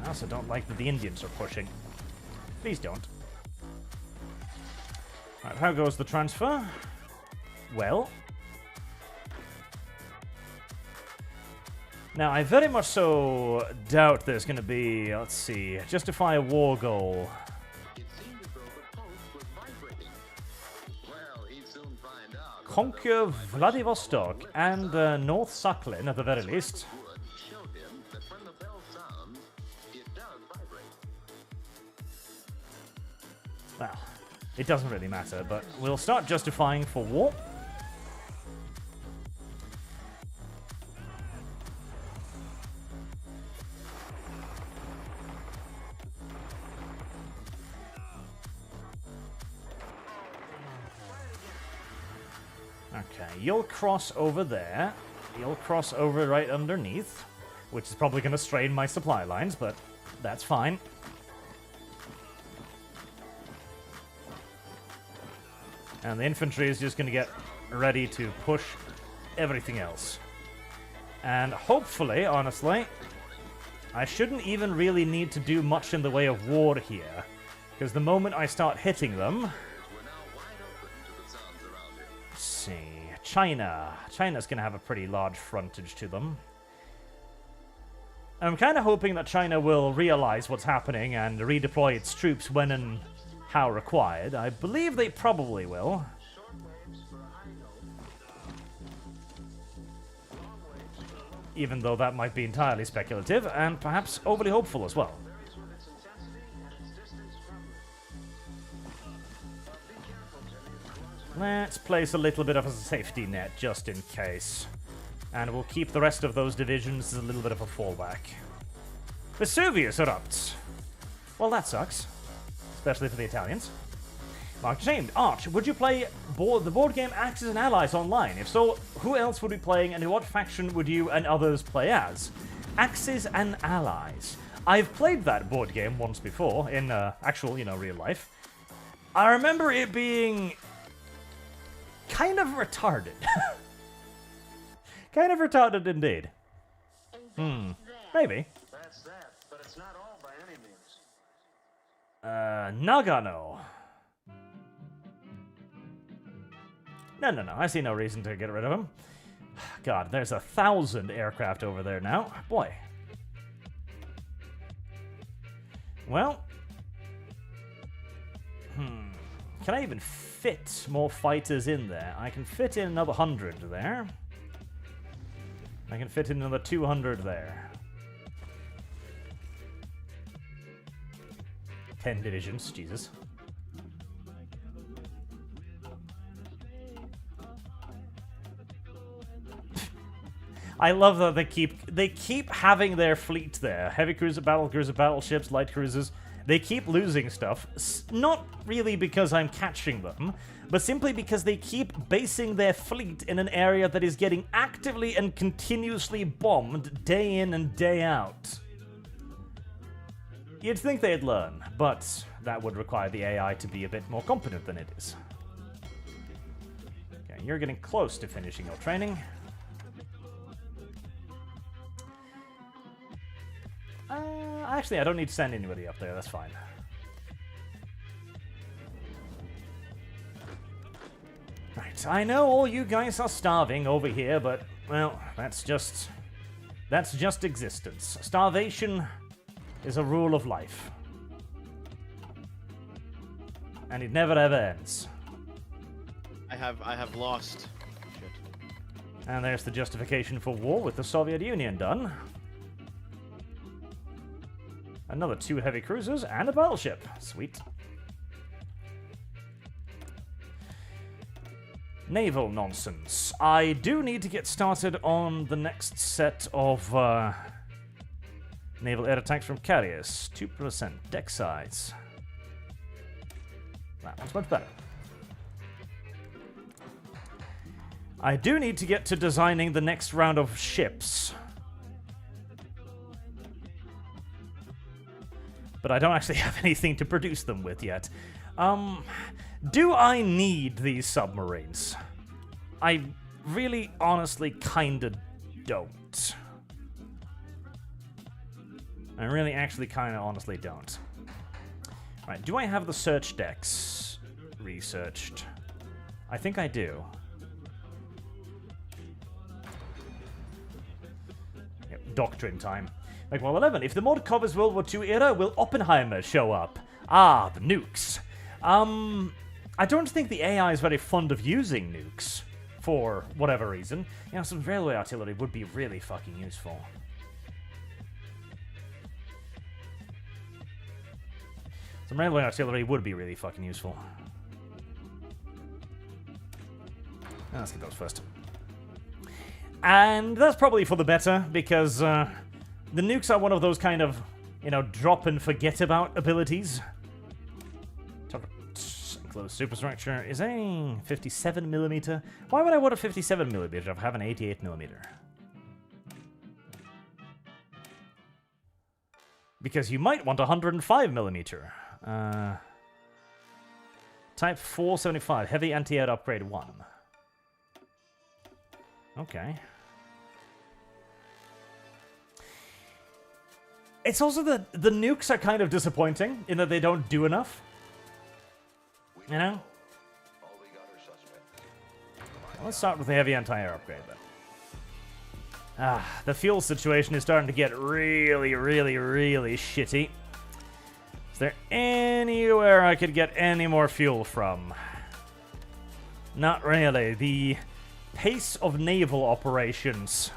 I also don't like that the Indians are pushing. Please don't. Alright, how goes the transfer? Well. Now, I very much so doubt there's going to be, let's see, justify a war goal. Conquer Vladivostok and North Sakhalin at the very least. Well, it doesn't really matter, but we'll start justifying for war. Okay, you'll cross over there. You'll cross over right underneath, which is probably going to strain my supply lines, but that's fine. And the infantry is just going to get ready to push everything else. And hopefully, honestly, I shouldn't even really need to do much in the way of war here, because the moment I start hitting them... Let's see... China. China's going to have a pretty large frontage to them. I'm kind of hoping that China will realize what's happening and redeploy its troops when and how required. I believe they probably will. Even though that might be entirely speculative and perhaps overly hopeful as well. Let's place a little bit of a safety net just in case. And we'll keep the rest of those divisions as a little bit of a fallback. Vesuvius erupts. Well, that sucks. Especially for the Italians. Mark James, Arch, would you play the board game Axis and Allies online? If so, who else would be playing and what faction would you and others play as? Axis and Allies. I've played that board game once before in actual, real life. I remember it being kind of retarded. Kind of retarded indeed. Maybe. That's that, but it's not all by any means. Nagano. No. I see no reason to get rid of him. God, there's 1,000 aircraft over there now. Boy. Well. Can I even fit more fighters in there? I can fit in another 100 there. I can fit in another 200 there. 10 divisions, Jesus. I love that they keep having their fleet there. Heavy cruiser, battleships, light cruisers. They keep losing stuff, not really because I'm catching them, but simply because they keep basing their fleet in an area that is getting actively and continuously bombed day in and day out. You'd think they'd learn, but that would require the AI to be a bit more competent than it is. Okay, you're getting close to finishing your training. Actually, I don't need to send anybody up there, that's fine. Right, I know all you guys are starving over here, but, well, that's just existence. Starvation is a rule of life. And it never ever ends. I have lost. Shit. And there's the justification for war with the Soviet Union done. Another 2 heavy cruisers and a battleship. Sweet. Naval nonsense. I do need to get started on the next set of Naval air attacks from carriers. 2% deck size. That one's much better. I do need to get to designing the next round of ships. But I don't actually have anything to produce them with yet. Do I need these submarines? I really, honestly, kinda don't. I really, actually, kinda, honestly don't. Right, do I have the search decks researched? I think I do. Yep, doctrine time. Like, well, 11. If the mod covers World War II era, will Oppenheimer show up? Ah, the nukes. I don't think the AI is very fond of using nukes, for whatever reason. You know, some railway artillery would be really fucking useful. Some railway artillery would be really fucking useful. Let's get those first. And that's probably for the better, because the nukes are one of those kind of, you know, drop and forget about abilities. Close superstructure is a 57mm. Why would I want a 57mm if I have an 88mm? Because you might want a 105mm. Type 475, heavy anti-air upgrade 1. Okay. It's also that the nukes are kind of disappointing in that they don't do enough. You know? Well, let's start with the heavy anti-air upgrade then. The fuel situation is starting to get really, really, really shitty. Is there anywhere I could get any more fuel from? Not really. The pace of naval operations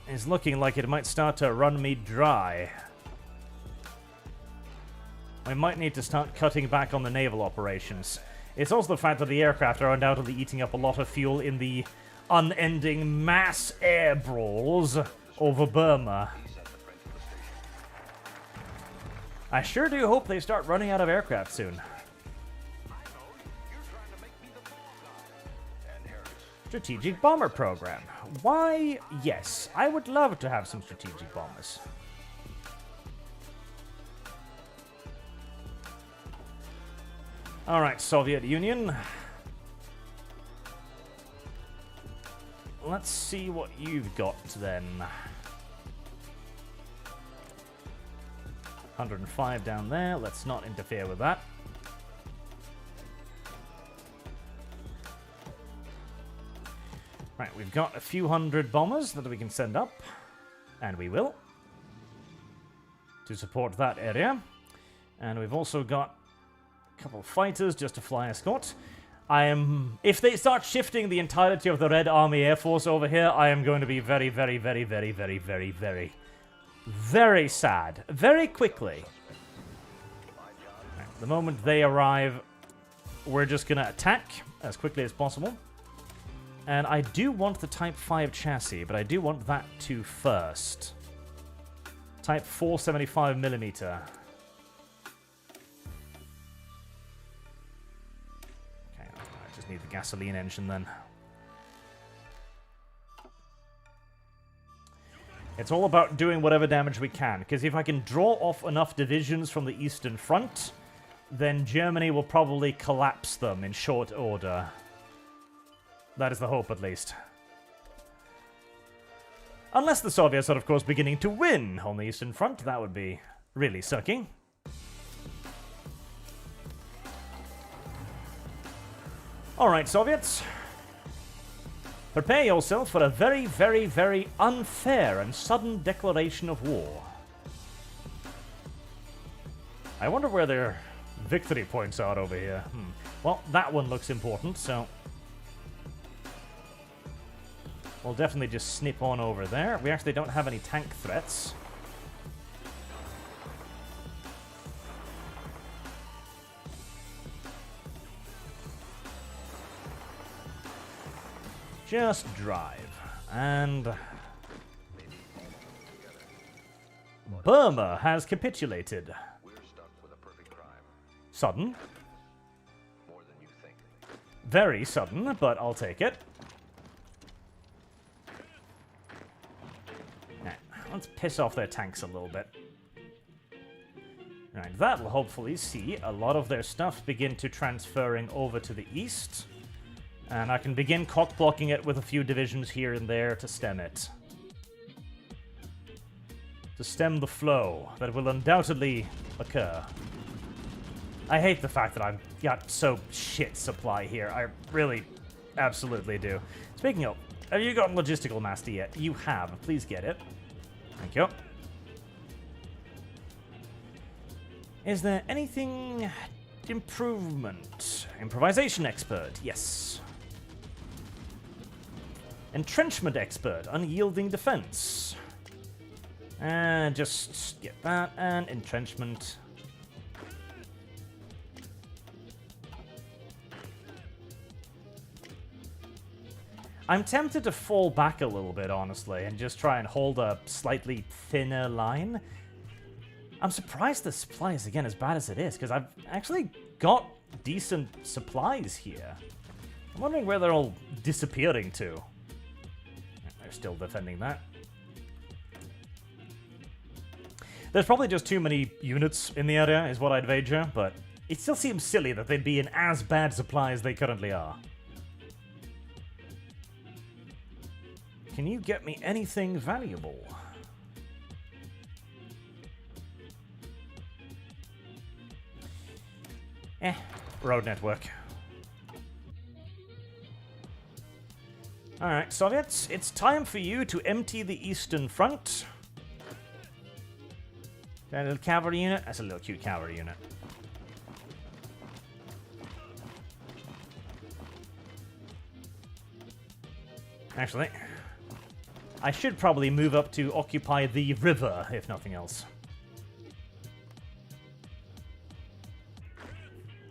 is looking like it might start to run me dry. We might need to start cutting back on the naval operations. It's also the fact that the aircraft are undoubtedly eating up a lot of fuel in the unending mass air brawls over Burma. I sure do hope they start running out of aircraft soon. Strategic bomber program. Why, yes, I would love to have some strategic bombers. Alright, Soviet Union. Let's see what you've got then. 105 down there. Let's not interfere with that. Right, we've got a few hundred bombers that we can send up. And we will. To support that area. And we've also got couple of fighters just to fly escort. If they start shifting the entirety of the Red Army Air Force over here, I am going to be very, very, very, very, very, very, very, very sad. Very quickly. Right, the moment they arrive, we're just going to attack as quickly as possible. And I do want the Type 5 chassis, but I do want that too first. Type 475mm. Need the gasoline engine then. It's all about doing whatever damage we can, because if I can draw off enough divisions from the Eastern Front, then Germany will probably collapse them in short order. That is the hope, at least. Unless the Soviets are, of course, beginning to win on the Eastern Front, that would be really sucky. Alright, Soviets. Prepare yourself for a very, very, very unfair and sudden declaration of war. I wonder where their victory points are over here. Well, that one looks important, so we'll definitely just snip on over there. We actually don't have any tank threats. Just drive. And Burma has capitulated. We're stuck with a perfect crime. Sudden. More than you think. Very sudden, but I'll take it. Now, let's piss off their tanks a little bit. Right, that will hopefully see a lot of their stuff begin to transferring over to the east. And I can begin cock-blocking it with a few divisions here and there to stem it. To stem the flow that will undoubtedly occur. I hate the fact that I've got so shit supply here. I really, absolutely do. Speaking of, have you gotten Logistical Master yet? You have. Please get it. Thank you. Is there anything... improvement? Improvisation expert, yes. Entrenchment expert, unyielding defense. And just get that, and entrenchment. I'm tempted to fall back a little bit, honestly, and just try and hold a slightly thinner line. I'm surprised the supply is, again, as bad as it is, because I've actually got decent supplies here. I'm wondering where they're all disappearing to. They're still defending that. There's probably just too many units in the area, is what I'd wager, but it still seems silly that they'd be in as bad supply as they currently are. Can you get me anything valuable? Road network. Alright, Soviets, it's time for you to empty the eastern front. That little cavalry unit? That's a little cute cavalry unit. Actually, I should probably move up to occupy the river, if nothing else.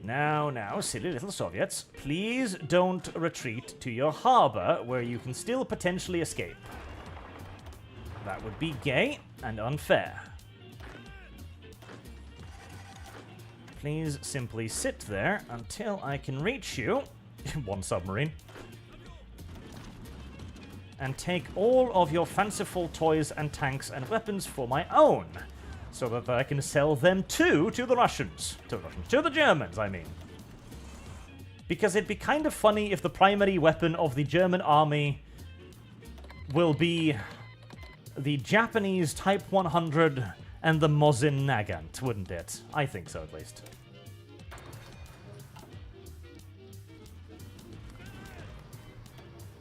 Now, silly little Soviets, please don't retreat to your harbor, where you can still potentially escape. That would be gay and unfair. Please simply sit there until I can reach you. One submarine. And take all of your fanciful toys and tanks and weapons for my own, so that I can sell them to the Russians. To the Germans, I mean. Because it'd be kind of funny if the primary weapon of the German army will be the Japanese Type 100 and the Mosin Nagant, wouldn't it? I think so, at least.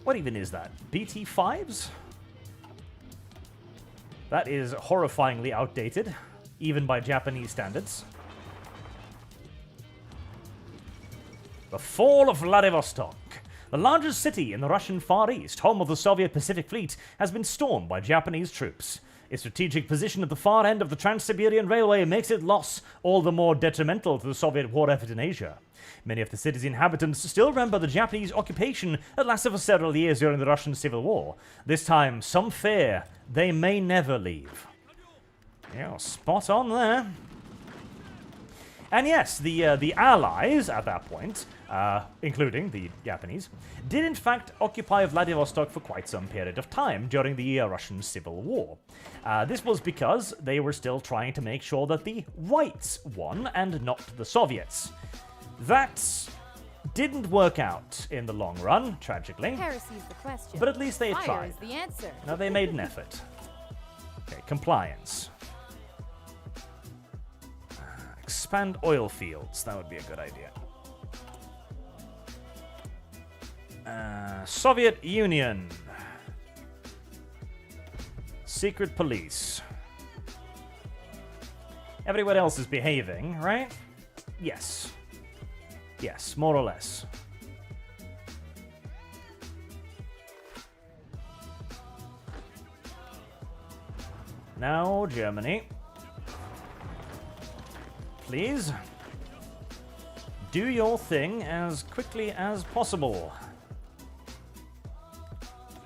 What even is that? BT-5s? That is horrifyingly outdated, even by Japanese standards. The fall of Vladivostok. The largest city in the Russian Far East, home of the Soviet Pacific Fleet, has been stormed by Japanese troops. Its strategic position at the far end of the Trans-Siberian Railway makes its loss all the more detrimental to the Soviet war effort in Asia. Many of the city's inhabitants still remember the Japanese occupation that lasted for several years during the Russian Civil War. This time, some fear they may never leave. Yeah, spot on there. And yes, the Allies at that point, including the Japanese, did in fact occupy Vladivostok for quite some period of time during the Russian Civil War. This was because they were still trying to make sure that the whites won and not the Soviets. That didn't work out in the long run, tragically. Heresy's the question. But at least they Fire tried. is the answer. Now they made an effort. Okay, compliance. Expand oil fields. That would be a good idea. Soviet Union. Secret police. Everyone else is behaving, right? Yes. Yes, more or less. Now, Germany. Please. Do your thing as quickly as possible.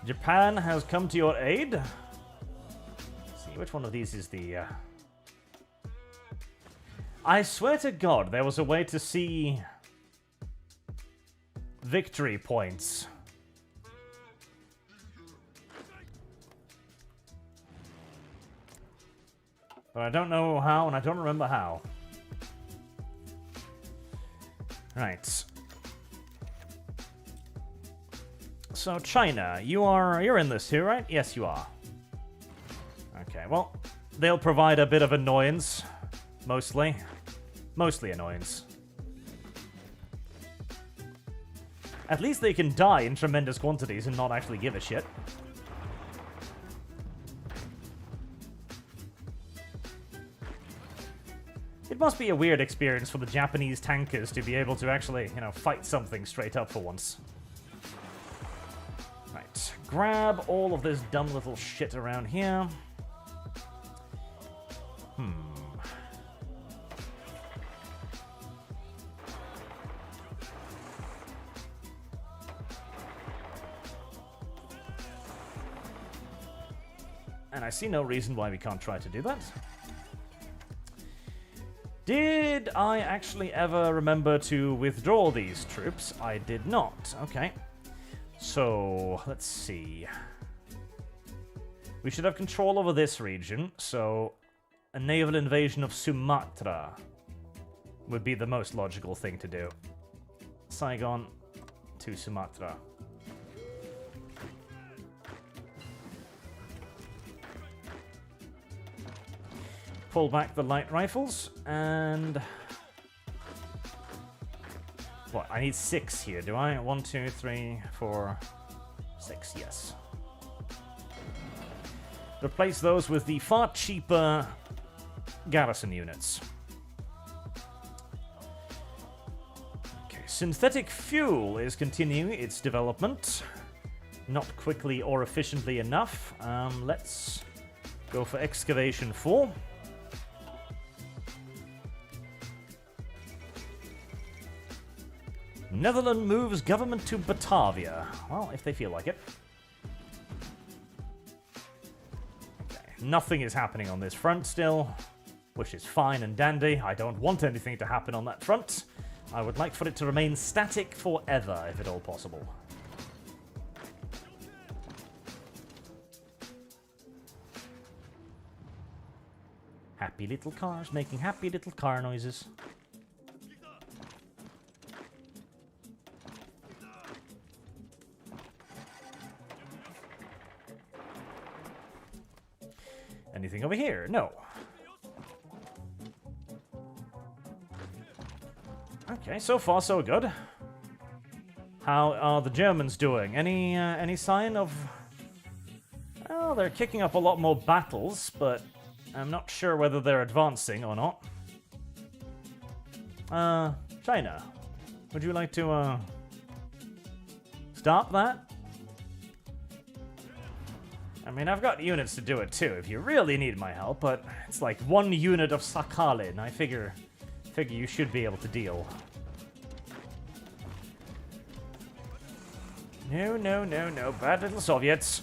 Japan has come to your aid. Let's see, which one of these is the I swear to God, there was a way to see victory points. But I don't know how, and I don't remember how. Right. So China, you're in this too, right? Yes, you are. Okay, well, they'll provide a bit of annoyance, mostly. Mostly annoyance. At least they can die in tremendous quantities and not actually give a shit. It must be a weird experience for the Japanese tankers to be able to actually, you know, fight something straight up for once. Right, grab all of this dumb little shit around here. And I see no reason why we can't try to do that. Did I actually ever remember to withdraw these troops? I did not. Okay. So, let's see. We should have control over this region, so a naval invasion of Sumatra would be the most logical thing to do. Saigon to Sumatra. Pull back the light rifles, and... What, I need 6 here, do I? 1, 2, 3, 4, 6, yes. Replace those with the far cheaper garrison units. Okay, synthetic fuel is continuing its development. Not quickly or efficiently enough. Let's go for excavation 4. Netherlands moves government to Batavia. Well, if they feel like it. Okay, nothing is happening on this front still, which is fine and dandy. I don't want anything to happen on that front. I would like for it to remain static forever, if at all possible. Happy little cars making happy little car noises. Anything over here? No. Okay, so far so good. How are the Germans doing? Any sign of... Oh, they're kicking up a lot more battles, but I'm not sure whether they're advancing or not. China. Would you like to, stop that? I mean, I've got units to do it too, if you really need my help, but it's like 1 unit of Sakhalin. I figure you should be able to deal. No, no, no, no. Bad little Soviets.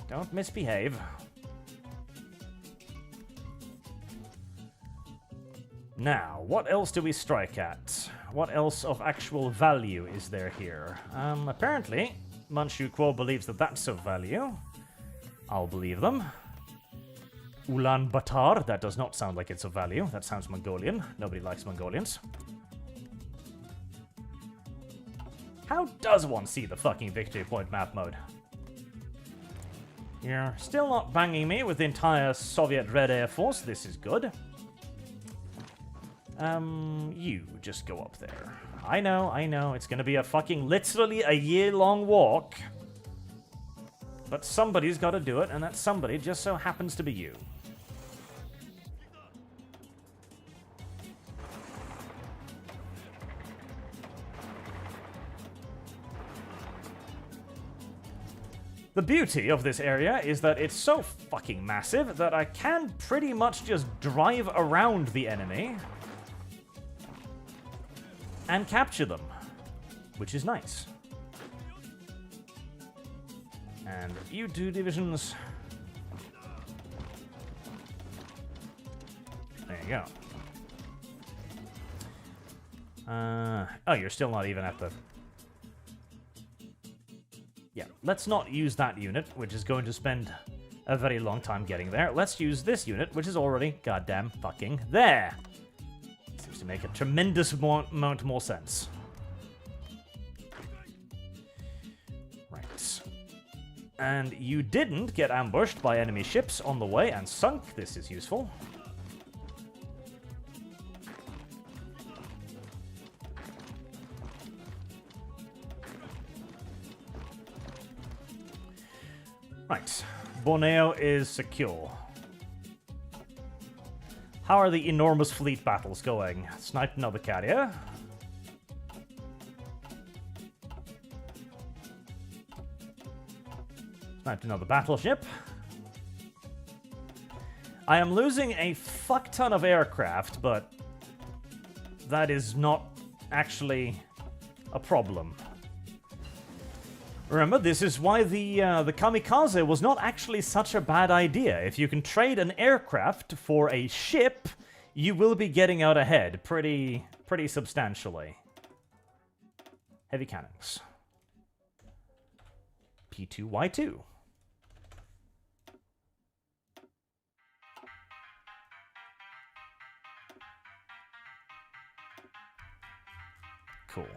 Don't misbehave. Now, what else do we strike at? What else of actual value is there here? Apparently... Manchu Kuo believes that that's of value. I'll believe them. Ulaanbaatar, that does not sound like it's of value. That sounds Mongolian. Nobody likes Mongolians. How does one see the fucking victory point map mode? You're still not banging me with the entire Soviet Red Air Force. This is good. You just go up there. I know, it's gonna be a fucking literally a year-long walk. But somebody's gotta do it, and that somebody just so happens to be you. The beauty of this area is that it's so fucking massive that I can pretty much just drive around the enemy and capture them, which is nice. And you 2 divisions. you go. Oh, you're still not even at the... Yeah, let's not use that unit, which is going to spend a very long time getting there. Let's use this unit, which is already goddamn fucking there. Seems to make a tremendous amount more sense. Right. And you didn't get ambushed by enemy ships on the way and sunk. This is useful. Right. Borneo is secure. How are the enormous fleet battles going? Sniped another carrier. Sniped another battleship. I am losing a fuck ton of aircraft, but that is not actually a problem. Remember, this is why the kamikaze was not actually such a bad idea. If you can trade an aircraft for a ship, you will be getting out ahead pretty substantially. Heavy cannons. P2Y2. Cool.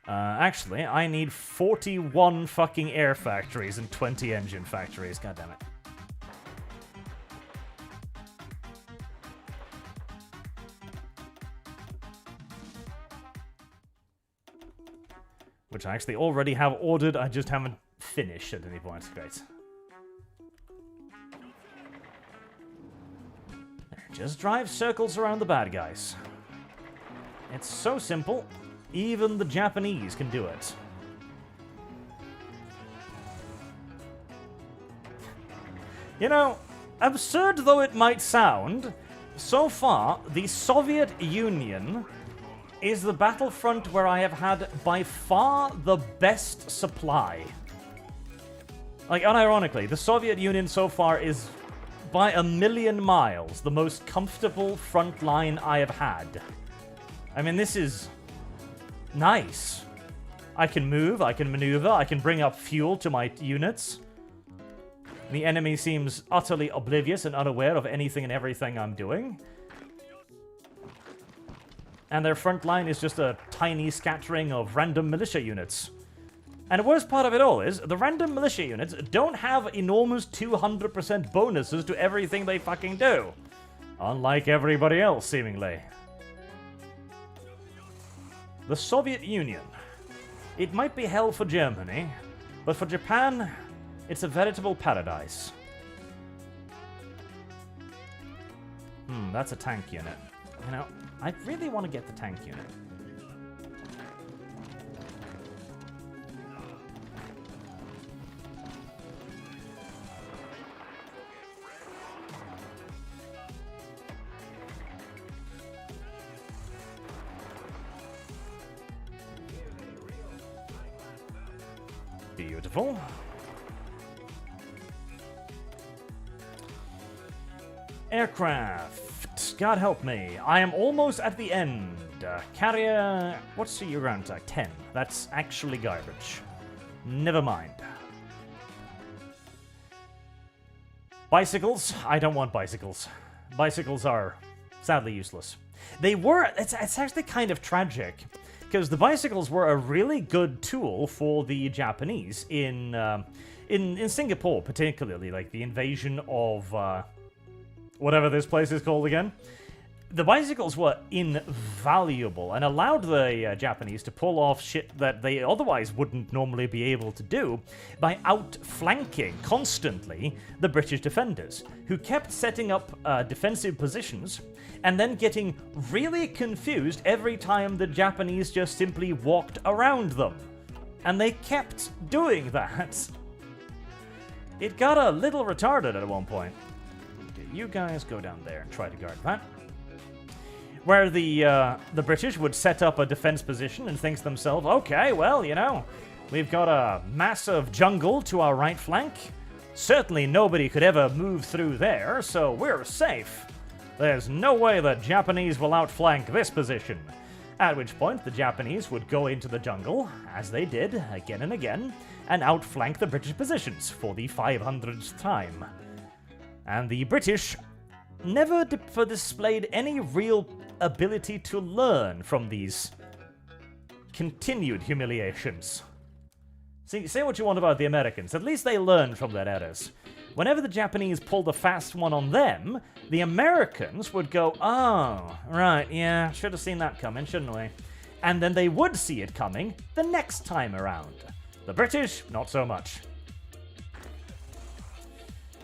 Actually, I need 41 fucking air factories and 20 engine factories. God damn it. Which I actually already have ordered, I just haven't finished at any point. Great. There, just drive circles around the bad guys. It's so simple. Even the Japanese can do it. You know, absurd though it might sound, so far, the Soviet Union is the battlefront where I have had by far the best supply. Like, unironically, the Soviet Union so far is, by a million miles, the most comfortable front line I have had. I mean, this is... nice. I can move, I can maneuver, I can bring up fuel to my units. The enemy seems utterly oblivious and unaware of anything and everything I'm doing. And their front line is just a tiny scattering of random militia units. And the worst part of it all is, the random militia units don't have enormous 200% bonuses to everything they fucking do. Unlike everybody else, seemingly. The Soviet Union. It might be hell for Germany, but for Japan, it's a veritable paradise. That's a tank unit. You know, I really want to get the tank unit. Beautiful. Aircraft. God help me. I am almost at the end. Carrier... what's your ground attack? 10. That's actually garbage. Never mind. Bicycles? I don't want bicycles. Bicycles are sadly useless. They were... It's actually kind of tragic. Because the bicycles were a really good tool for the Japanese in Singapore, particularly, like the invasion of whatever this place is called again. The bicycles were invaluable and allowed the Japanese to pull off shit that they otherwise wouldn't normally be able to do by outflanking constantly the British defenders, who kept setting up defensive positions and then getting really confused every time the Japanese just simply walked around them. And they kept doing that. It got a little retarded at one point. Okay, you guys go down there and try to guard that. Where the British would set up a defense position and think to themselves, okay, well, you know, we've got a massive jungle to our right flank. Certainly nobody could ever move through there, so we're safe. There's no way the Japanese will outflank this position. At which point the Japanese would go into the jungle, as they did again and again, and outflank the British positions for the 500th time. And the British never displayed any real ability to learn from these continued humiliations. See, say what you want about the Americans, at least they learned from their errors. Whenever the Japanese pulled a fast one on them, the Americans would go, oh, right, yeah, should have seen that coming, shouldn't we? And then they would see it coming the next time around. The British, not so much.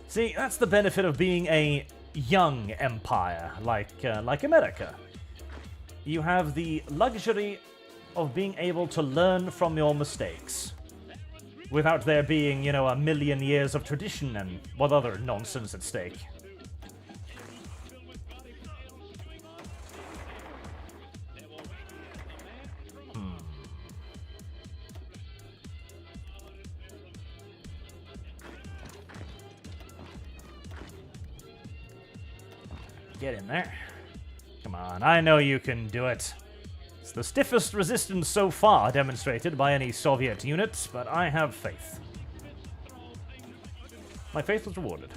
See, that's the benefit of being a young empire, like America. You have the luxury of being able to learn from your mistakes, without there being, you know, a million years of tradition and what other nonsense at stake. Get in there. Come on, I know you can do it. It's the stiffest resistance so far demonstrated by any Soviet units, but I have faith. My faith was rewarded.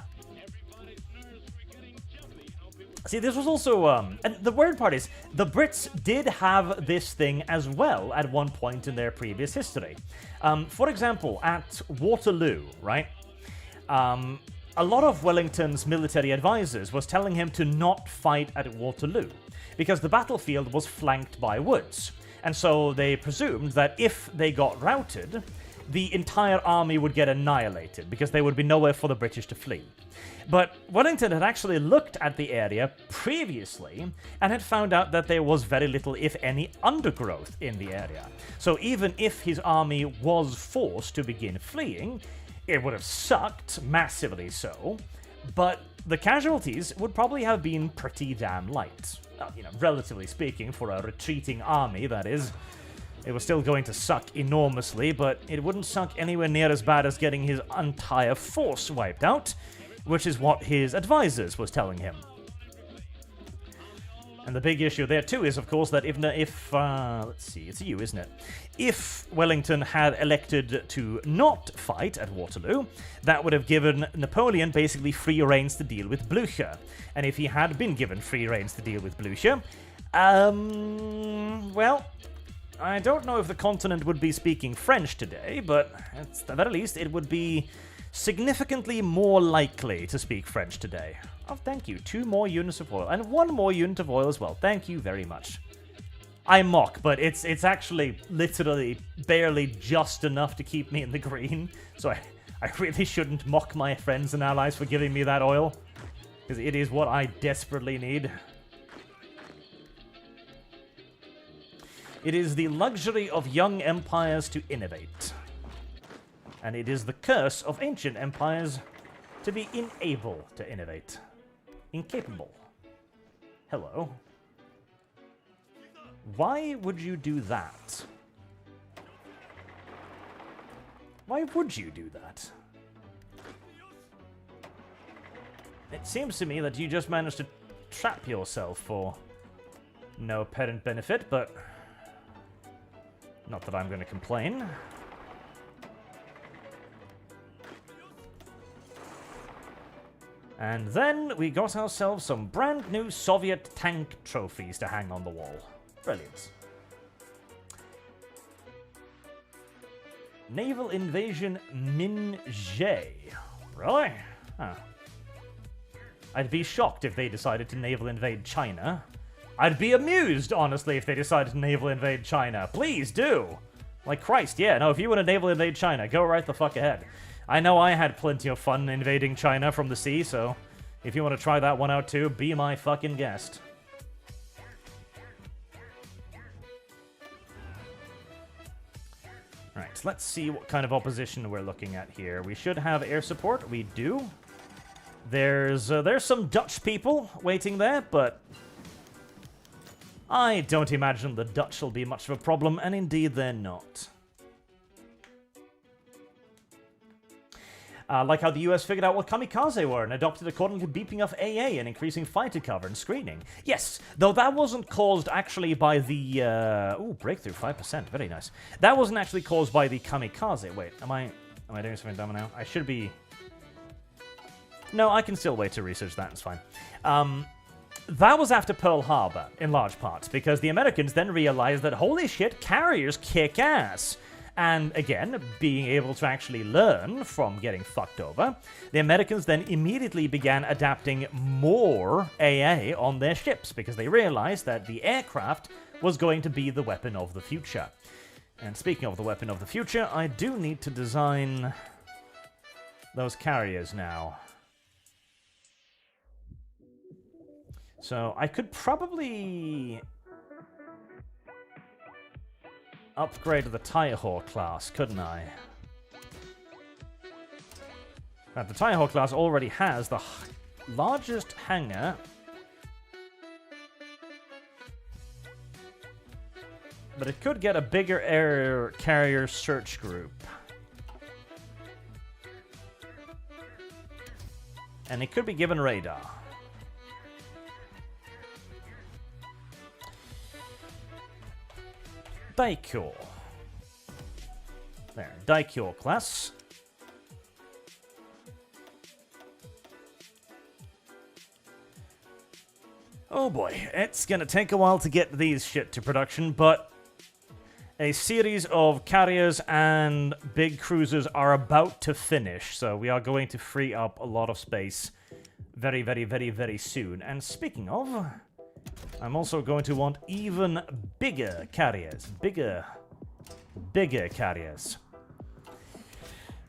See, this was also, and the weird part is, the Brits did have this thing as well at one point in their previous history. For example, at Waterloo, right? A lot of Wellington's military advisors was telling him to not fight at Waterloo, because the battlefield was flanked by woods. And so they presumed that if they got routed, the entire army would get annihilated, because there would be nowhere for the British to flee. But Wellington had actually looked at the area previously and had found out that there was very little, if any, undergrowth in the area. So even if his army was forced to begin fleeing, it would have sucked, massively so, but the casualties would probably have been pretty damn light. You know, relatively speaking, for a retreating army, that is. It was still going to suck enormously, but it wouldn't suck anywhere near as bad as getting his entire force wiped out, which is what his advisors was telling him. And the big issue there too is, of course, that if let's see, it's you, isn't it? If Wellington had elected to not fight at Waterloo, that would have given Napoleon basically free reins to deal with Blucher. And if he had been given free reins to deal with Blucher, well, I don't know if the continent would be speaking French today, but at the very least, it would be significantly more likely to speak French today. Oh, thank you. 2 more units of oil. And 1 more unit of oil as well. Thank you very much. I mock, but it's actually literally barely just enough to keep me in the green. So I really shouldn't mock my friends and allies for giving me that oil, because it is what I desperately need. It is the luxury of young empires to innovate. And it is the curse of ancient empires to be unable to innovate. Incapable. Hello. Why would you do that? Why would you do that? It seems to me that you just managed to trap yourself for no apparent benefit, but not that I'm going to complain. And then we got ourselves some brand new Soviet tank trophies to hang on the wall. Brilliant. Naval invasion Min Jae. Really? Huh. I'd be shocked if they decided to naval invade China. I'd be amused, honestly, if they decided to naval invade China. Please do! Like, Christ, yeah, no, if you want to naval invade China, go right the fuck ahead. I know I had plenty of fun invading China from the sea, so if you want to try that one out too, be my fucking guest. Right, let's see what kind of opposition we're looking at here. We should have air support. We do. There's some Dutch people waiting there, but I don't imagine the Dutch will be much of a problem, and indeed they're not. Like how the US figured out what kamikaze were and adopted accordingly beeping off AA and increasing fighter cover and screening. Yes, though that wasn't caused actually by the... Ooh, breakthrough, 5%, very nice. That wasn't actually caused by the kamikaze. Wait, am I doing something dumb now? I should be... No, I can still wait to research that, it's fine. That was after Pearl Harbor, in large part, because the Americans then realized that, holy shit, carriers kick ass. And again, being able to actually learn from getting fucked over, the Americans then immediately began adapting more AA on their ships, because they realized that the aircraft was going to be the weapon of the future. And speaking of the weapon of the future, I do need to design those carriers now. So I could probably upgrade the Tiehor class, couldn't I? Now, the Tiehor class already has the largest hangar, but it could get a bigger air carrier search group. And it could be given radar. Daikyo. There, Daikyo class. Oh boy, it's gonna take a while to get these shit to production, but a series of carriers and big cruisers are about to finish, so we are going to free up a lot of space very, very, very, very soon. And speaking of... I'm also going to want even bigger carriers. Bigger carriers.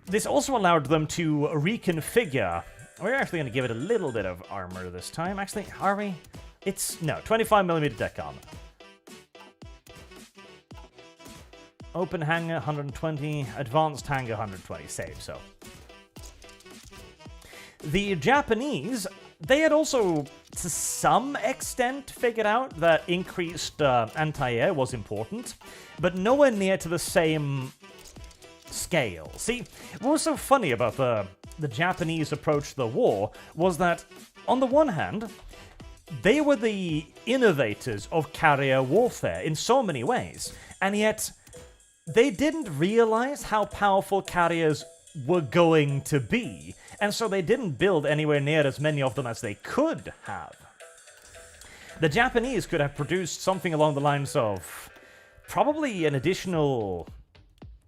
This also allowed them to reconfigure. We're actually going to give it a little bit of armor this time. Actually, are we? It's, no, 25mm deck armor. Open hangar, 120. Advanced hangar, 120. Save, so. The Japanese... They had also, to some extent, figured out that increased anti-air was important, but nowhere near to the same scale. See, what was so funny about the Japanese approach to the war was that, on the one hand, they were the innovators of carrier warfare in so many ways, and yet they didn't realize how powerful carriers were going to be, and so they didn't build anywhere near as many of them as they could have. The Japanese could have produced something along the lines of probably an additional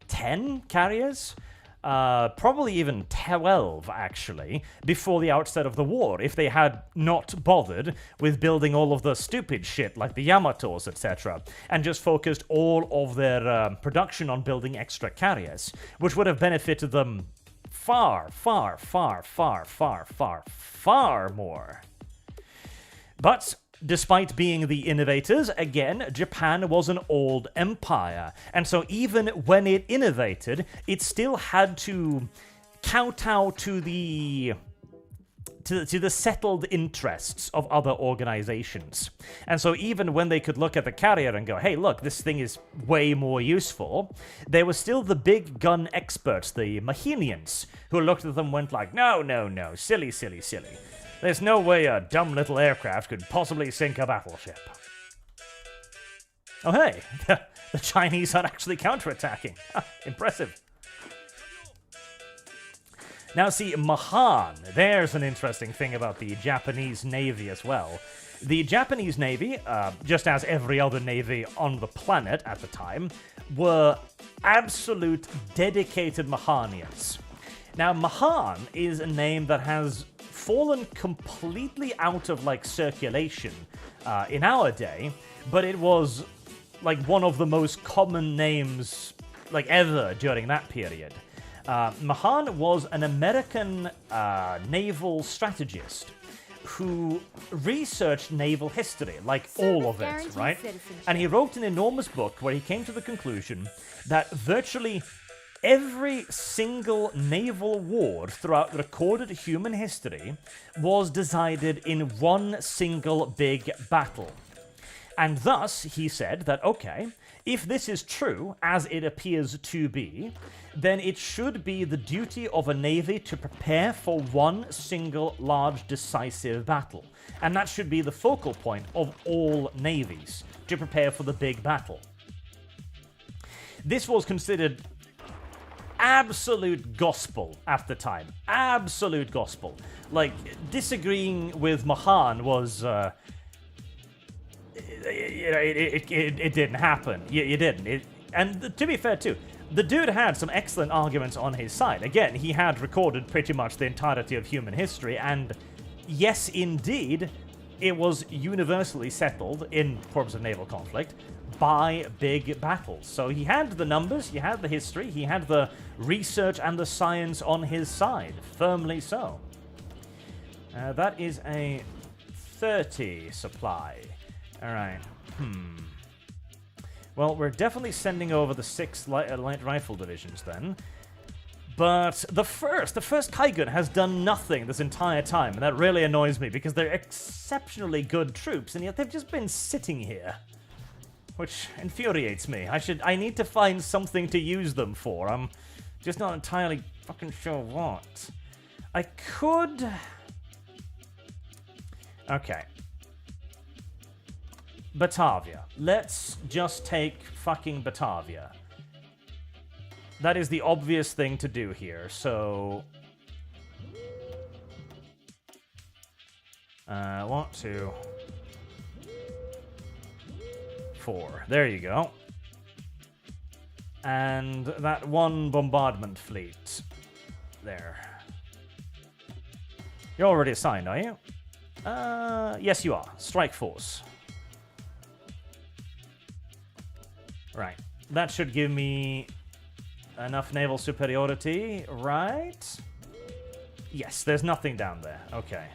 10 carriers, probably even 12, actually, before the outset of the war, if they had not bothered with building all of the stupid shit like the Yamatos, etc., and just focused all of their production on building extra carriers, which would have benefited them far, far, far, far, far, far, far more. But despite being the innovators, again, Japan was an old empire, and so even when it innovated, it still had to kowtow to the settled interests of other organizations. And so even when they could look at the carrier and go, hey, look, this thing is way more useful, they were still the big gun experts, the Mahinians, who looked at them and went like, no, no, no, silly, silly, silly. There's no way a dumb little aircraft could possibly sink a battleship. Oh, hey, the Chinese are actually counterattacking. Impressive. Now, see, Mahan, there's an interesting thing about the Japanese Navy as well. The Japanese Navy, just as every other navy on the planet at the time, were absolute dedicated Mahanians. Now, Mahan is a name that has fallen completely out of, like, circulation in our day, but it was, like, one of the most common names, like, ever during that period. Mahan was an American naval strategist who researched naval history, like all of it, right? And he wrote an enormous book where he came to the conclusion that virtually every single naval war throughout recorded human history was decided in one single big battle. And thus, he said that, okay, if this is true, as it appears to be, then it should be the duty of a navy to prepare for one single large decisive battle. And that should be the focal point of all navies, to prepare for the big battle. This was considered absolute gospel at the time. Absolute gospel. Like, disagreeing with Mahan was... It didn't happen. You didn't. And to be fair, too, the dude had some excellent arguments on his side. Again, he had recorded pretty much the entirety of human history, and yes, indeed, it was universally settled in forms of naval conflict by big battles. So he had the numbers, he had the history, he had the research and the science on his side. Firmly so. That is a 30 supply. Alright. Well, we're definitely sending over the 6 light rifle divisions then. But the first Kaigun has done nothing this entire time, and that really annoys me because they're exceptionally good troops, and yet they've just been sitting here. Which infuriates me. I need to find something to use them for. I'm just not entirely fucking sure what. I could... Okay. Batavia. Let's just take fucking Batavia. That is the obvious thing to do here, so... 1, 2... 4. There you go. And that one bombardment fleet. There. You're already assigned, are you? Yes you are. Strike Force. Right. That should give me enough naval superiority, right? Yes, there's nothing down there. Okay.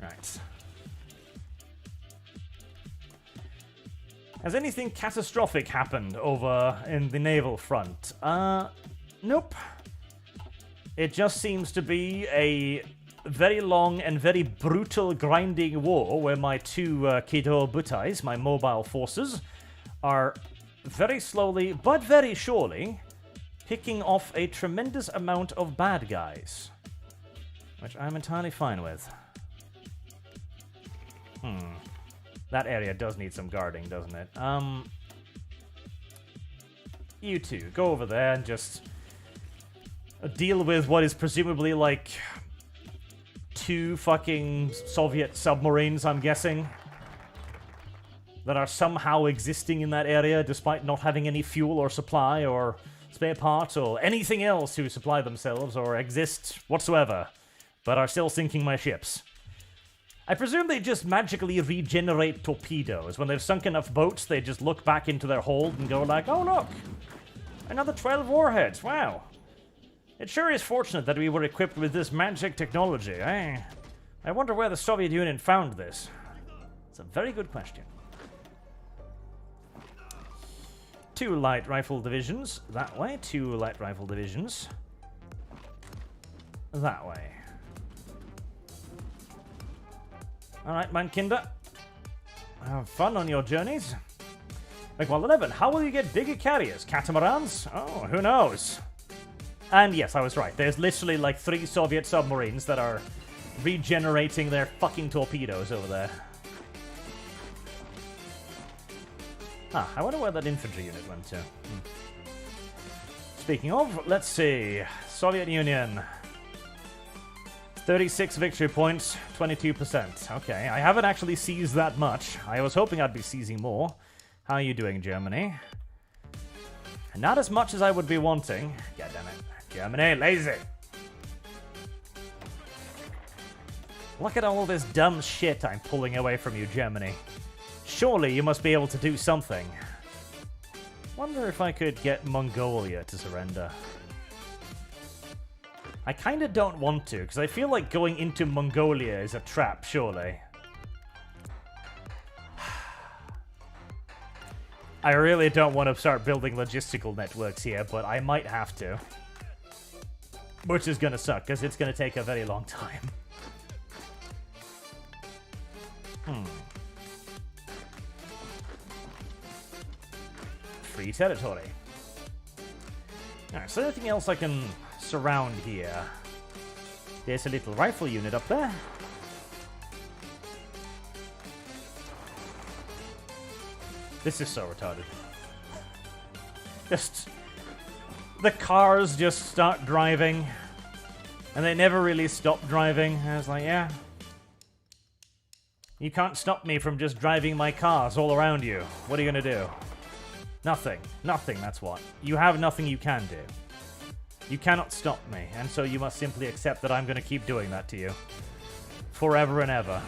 Right. Has anything catastrophic happened over in the naval front? Nope. It just seems to be a very long and very brutal grinding war where my 2 Kido Butais, my mobile forces, are very slowly but very surely picking off a tremendous amount of bad guys. Which I'm entirely fine with. That area does need some guarding, doesn't it? You two, go over there and just deal with what is presumably like 2 fucking Soviet submarines, I'm guessing, that are somehow existing in that area despite not having any fuel or supply or spare parts or anything else to supply themselves or exist whatsoever, but are still sinking my ships. I presume they just magically regenerate torpedoes. When they've sunk enough boats, they just look back into their hold and go like, oh look, another 12 warheads, wow. It sure is fortunate that we were equipped with this magic technology. I wonder where the Soviet Union found this. It's a very good question. 2 light rifle divisions that way, 2 light rifle divisions that way. Alright, Mankinder. Have fun on your journeys. Miguel 11, how will you get bigger carriers? Catamarans? Oh, who knows? And yes, I was right. There's literally like 3 Soviet submarines that are regenerating their fucking torpedoes over there. I wonder where that infantry unit went to. Speaking of, let's see. Soviet Union. 36 victory points, 22%. Okay, I haven't actually seized that much. I was hoping I'd be seizing more. How are you doing, Germany? Not as much as I would be wanting. God damn it. Germany, lazy! Look at all this dumb shit I'm pulling away from you, Germany. Surely you must be able to do something. Wonder if I could get Mongolia to surrender. I kinda don't want to, because I feel like going into Mongolia is a trap, surely. I really don't want to start building logistical networks here, but I might have to. Which is gonna suck, because it's gonna take a very long time. free territory. Alright, so anything else I can surround here? There's a little rifle unit up there. This is so retarded. Just... the cars just start driving. And they never really stop driving. I was like, yeah. You can't stop me from just driving my cars all around you. What are you gonna do? Nothing. Nothing, that's what. You have nothing you can do. You cannot stop me, and so you must simply accept that I'm gonna keep doing that to you. Forever and ever.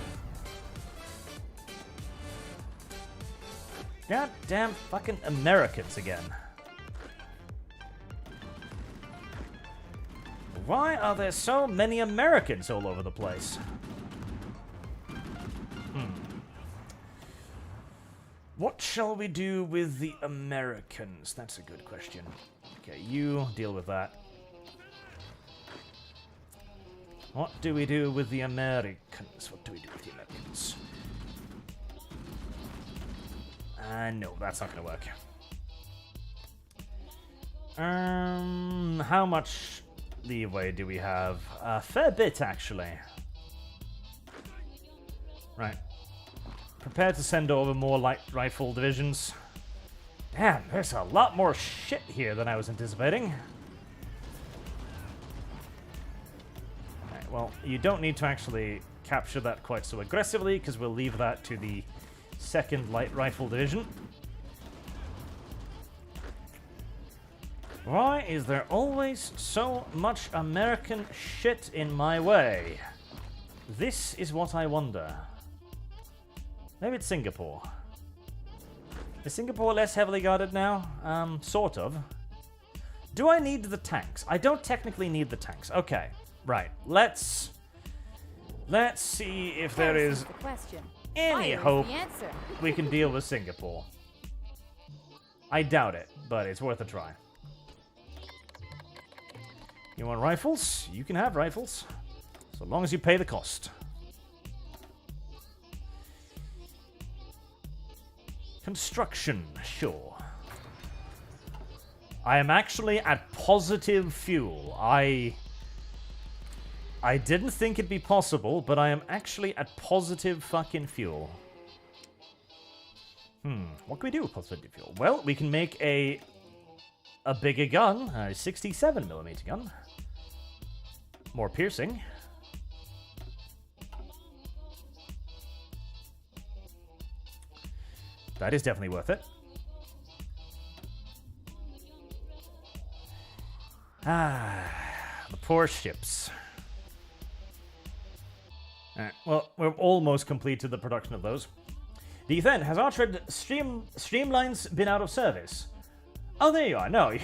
Goddamn fucking Americans again. Why are there so many Americans all over the place? What shall we do with the Americans? That's a good question. Okay, you deal with that. What do we do with the Americans? What do we do with the Americans? No, that's not gonna work. How much leeway do we have? A fair bit, actually. Right. Prepare to send over more light rifle divisions. Damn, there's a lot more shit here than I was anticipating. Alright, well, you don't need to actually capture that quite so aggressively, because we'll leave that to the 2nd Light Rifle Division. Why is there always so much American shit in my way? This is what I wonder. Maybe it's Singapore. Is Singapore less heavily guarded now? Sort of. Do I need the tanks? I don't technically need the tanks. Okay, right. Let's see if there is any hope we can deal with Singapore. I doubt it, but it's worth a try. You want rifles? You can have rifles. So long as you pay the cost. Construction, sure. I am actually at positive fuel. I didn't think it'd be possible, but I am actually at positive fucking fuel. What can we do with positive fuel? Well, we can make a bigger gun, a 67mm gun. More piercing. That is definitely worth it. The poor ships. Alright, well, we're almost completed the production of those. Dethan, has Streamlines been out of service? Oh, there you are. No,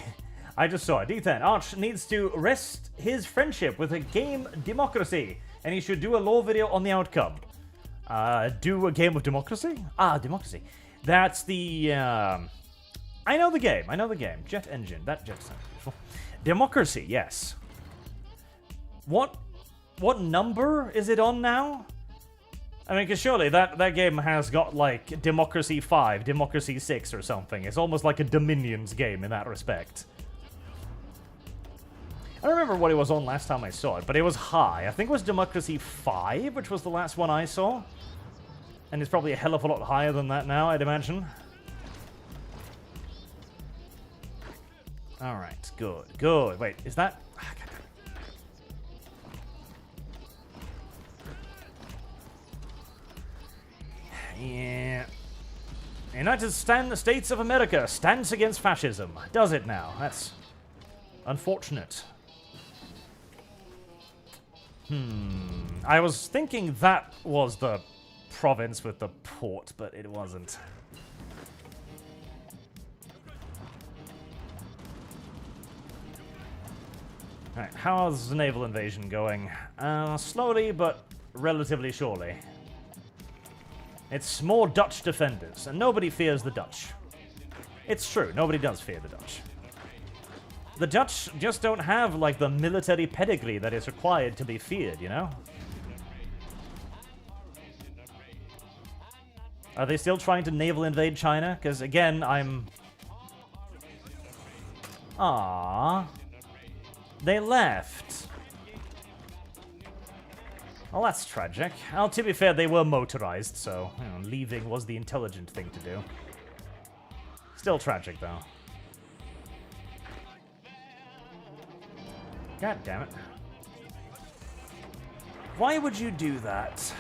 I just saw it. Dethan, Arch needs to rest his friendship with a game democracy, and he should do a lore video on the outcome. Do a game of democracy? Democracy. That's the, I know the game. Jet engine. That jet sounds beautiful. Democracy, yes. What number is it on now? I mean, because surely that game has got, like, Democracy 5, Democracy 6 or something. It's almost like a Dominions game in that respect. I don't remember what it was on last time I saw it, but it was high. I think it was Democracy 5, which was the last one I saw. And it's probably a hell of a lot higher than that now, I'd imagine. Alright, good. Wait, is that... Yeah. United States of America stands against fascism. Does it now? That's unfortunate. I was thinking that was the province with the port, but it wasn't. Alright, how's the naval invasion going? Slowly, but relatively surely. It's more Dutch defenders, and nobody fears the Dutch. It's true, nobody does fear the Dutch. The Dutch just don't have, like, the military pedigree that is required to be feared, you know? Are they still trying to naval invade China? Because, again, I'm Ah, they left. Well, that's tragic. Well, to be fair, they were motorized, so you know, leaving was the intelligent thing to do. Still tragic, though. God damn it. Why would you do that?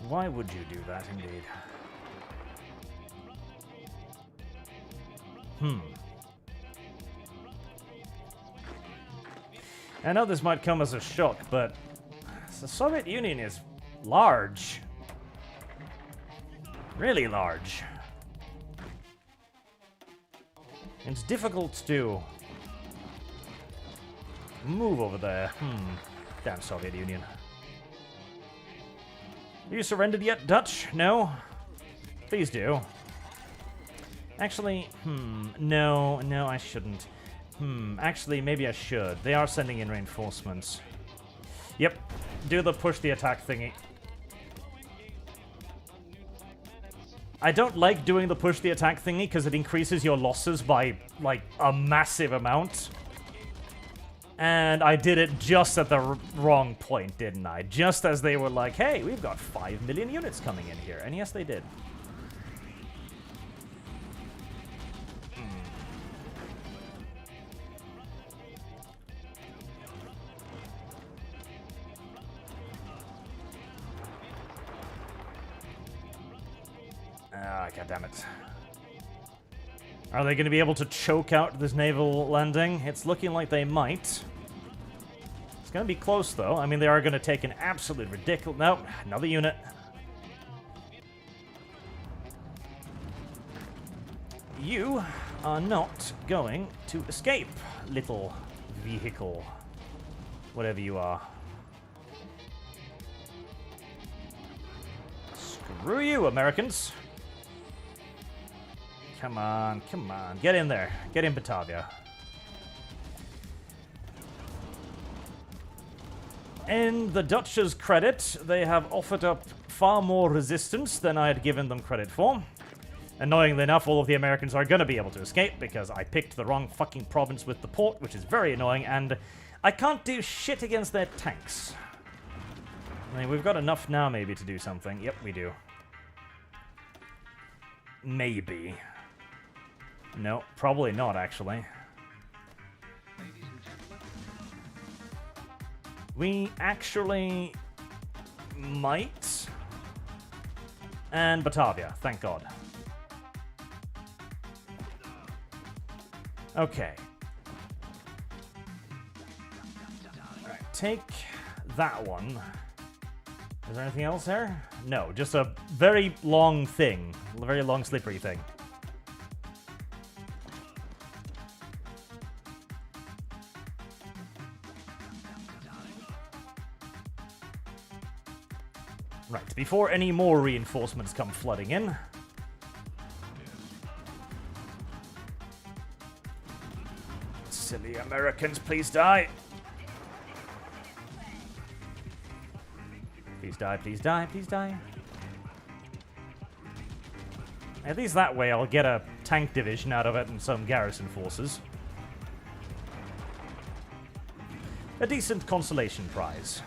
Why would you do that, indeed? I know this might come as a shock, but the Soviet Union is large. Really large. It's difficult to move over there. Damn Soviet Union. Have you surrendered yet, Dutch? No? Please do. Actually, no, I shouldn't. Actually, maybe I should. They are sending in reinforcements. Yep, do the push the attack thingy. I don't like doing the push the attack thingy because it increases your losses by, like, a massive amount. And I did it just at the wrong point, didn't I? Just as they were like, hey, we've got 5 million units coming in here. And yes, they did. God damn it. Are they going to be able to choke out this naval landing? It's looking like they might. It's going to be close, though. I mean, they are going to take an absolute ridiculous... No, another unit. You are not going to escape, little vehicle. Whatever you are. Screw you, Americans. Come on, come on. Get in there. Get in Batavia. In the Dutch's credit, they have offered up far more resistance than I had given them credit for. Annoyingly enough, all of the Americans are going to be able to escape because I picked the wrong fucking province with the port, which is very annoying, and I can't do shit against their tanks. I mean, we've got enough now maybe to do something. Yep, we do. Maybe. No, probably not, actually. We actually might. And Batavia, thank God. Okay. Alright, take that one. Is there anything else there? No, just a very long thing. A very long, slippery thing. Right, before any more reinforcements come flooding in. Silly Americans, please die. Please die, please die, please die. At least that way I'll get a tank division out of it and some garrison forces. A decent consolation prize.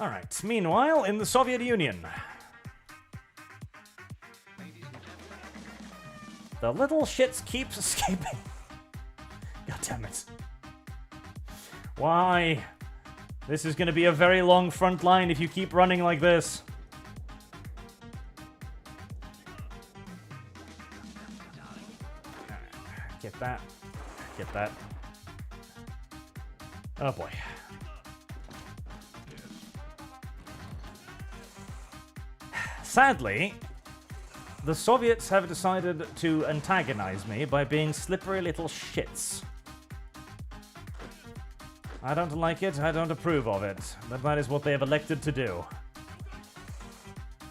Alright, meanwhile, in the Soviet Union. The little shits keeps escaping. God damn it. Why? This is going to be a very long front line if you keep running like this. Get that. Get that. Oh boy. Sadly, the Soviets have decided to antagonize me by being slippery little shits. I don't like it, I don't approve of it, but that is what they have elected to do.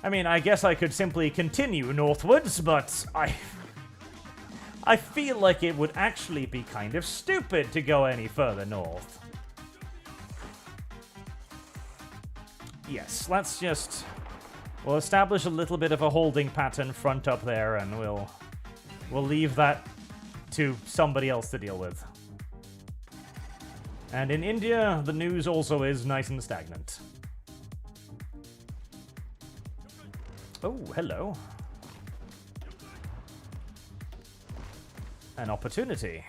I mean, I guess I could simply continue northwards, but I feel like it would actually be kind of stupid to go any further north. Yes, let's just... We'll establish a little bit of a holding pattern front up there, and we'll leave that to somebody else to deal with. And in India, the news also is nice and stagnant. Oh, hello. An opportunity.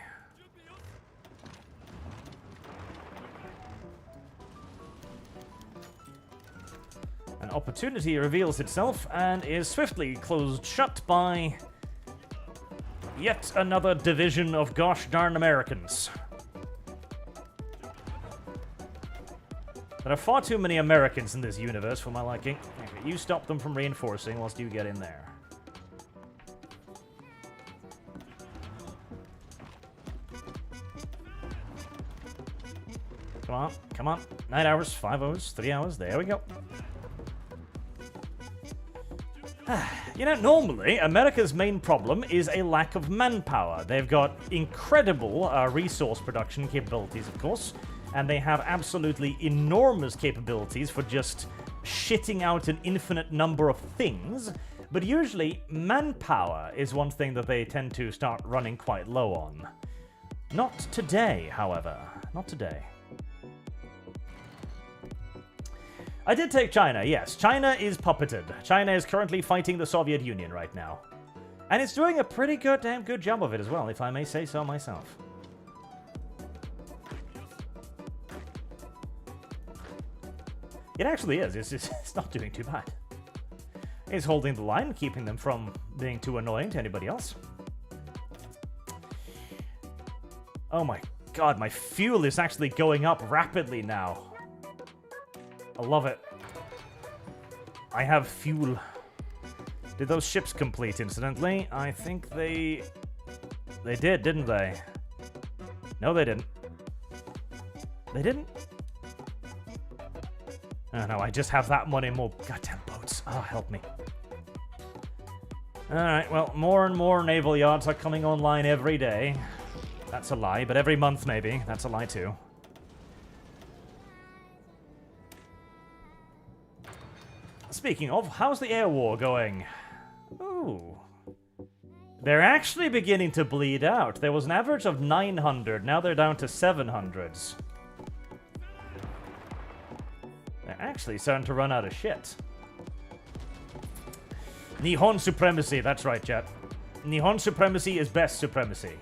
An opportunity reveals itself and is swiftly closed shut by yet another division of gosh darn Americans. There are far too many Americans in this universe for my liking. Okay, you stop them from reinforcing whilst you get in there. Come on, come on. 9 hours, 5 hours, 3 hours. There we go. You know, normally, America's main problem is a lack of manpower. They've got incredible resource production capabilities, of course, and they have absolutely enormous capabilities for just shitting out an infinite number of things, but usually manpower is one thing that they tend to start running quite low on. Not today, however. Not today. I did take China, yes. China is puppeted. China is currently fighting the Soviet Union right now. And it's doing a pretty damn good job of it as well, if I may say so myself. It actually is. It's not doing too bad. It's holding the line, keeping them from being too annoying to anybody else. Oh my god, my fuel is actually going up rapidly now. I love it. I have fuel. Did those ships complete incidentally? I think they did, didn't they? No, they didn't. They didn't? Oh no, I just have that many more goddamn boats. Oh, help me. Alright, well, more and more naval yards are coming online every day. That's a lie, but every month maybe. That's a lie too. Speaking of, how's the air war going? Ooh. They're actually beginning to bleed out. There was an average of 900, now they're down to 700s. They're actually starting to run out of shit. Nihon supremacy, that's right, chat. Nihon supremacy is best supremacy.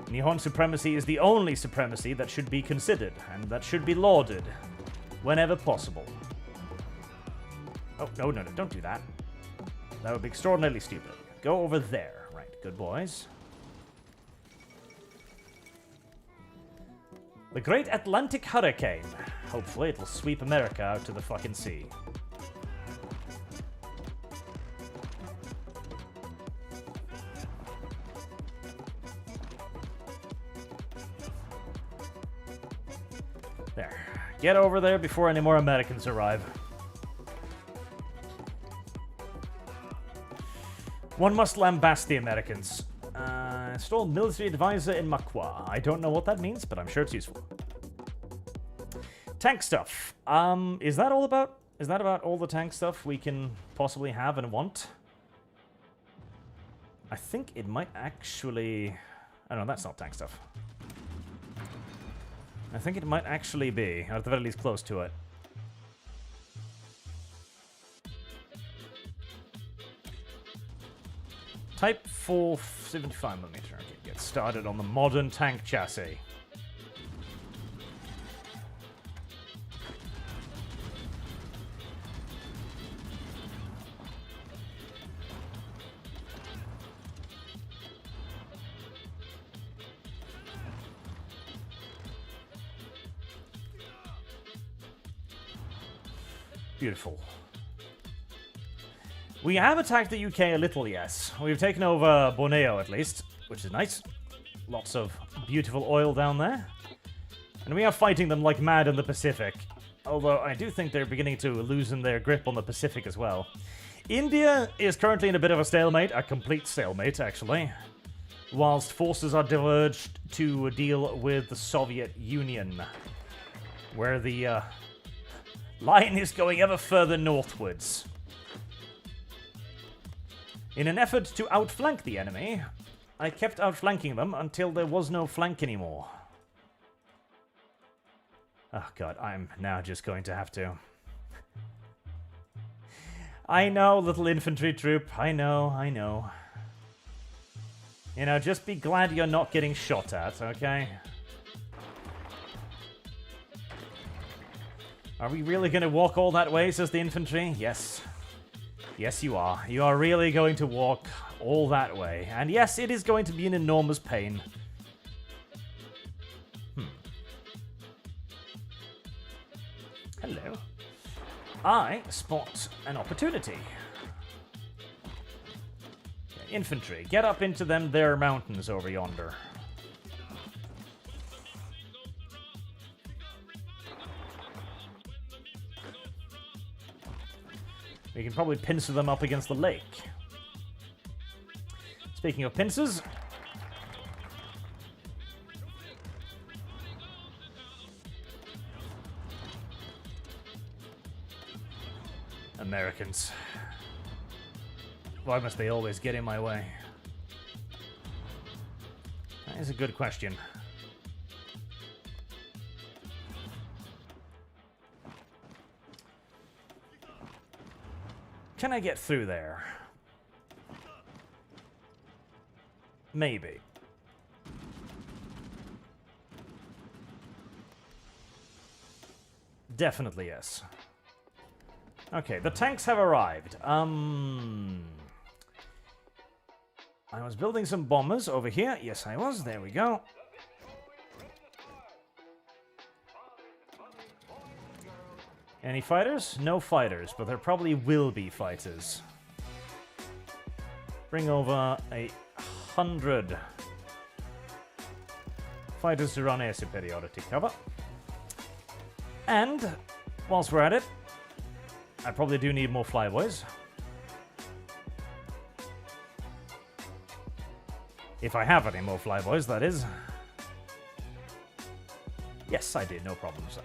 Nihon supremacy is the only supremacy that should be considered, and that should be lauded whenever possible. Oh, no, don't do that. That would be extraordinarily stupid. Go over there. Right, good boys. The Great Atlantic Hurricane. Hopefully it will sweep America out to the fucking sea. There. Get over there before any more Americans arrive. One must lambast the Americans. Install military advisor in Makwa. I don't know what that means, but I'm sure it's useful. Tank stuff. Is that about all the tank stuff we can possibly have and want? I think it might actually... Oh no, that's not tank stuff. I think it might actually be, or at the very least close to it. Type 475mm. Okay, get started on the modern tank chassis. Beautiful. We have attacked the UK a little, yes. We've taken over Borneo, at least, which is nice. Lots of beautiful oil down there. And we are fighting them like mad in the Pacific. Although I do think they're beginning to loosen their grip on the Pacific as well. India is currently in a bit of a stalemate. A complete stalemate, actually. whilst forces are diverged to deal with the Soviet Union, where the line is going ever further northwards. In an effort to outflank the enemy, I kept outflanking them until there was no flank anymore. Oh god, I'm now just going to have to... I know, little infantry troop, I know. You know, just be glad you're not getting shot at, okay? Are we really going to walk all that way, says the infantry? Yes. Yes, you are. You are really going to walk all that way. And yes, it is going to be an enormous pain. Hello. I spot an opportunity. Okay, infantry, get up into them there mountains over yonder. We can probably pincer them up against the lake. Speaking of pincers... Americans. Why must they always get in my way? That is a good question. Can I get through there? Maybe. Definitely yes. Okay, the tanks have arrived. I was building some bombers over here. Yes, I was. There we go. Any fighters? No fighters, but there probably will be fighters. Bring over 100 fighters to run air superiority cover. And, whilst we're at it, I probably do need more flyboys. If I have any more flyboys, that is. Yes, I did, no problems.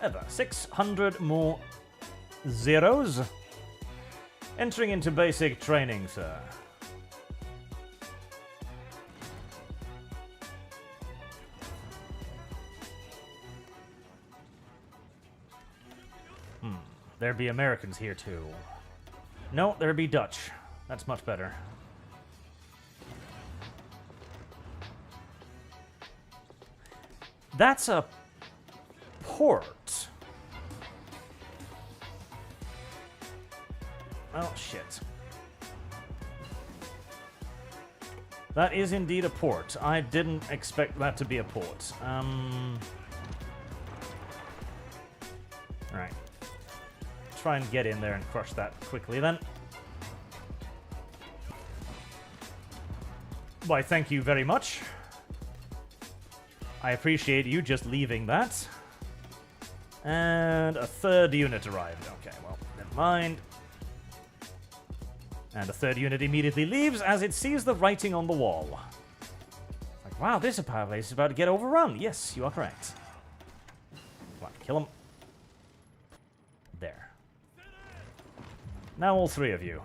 Ever. 600 more zeros. Entering into basic training, sir. There be Americans here too. No, there be Dutch. That's much better. That's a port. Oh, shit. That is indeed a port. I didn't expect that to be a port. Right. Try and get in there and crush that quickly then. Why, thank you very much. I appreciate you just leaving that. And a third unit arrived. Okay, well, never mind. And a third unit immediately leaves as it sees the writing on the wall. Like, wow, this power base is about to get overrun. Yes, you are correct. Come on, kill him. There. Now all three of you.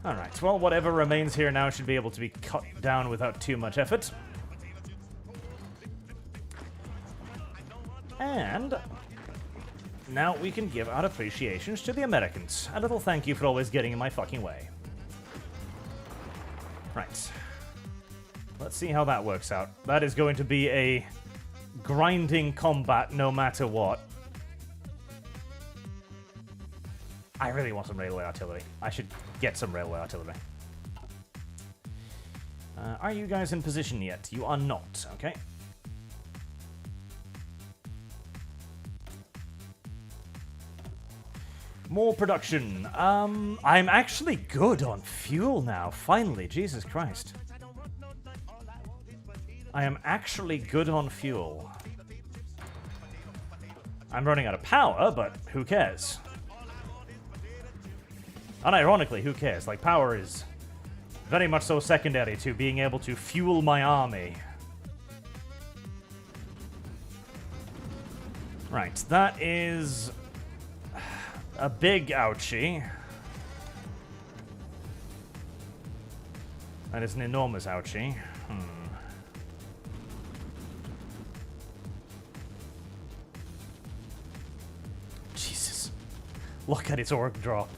Alright, well, whatever remains here now should be able to be cut down without too much effort. And now we can give our appreciations to the Americans. A little thank you for always getting in my fucking way. Right. Let's see how that works out. That is going to be a grinding combat no matter what. I really want some railway artillery. I should get some railway artillery. Are you guys in position yet? You are not, okay. More production. I'm actually good on fuel now, finally. Jesus Christ. I am actually good on fuel. I'm running out of power, but who cares? Unironically, who cares? Like, power is very much so secondary to being able to fuel my army. Right, that is a big ouchie. That is an enormous ouchie. Jesus. Look at its org drop.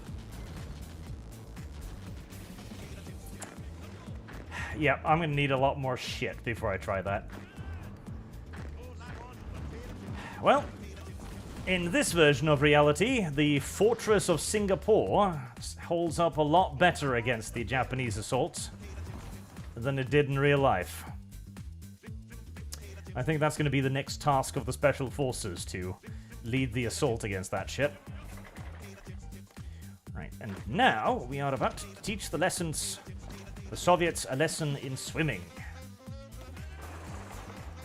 Yeah, I'm gonna need a lot more shit before I try that. Well, in this version of reality, the Fortress of Singapore holds up a lot better against the Japanese assault than it did in real life. I think that's going to be the next task of the Special Forces, to lead the assault against that ship. Right, and now we are about to teach the Soviets a lesson in swimming.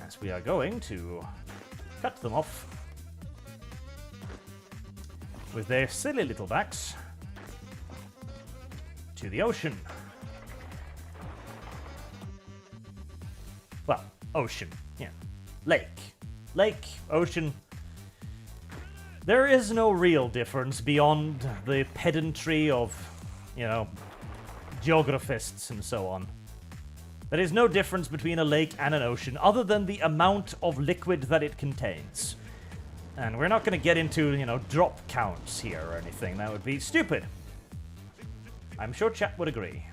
As we are going to cut them off with their silly little backs to the ocean. Well, ocean, yeah. Lake, ocean. There is no real difference beyond the pedantry of, you know, geographists and so on. There is no difference between a lake and an ocean other than the amount of liquid that it contains. And we're not going to get into, you know, drop counts here or anything. That would be stupid. I'm sure chat would agree.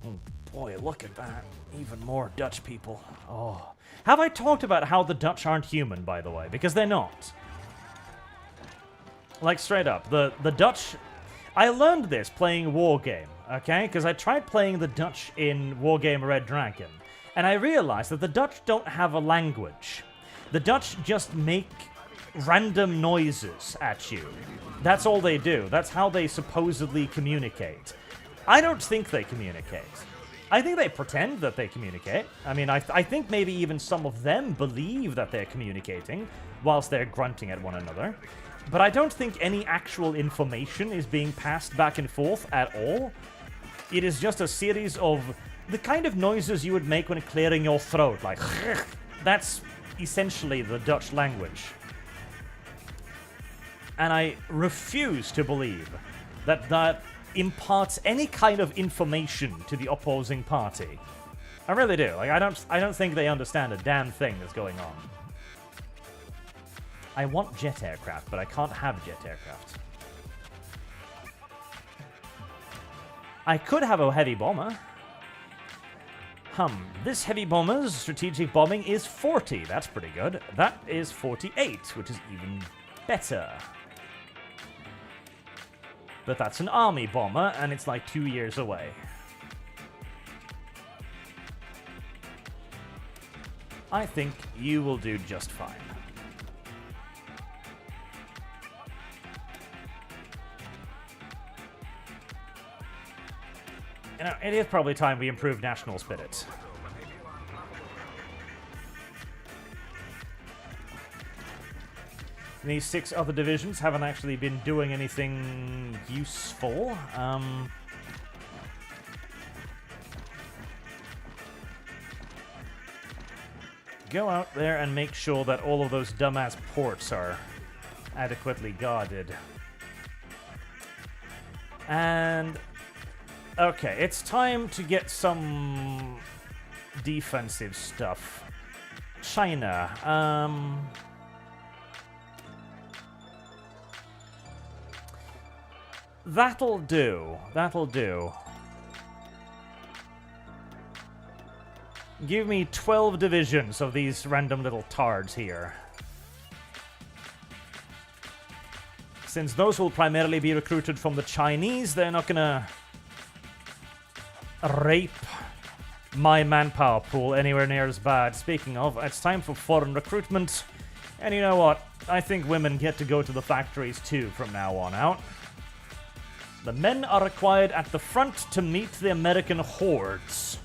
Oh boy, look at that. Even more Dutch people. Oh. Have I talked about how the Dutch aren't human, by the way? Because they're not. Like, straight up. The Dutch... I learned this playing Wargame, okay? Because I tried playing the Dutch in Wargame Red Dragon. And I realized that the Dutch don't have a language. The Dutch just make random noises at you. That's all they do. That's how they supposedly communicate. I don't think they communicate. I think they pretend that they communicate. I mean, I think maybe even some of them believe that they're communicating whilst they're grunting at one another. But I don't think any actual information is being passed back and forth at all. It is just a series of the kind of noises you would make when clearing your throat, like that's essentially the Dutch language. And I refuse to believe that that imparts any kind of information to the opposing party. I really do. Like, I don't think they understand a damn thing that's going on. I want jet aircraft, but I can't have jet aircraft. I could have a heavy bomber. This heavy bomber's strategic bombing is 40. That's pretty good. That is 48, which is even better. But that's an army bomber, and it's like 2 years away. I think you will do just fine. You know, it is probably time we improve national spirit. These 6 other divisions haven't actually been doing anything useful. Go out there and make sure that all of those dumbass ports are adequately guarded. And... okay, it's time to get some defensive stuff. China, that'll do. That'll do. Give me 12 divisions of these random little tards here. Since those will primarily be recruited from the Chinese, they're not gonna rape my manpower pool anywhere near as bad. Speaking of, it's time for foreign recruitment. And you know what? I think women get to go to the factories too from now on out. The men are required at the front to meet the American hordes.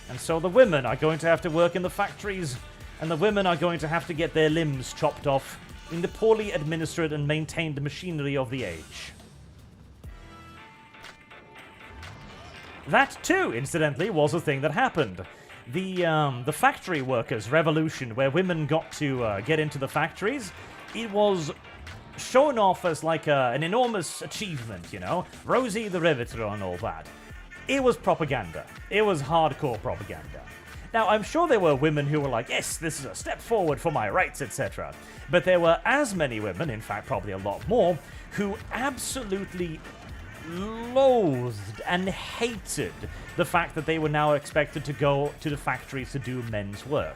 And so the women are going to have to work in the factories and the women are going to have to get their limbs chopped off in the poorly administered and maintained machinery of the age. That, too, incidentally, was a thing that happened. The factory workers' revolution, where women got to get into the factories, it was shown off as like an enormous achievement, you know? Rosie the Riveter and all that. It was propaganda. It was hardcore propaganda. Now, I'm sure there were women who were like, yes, this is a step forward for my rights, etc. But there were as many women, in fact probably a lot more, who absolutely loathed and hated the fact that they were now expected to go to the factories to do men's work.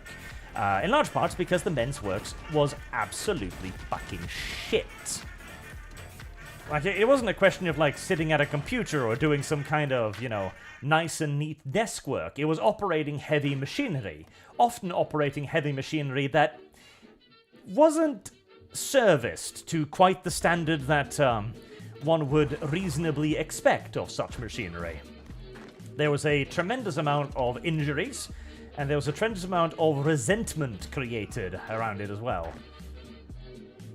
In large parts because the men's work was absolutely fucking shit. Like, it wasn't a question of, like, sitting at a computer or doing some kind of, you know, nice and neat desk work. It was operating heavy machinery. Often operating heavy machinery that wasn't serviced to quite the standard that one would reasonably expect of such machinery. There was a tremendous amount of injuries, and there was a tremendous amount of resentment created around it as well.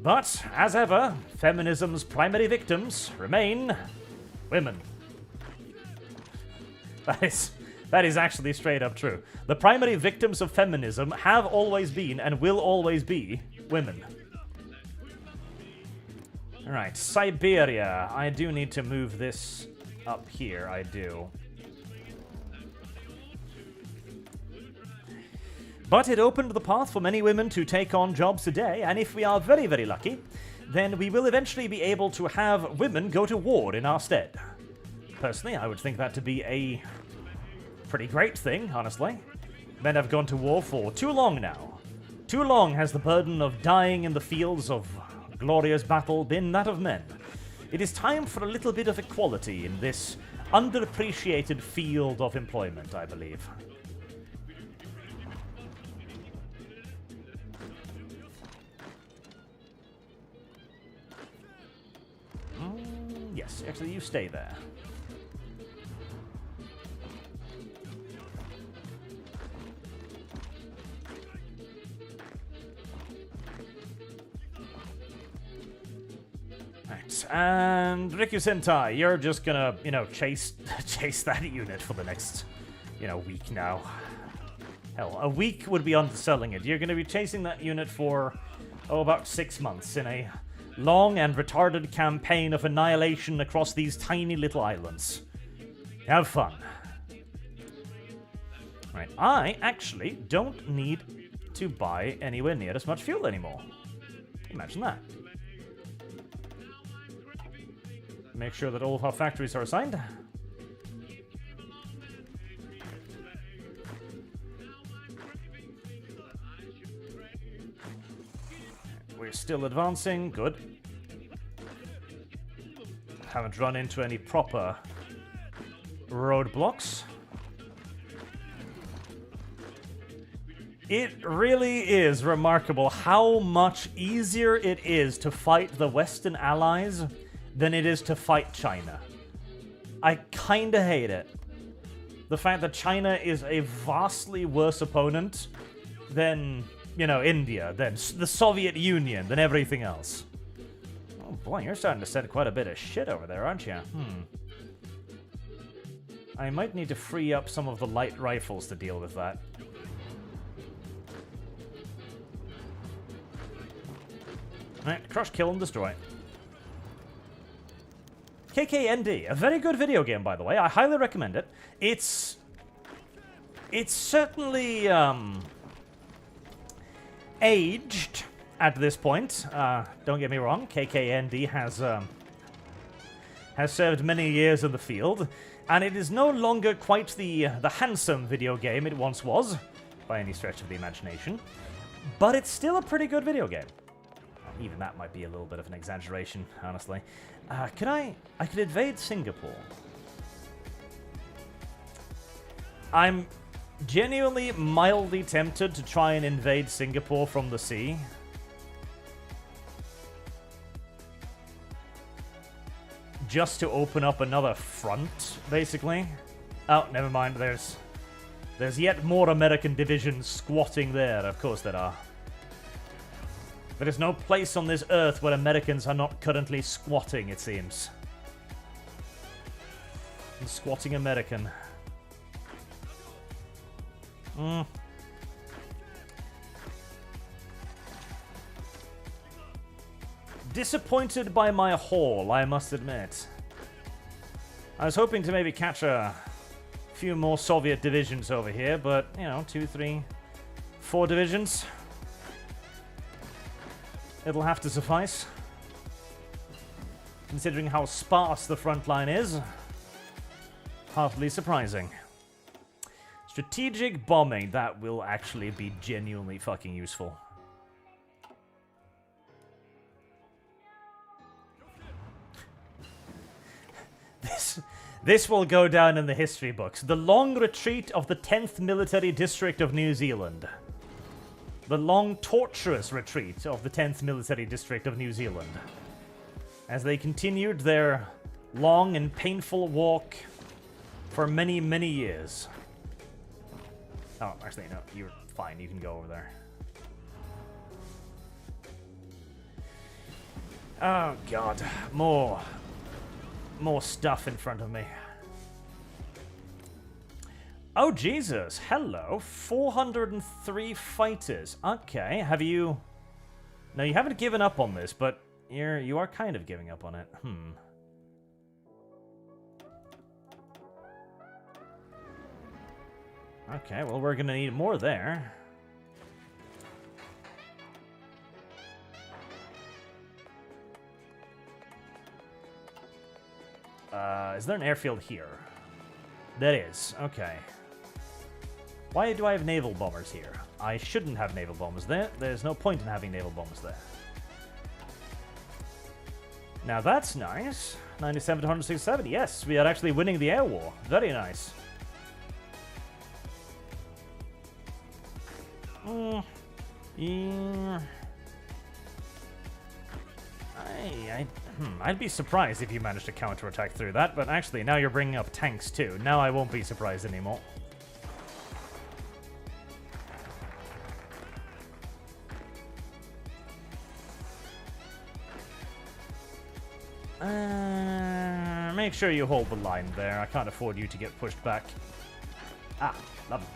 But, as ever, feminism's primary victims remain women. That is actually straight up true. The primary victims of feminism have always been and will always be women. Alright, Siberia. I do need to move this up here, I do. But it opened the path for many women to take on jobs today, and if we are very, very lucky, then we will eventually be able to have women go to war in our stead. Personally, I would think that to be a pretty great thing, honestly. Men have gone to war for too long now. Too long has the burden of dying in the fields of glorious battle been that of men. It is time for a little bit of equality in this underappreciated field of employment, I believe. Yes, actually, you stay there. Right, and Riku Sentai, you're just gonna, you know, chase that unit for the next, you know, week now. Hell, a week would be underselling it. You're gonna be chasing that unit for, about 6 months in a long and retarded campaign of annihilation across these tiny little islands. Have fun. Right, I actually don't need to buy anywhere near as much fuel anymore. Imagine that. Make sure that all of our factories are assigned. We're still advancing, good. Haven't run into any proper roadblocks. It really is remarkable how much easier it is to fight the Western allies than it is to fight China. I kinda hate it. The fact that China is a vastly worse opponent than, you know, India, than the Soviet Union, than everything else. Oh boy, you're starting to send quite a bit of shit over there, aren't you? I might need to free up some of the light rifles to deal with that. Alright, crush, kill, and destroy. KKND, a very good video game, by the way. I highly recommend it. It's certainly, aged at this point. Don't get me wrong, KKND has served many years in the field, and it is no longer quite the handsome video game it once was, by any stretch of the imagination, but it's still a pretty good video game. Even that might be a little bit of an exaggeration, honestly. I could invade Singapore. I'm genuinely mildly tempted to try and invade Singapore from the sea. Just to open up another front, basically. Oh, never mind, there's There's yet more American divisions squatting there. Of course there are. There is no place on this earth where Americans are not currently squatting, it seems. Squatting American. Disappointed by my haul, I must admit. I was hoping to maybe catch a few more Soviet divisions over here, but, you know, 2, 3, 4 divisions. It'll have to suffice. Considering how sparse the front line is. Hardly surprising. Strategic bombing, that will actually be genuinely fucking useful. This will go down in the history books. The long retreat of the 10th Military District of New Zealand. The long, torturous retreat of the 10th Military District of New Zealand. As they continued their long and painful walk for many, many years. Oh, actually, no, you're fine. You can go over there. Oh, God. More stuff in front of me. Oh, Jesus. Hello. 403 fighters. Okay. Have you... No, you haven't given up on this, but you are kind of giving up on it. Okay, well, we're gonna need more there. Is there an airfield here? There is. Okay. Why do I have naval bombers here? I shouldn't have naval bombers there. There's no point in having naval bombers there. Now that's nice. 97 to 167. Yes, we are actually winning the air war. Very nice. Yeah. I'd be surprised if you managed to counterattack through that, but actually, now you're bringing up tanks too. Now I won't be surprised anymore. Make sure you hold the line there. I can't afford you to get pushed back. Ah, lovely.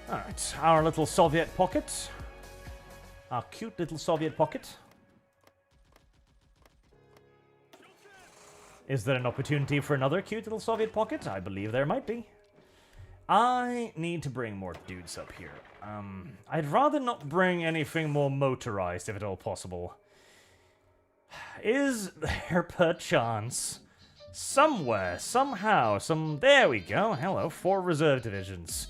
Alright, our little Soviet pocket. Our cute little Soviet pocket. Is there an opportunity for another cute little Soviet pocket? I believe there might be. I need to bring more dudes up here. I'd rather not bring anything more motorized if at all possible. Is there perchance somewhere, somehow, there we go, hello, 4 reserve divisions.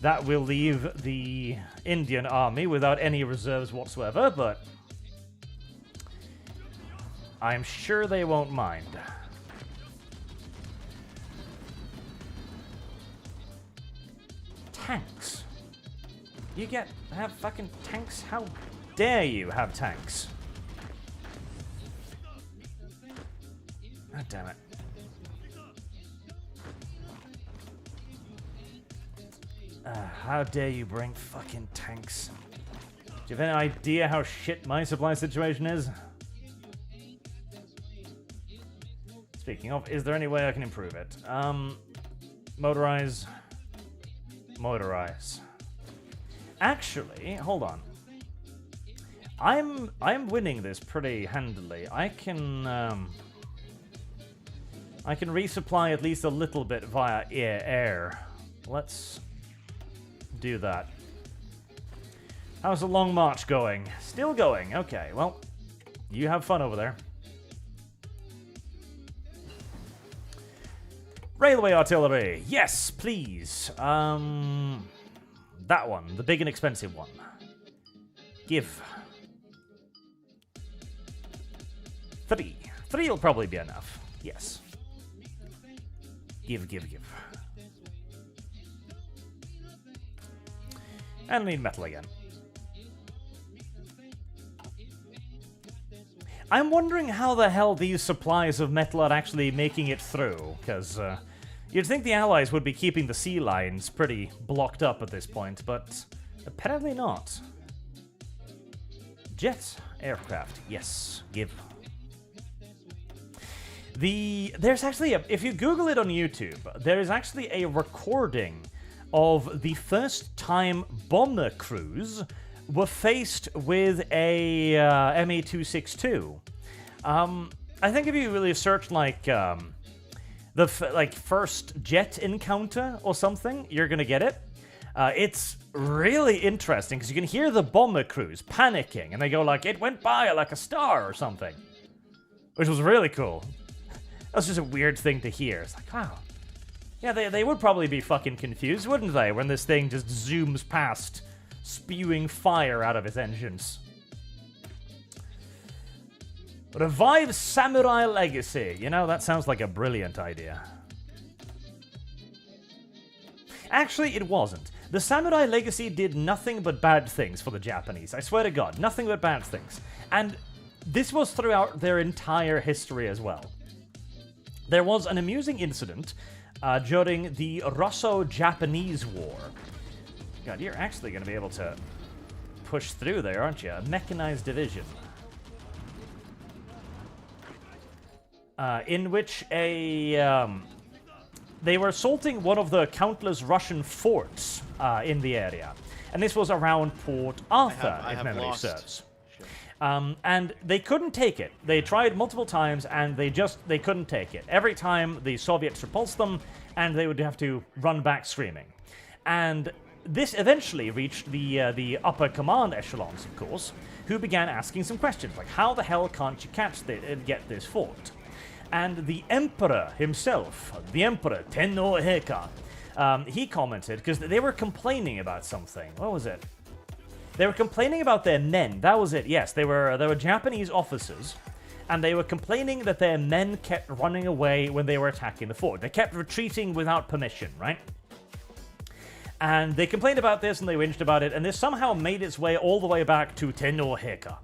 That will leave the Indian army without any reserves whatsoever, but I'm sure they won't mind. Tanks? You have fucking tanks? How dare you have tanks? God damn it. How dare you bring fucking tanks? Do you have any idea how shit my supply situation is? Speaking of, is there any way I can improve it? Motorize. Motorize. Actually, hold on. I'm winning this pretty handily. I can resupply at least a little bit via air. Let's do that. How's the long march going? Still going. Okay, well, you have fun over there. Railway artillery. Yes, please. That one, the big and expensive one. Give. 3. 3 will probably be enough. Yes. Give. And I need metal again. I'm wondering how the hell these supplies of metal are actually making it through, because you'd think the Allies would be keeping the sea lines pretty blocked up at this point, but apparently not. Jet aircraft, yes, give. There's actually if you Google it on YouTube, there is actually a recording of the first time bomber crews were faced with a MA-262. I think if you really search like the first jet encounter or something, you're gonna get it. It's really interesting because you can hear the bomber crews panicking, and they go like, "It went by like a star" or something, which was really cool. That's just a weird thing to hear. It's like, wow. Yeah, they would probably be fucking confused, wouldn't they, when this thing just zooms past, spewing fire out of its engines. Revive Samurai Legacy. You know, that sounds like a brilliant idea. Actually, it wasn't. The Samurai Legacy did nothing but bad things for the Japanese. I swear to God, nothing but bad things. And this was throughout their entire history as well. There was an amusing incident during the Russo-Japanese War. God, you're actually going to be able to push through there, aren't you? A mechanized division. In which they were assaulting one of the countless Russian forts in the area. And this was around Port Arthur, if memory serves. And they couldn't take it. They tried multiple times, and they couldn't take it. Every time the Soviets repulsed them, and they would have to run back screaming. And this eventually reached the upper command echelons, of course, who began asking some questions, like, how the hell can't you get this fort? And the Emperor himself, the Emperor Tenno Heika, he commented, because they were complaining about something. What was it? They were complaining about their men. That was it, yes. They were Japanese officers, and they were complaining that their men kept running away when they were attacking the fort. They kept retreating without permission, right? And they complained about this, and they whinged about it, and this somehow made its way all the way back to Tenno Heika,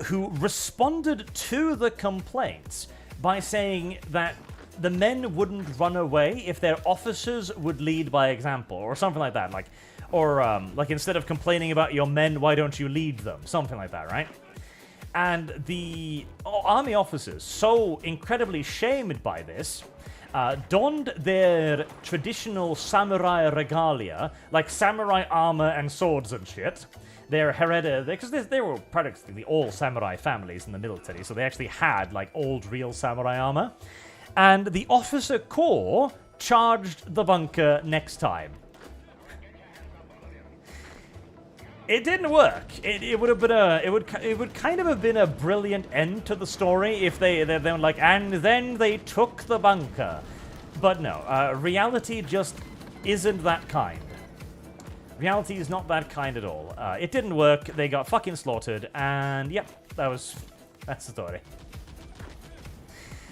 who responded to the complaints by saying that the men wouldn't run away if their officers would lead by example, or something like that. Like instead of complaining about your men, why don't you lead them? Something like that, right? And the army officers, so incredibly shamed by this, donned their traditional samurai regalia, like samurai armor and swords and shit. Their hereditary, because they were practically all samurai families in the military, so they actually had like old real samurai armor. And the officer corps charged the bunker next time. It didn't work. It would have been it would kind of have been a brilliant end to the story if they were like, and then they took the bunker. But no, reality just isn't that kind. Reality is not that kind at all. It didn't work. They got fucking slaughtered, and yep, that's the story.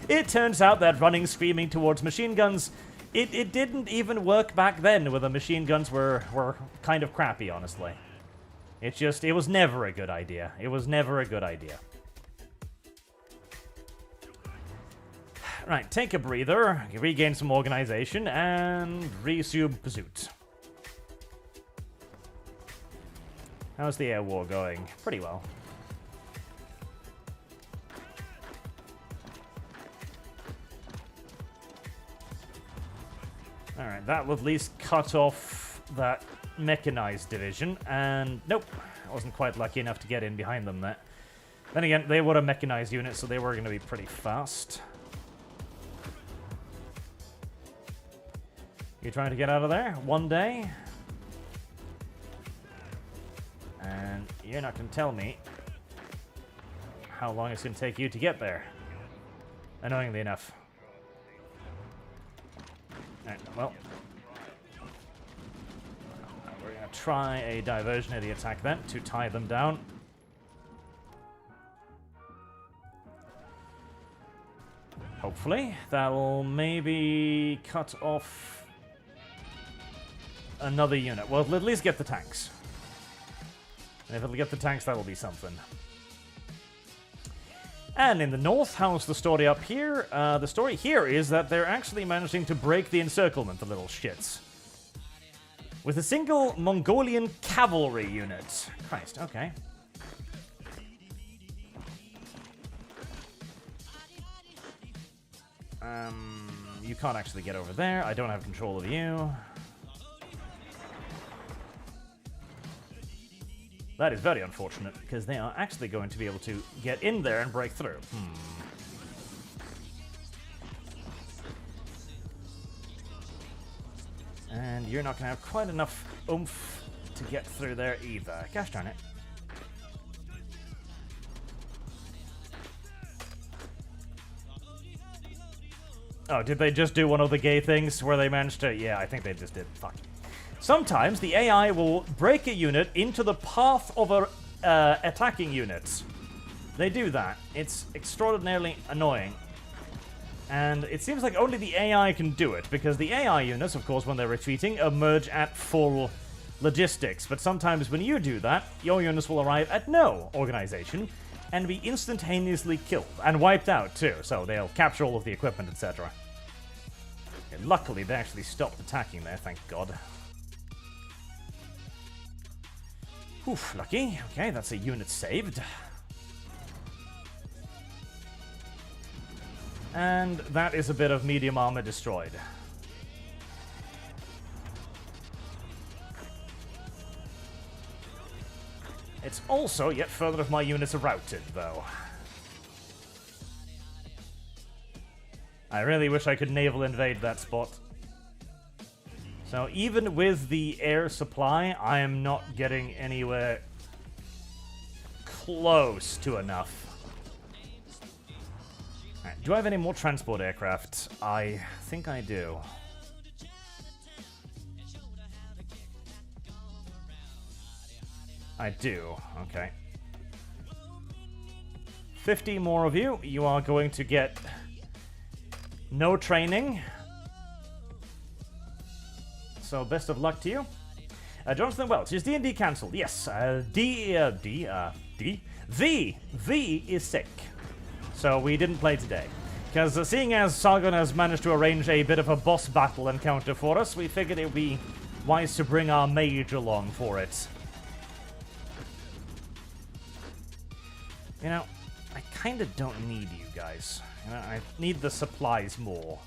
It turns out that running screaming towards machine guns, it didn't even work back then, when the machine guns were kind of crappy, honestly. It was never a good idea. It was never a good idea. Right, take a breather, regain some organization, and resume pursuit. How's the air war going? Pretty well. Alright, that will at least cut off that mechanized division, and nope, I wasn't quite lucky enough to get in behind them there. Then again, they were a mechanized unit, so they were going to be pretty fast. You trying to get out of there one day? And you're not going to tell me how long it's going to take you to get there. Annoyingly enough. Alright, well. We're going to try a diversionary attack then to tie them down. Hopefully. That'll maybe cut off another unit. Well, at least get the tanks. And if it'll get the tanks, that'll be something. And in the north, how's the story up here? The story here is that they're actually managing to break the encirclement, the little shits. With a single Mongolian cavalry unit. Christ, okay. You can't actually get over there. I don't have control of you. That is very unfortunate, because they are actually going to be able to get in there and break through. And you're not going to have quite enough oomph to get through there either. Gosh darn it. Oh, did they just do one of the gay things where they managed to... Yeah, I think they just did. Fuck. Sometimes the AI will break a unit into the path of a attacking unit. They do that. It's extraordinarily annoying. And it seems like only the AI can do it, because the AI units, of course, when they're retreating, emerge at full logistics. But sometimes when you do that, your units will arrive at no organization and be instantaneously killed and wiped out too. So they'll capture all of the equipment, etc. Okay, luckily, they actually stopped attacking there, thank God. Oof, lucky. Okay, that's a unit saved. And that is a bit of medium armor destroyed. It's also yet further of my units are routed, though. I really wish I could naval invade that spot. So even with the air supply, I am not getting anywhere close to enough. Right, do I have any more transport aircraft? I think I do. I do, okay. 50 more of you. You are going to get no training. So best of luck to you. Jonathan Welch, is D&D cancelled? Yes, V is sick. So we didn't play today. Because seeing as Sargon has managed to arrange a bit of a boss battle encounter for us, we figured it would be wise to bring our mage along for it. You know, I kind of don't need you guys. You know, I need the supplies more.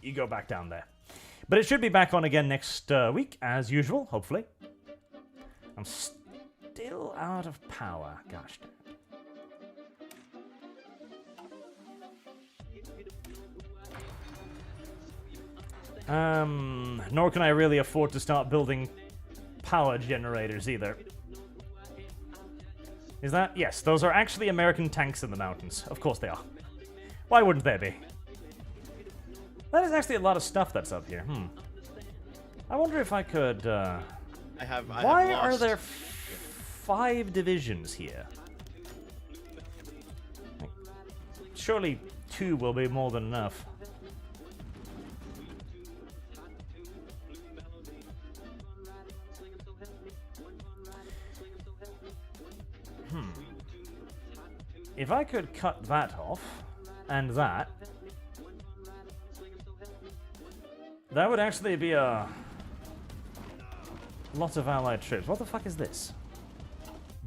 You go back down there. But it should be back on again next week, as usual, hopefully. I'm still out of power. Gosh damn. Nor can I really afford to start building power generators either. Is that? Yes, those are actually American tanks in the mountains. Of course they are. Why wouldn't they be? That is actually a lot of stuff that's up here. I wonder if I could, Why are there 5 divisions here? Surely 2 will be more than enough. If I could cut that off, and that would actually be a lot of allied troops. What the fuck is this?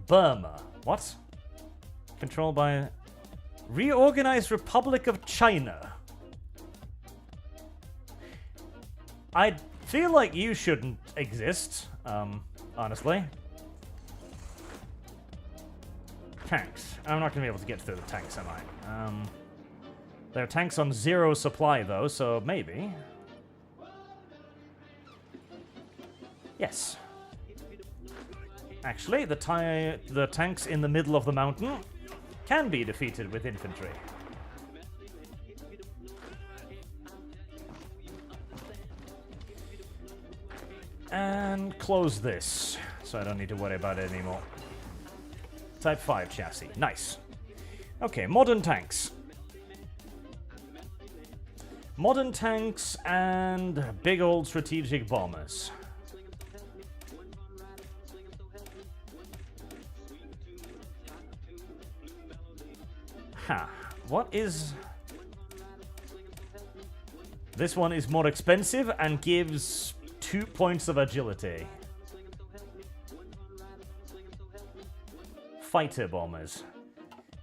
Burma. What? Controlled by Reorganized Republic of China. I feel like you shouldn't exist, honestly. Tanks. I'm not going to be able to get through the tanks, am I? There are tanks on 0 supply, though, so maybe. Yes. Actually, the tanks in the middle of the mountain can be defeated with infantry. And close this, so I don't need to worry about it anymore. Type 5 chassis. Nice. Okay, modern tanks. Modern tanks and big old strategic bombers. Huh. What is... This one is more expensive and gives 2 points of agility. Fighter bombers.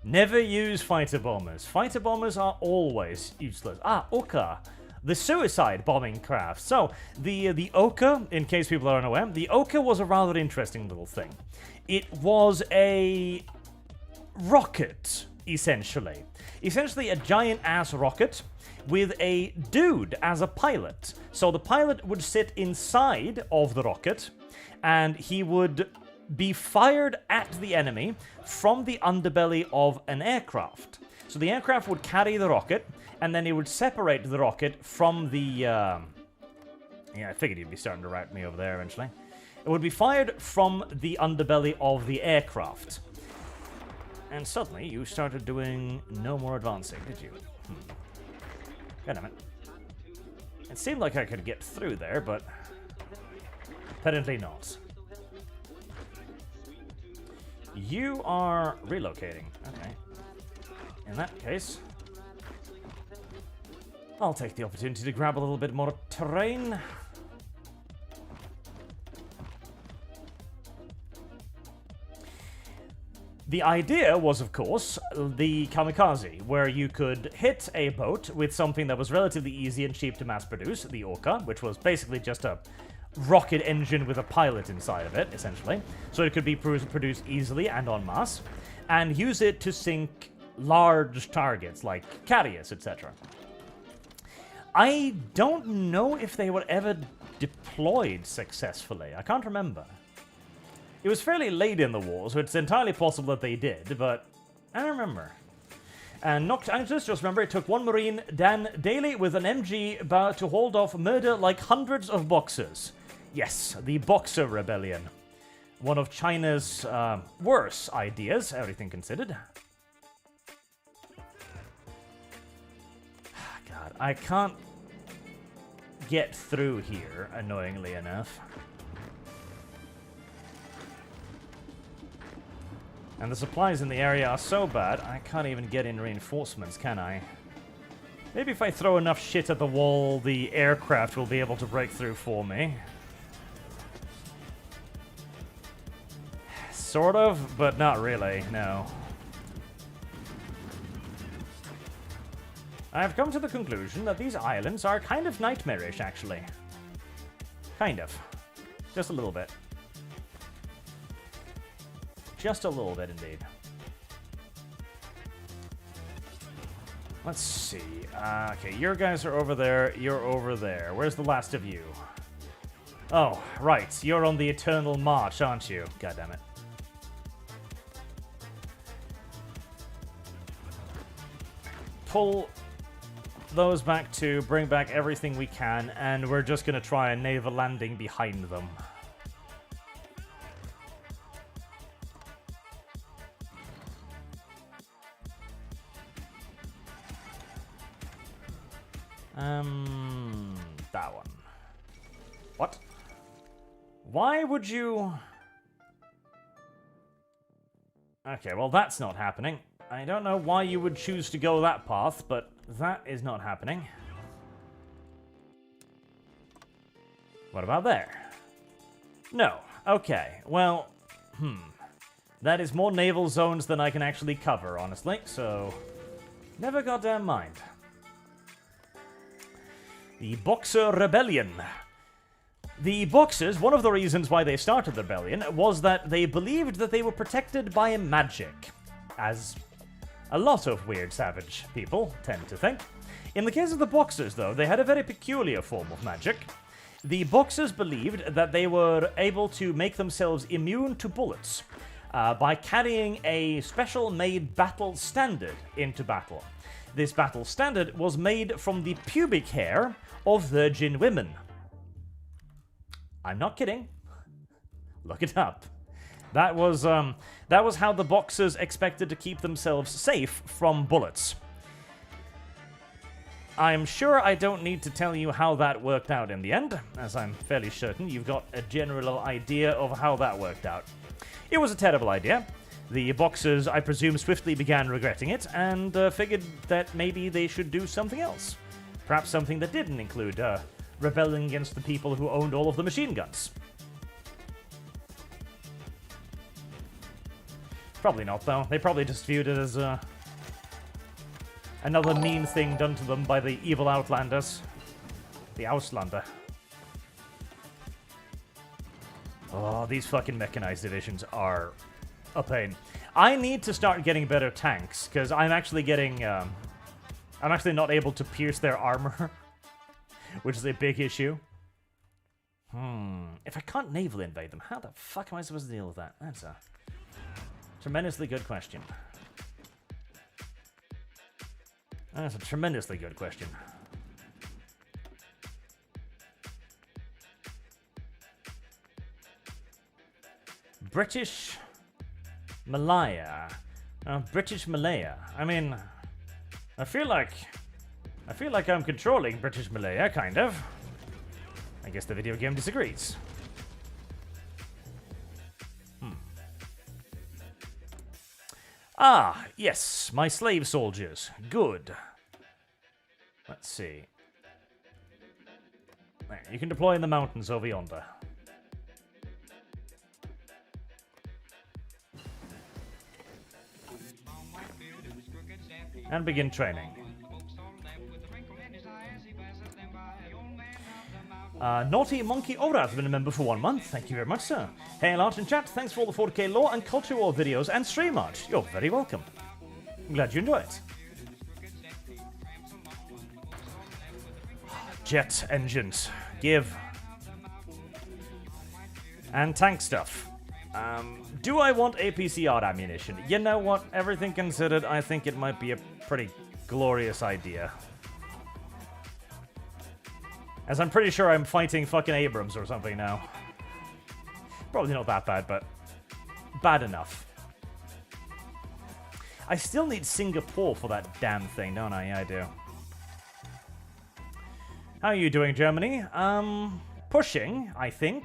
Never use fighter bombers. Fighter bombers are always useless. Ah, Oka. The suicide bombing craft. So, the Oka, in case people are unaware, the Oka was a rather interesting little thing. It was a rocket, essentially. Essentially a giant-ass rocket with a dude as a pilot. So the pilot would sit inside of the rocket, and he would be fired at the enemy from the underbelly of an aircraft. So the aircraft would carry the rocket, and then it would separate the rocket from the... Yeah, I figured you'd be starting to rat me over there eventually. It would be fired from the underbelly of the aircraft. And suddenly, you started doing no more advancing, did you? God damn it. It seemed like I could get through there, but... apparently not. You are relocating. Okay. In that case... I'll take the opportunity to grab a little bit more terrain. The idea was, of course, the kamikaze, where you could hit a boat with something that was relatively easy and cheap to mass produce, the Orca, which was basically just a rocket engine with a pilot inside of it, essentially. So it could be produced easily and en masse, and use it to sink large targets like carriers, etc. I don't know if they were ever deployed successfully. I can't remember. It was fairly late in the war, so it's entirely possible that they did, but I don't remember. And just remember, it took one Marine, Dan Daly, with an MG about to hold off murder like hundreds of Boxers. Yes, the Boxer Rebellion. One of China's worst ideas, everything considered. God, I can't get through here, annoyingly enough. And the supplies in the area are so bad, I can't even get in reinforcements, can I? Maybe if I throw enough shit at the wall, the aircraft will be able to break through for me. Sort of, but not really, no. I've come to the conclusion that these islands are kind of nightmarish, actually. Kind of. Just a little bit. Just a little bit, indeed. Let's see. Okay, your guys are over there. You're over there. Where's the last of you? Oh, right. You're on the Eternal March, aren't you? God damn it. Pull those back to bring back everything we can, and we're just going to try a naval landing behind them. That one. What? Why would you... Okay, well that's not happening. I don't know why you would choose to go that path, but that is not happening. What about there? No. Okay, well, that is more naval zones than I can actually cover, honestly, so... Never goddamn mind. The Boxer Rebellion. The Boxers, one of the reasons why they started the rebellion was that they believed that they were protected by magic, as a lot of weird savage people tend to think. In the case of the Boxers, though, they had a very peculiar form of magic. The Boxers believed that they were able to make themselves immune to bullets by carrying a special-made battle standard into battle. This battle standard was made from the pubic hair of virgin women. I'm not kidding. Look it up. That was how the Boxers expected to keep themselves safe from bullets. I'm sure I don't need to tell you how that worked out in the end, as I'm fairly certain you've got a general idea of how that worked out. It was a terrible idea. The Boxers, I presume, swiftly began regretting it and figured that maybe they should do something else. Perhaps something that didn't include rebelling against the people who owned all of the machine guns. Probably not, though. They probably just viewed it as another mean thing done to them by the evil Outlanders. The Auslander. Oh, these fucking mechanized divisions are a pain. I need to start getting better tanks, because I'm actually getting... I'm actually not able to pierce their armor, which is a big issue. If I can't naval invade them, how the fuck am I supposed to deal with that? That's a tremendously good question. That's a tremendously good question. British Malaya. British Malaya. I mean, I feel like I'm controlling British Malaya, kind of. I guess the video game disagrees. Ah, yes, my slave soldiers. Good. Let's see. There, you can deploy in the mountains over yonder. And begin training. Naughty Monkey Ora has been a member for 1 month. Thank you very much, sir. Hail Arch and chat. Thanks for all the 4K lore and culture war videos and stream Arch. You're very welcome. I'm glad you enjoy it. Jet engines. Give. And tank stuff. Do I want APCR ammunition? You know what? Everything considered, I think it might be a pretty glorious idea. As I'm pretty sure I'm fighting fucking Abrams or something now. Probably not that bad, but bad enough. I still need Singapore for that damn thing, don't I? Yeah, I do. How are you doing, Germany? Pushing, I think.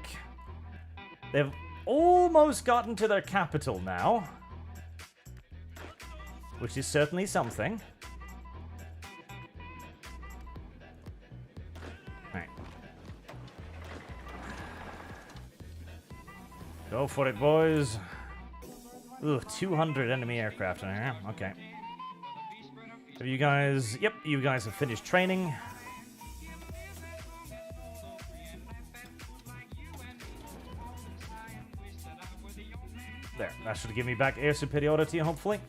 They've almost gotten to their capital now. Which is certainly something. Right. Go for it, boys. Ooh, 200 enemy aircraft in here. Okay. Have you guys... Yep, you guys have finished training. There, that should give me back air superiority, hopefully.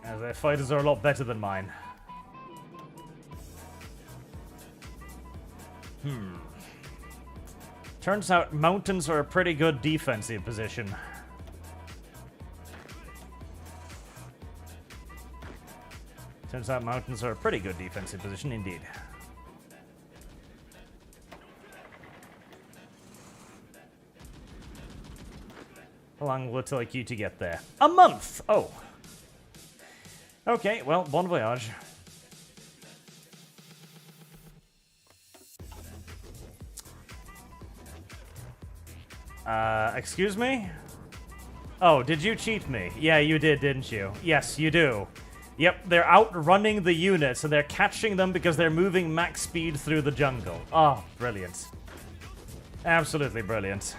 As their fighters are a lot better than mine. Turns out mountains are a pretty good defensive position. Turns out mountains are a pretty good defensive position indeed. How long will it take you to get there? A month! Oh. Okay, well, bon voyage. Excuse me? Oh, did you cheat me? Yeah, you did, didn't you? Yes, you do. Yep, they're outrunning the units, and they're catching them because they're moving max speed through the jungle. Oh, brilliant. Absolutely brilliant.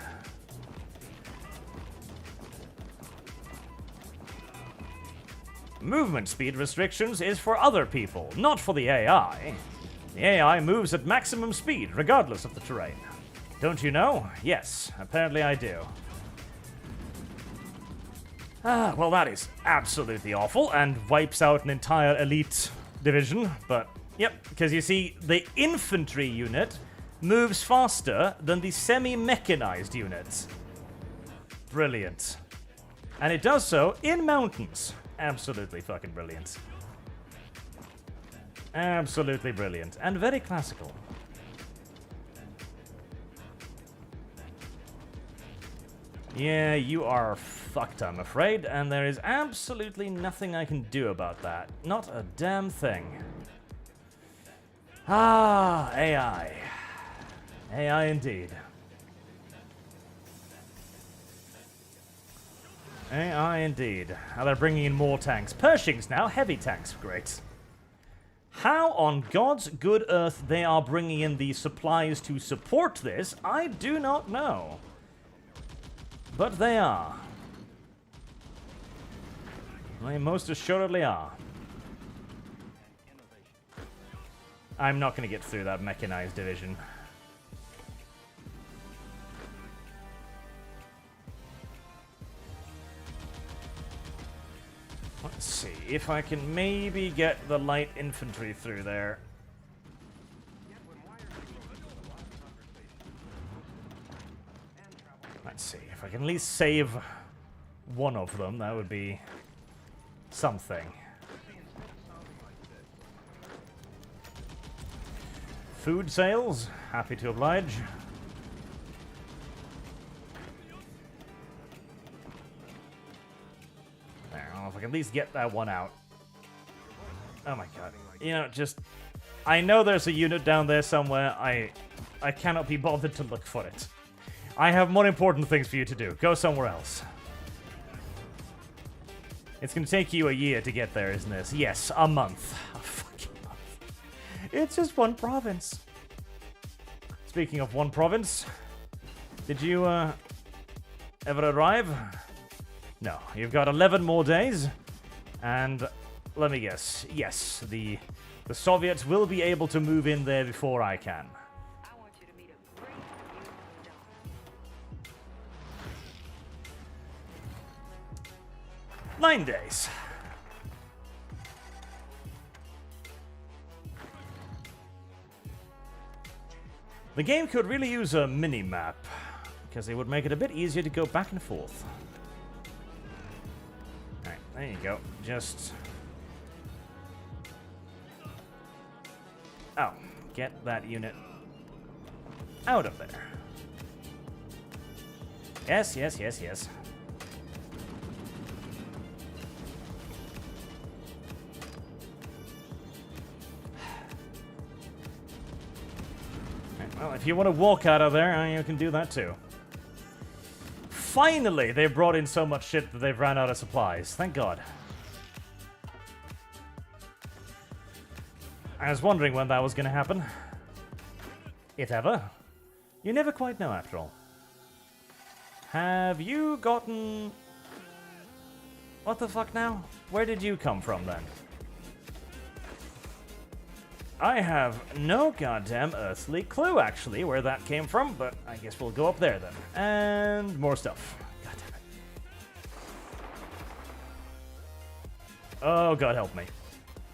Movement speed restrictions is for other people, not for the AI. The AI moves at maximum speed, regardless of the terrain. Don't you know? Yes, apparently I do. Ah, well, that is absolutely awful and wipes out an entire elite division. But, yep, because you see, the infantry unit moves faster than the semi-mechanized units. Brilliant. And it does so in mountains. Absolutely fucking brilliant. Absolutely brilliant. And very classical. Yeah, you are fucked, I'm afraid, and there is absolutely nothing I can do about that. Not a damn thing. Ah, AI. AI indeed. AI indeed. Now they're bringing in more tanks. Pershings now, heavy tanks, great. How on God's good earth they are bringing in the supplies to support this, I do not know. But they are. They most assuredly are. I'm not going to get through that mechanized division. Let's see if I can maybe get the light infantry through there. Let's see if I can at least save one of them. That would be something. Food sales, happy to oblige. If I can at least get that one out. Oh my god. You know, just... I know there's a unit down there somewhere. I cannot be bothered to look for it. I have more important things for you to do. Go somewhere else. It's gonna take you a year to get there, isn't it? Yes, a month. A fucking month. It's just one province. Speaking of one province, did you, ever arrive? No, you've got 11 more days, and let me guess, yes, the Soviets will be able to move in there before I can. I want you to meet a great dog. 9 days. The game could really use a mini-map, because it would make it a bit easier to go back and forth. Alright, there you go. Just... oh, get that unit out of there. Yes, yes, yes, yes. Well, if you want to walk out of there, you can do that too. Finally, they've brought in so much shit that they've ran out of supplies. Thank God. I was wondering when that was going to happen. If ever. You never quite know, after all. Have you gotten... what the fuck now? Where did you come from, then? I have no goddamn earthly clue, actually, where that came from, but I guess we'll go up there, then. And more stuff. God damn it. Oh, God help me.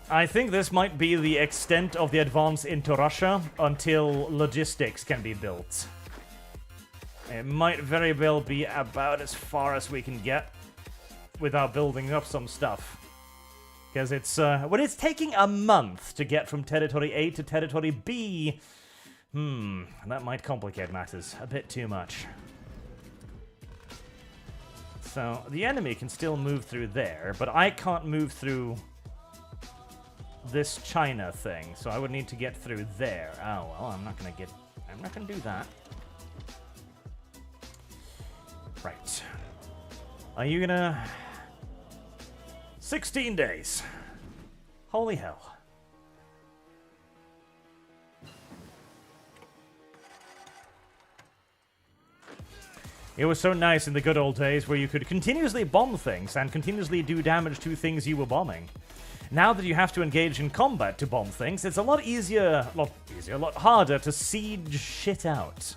I think this might be the extent of the advance into Russia until logistics can be built. It might very well be about as far as we can get without building up some stuff. Because it's, when it's taking a month to get from Territory A to Territory B, that might complicate matters a bit too much. So, the enemy can still move through there, but I can't move through this China thing, so I would need to get through there. Oh, well, I'm not gonna do that. Right. Are you gonna... 16 days. Holy hell. It was so nice in the good old days where you could continuously bomb things and continuously do damage to things you were bombing. Now that you have to engage in combat to bomb things, it's a lot harder to siege shit out.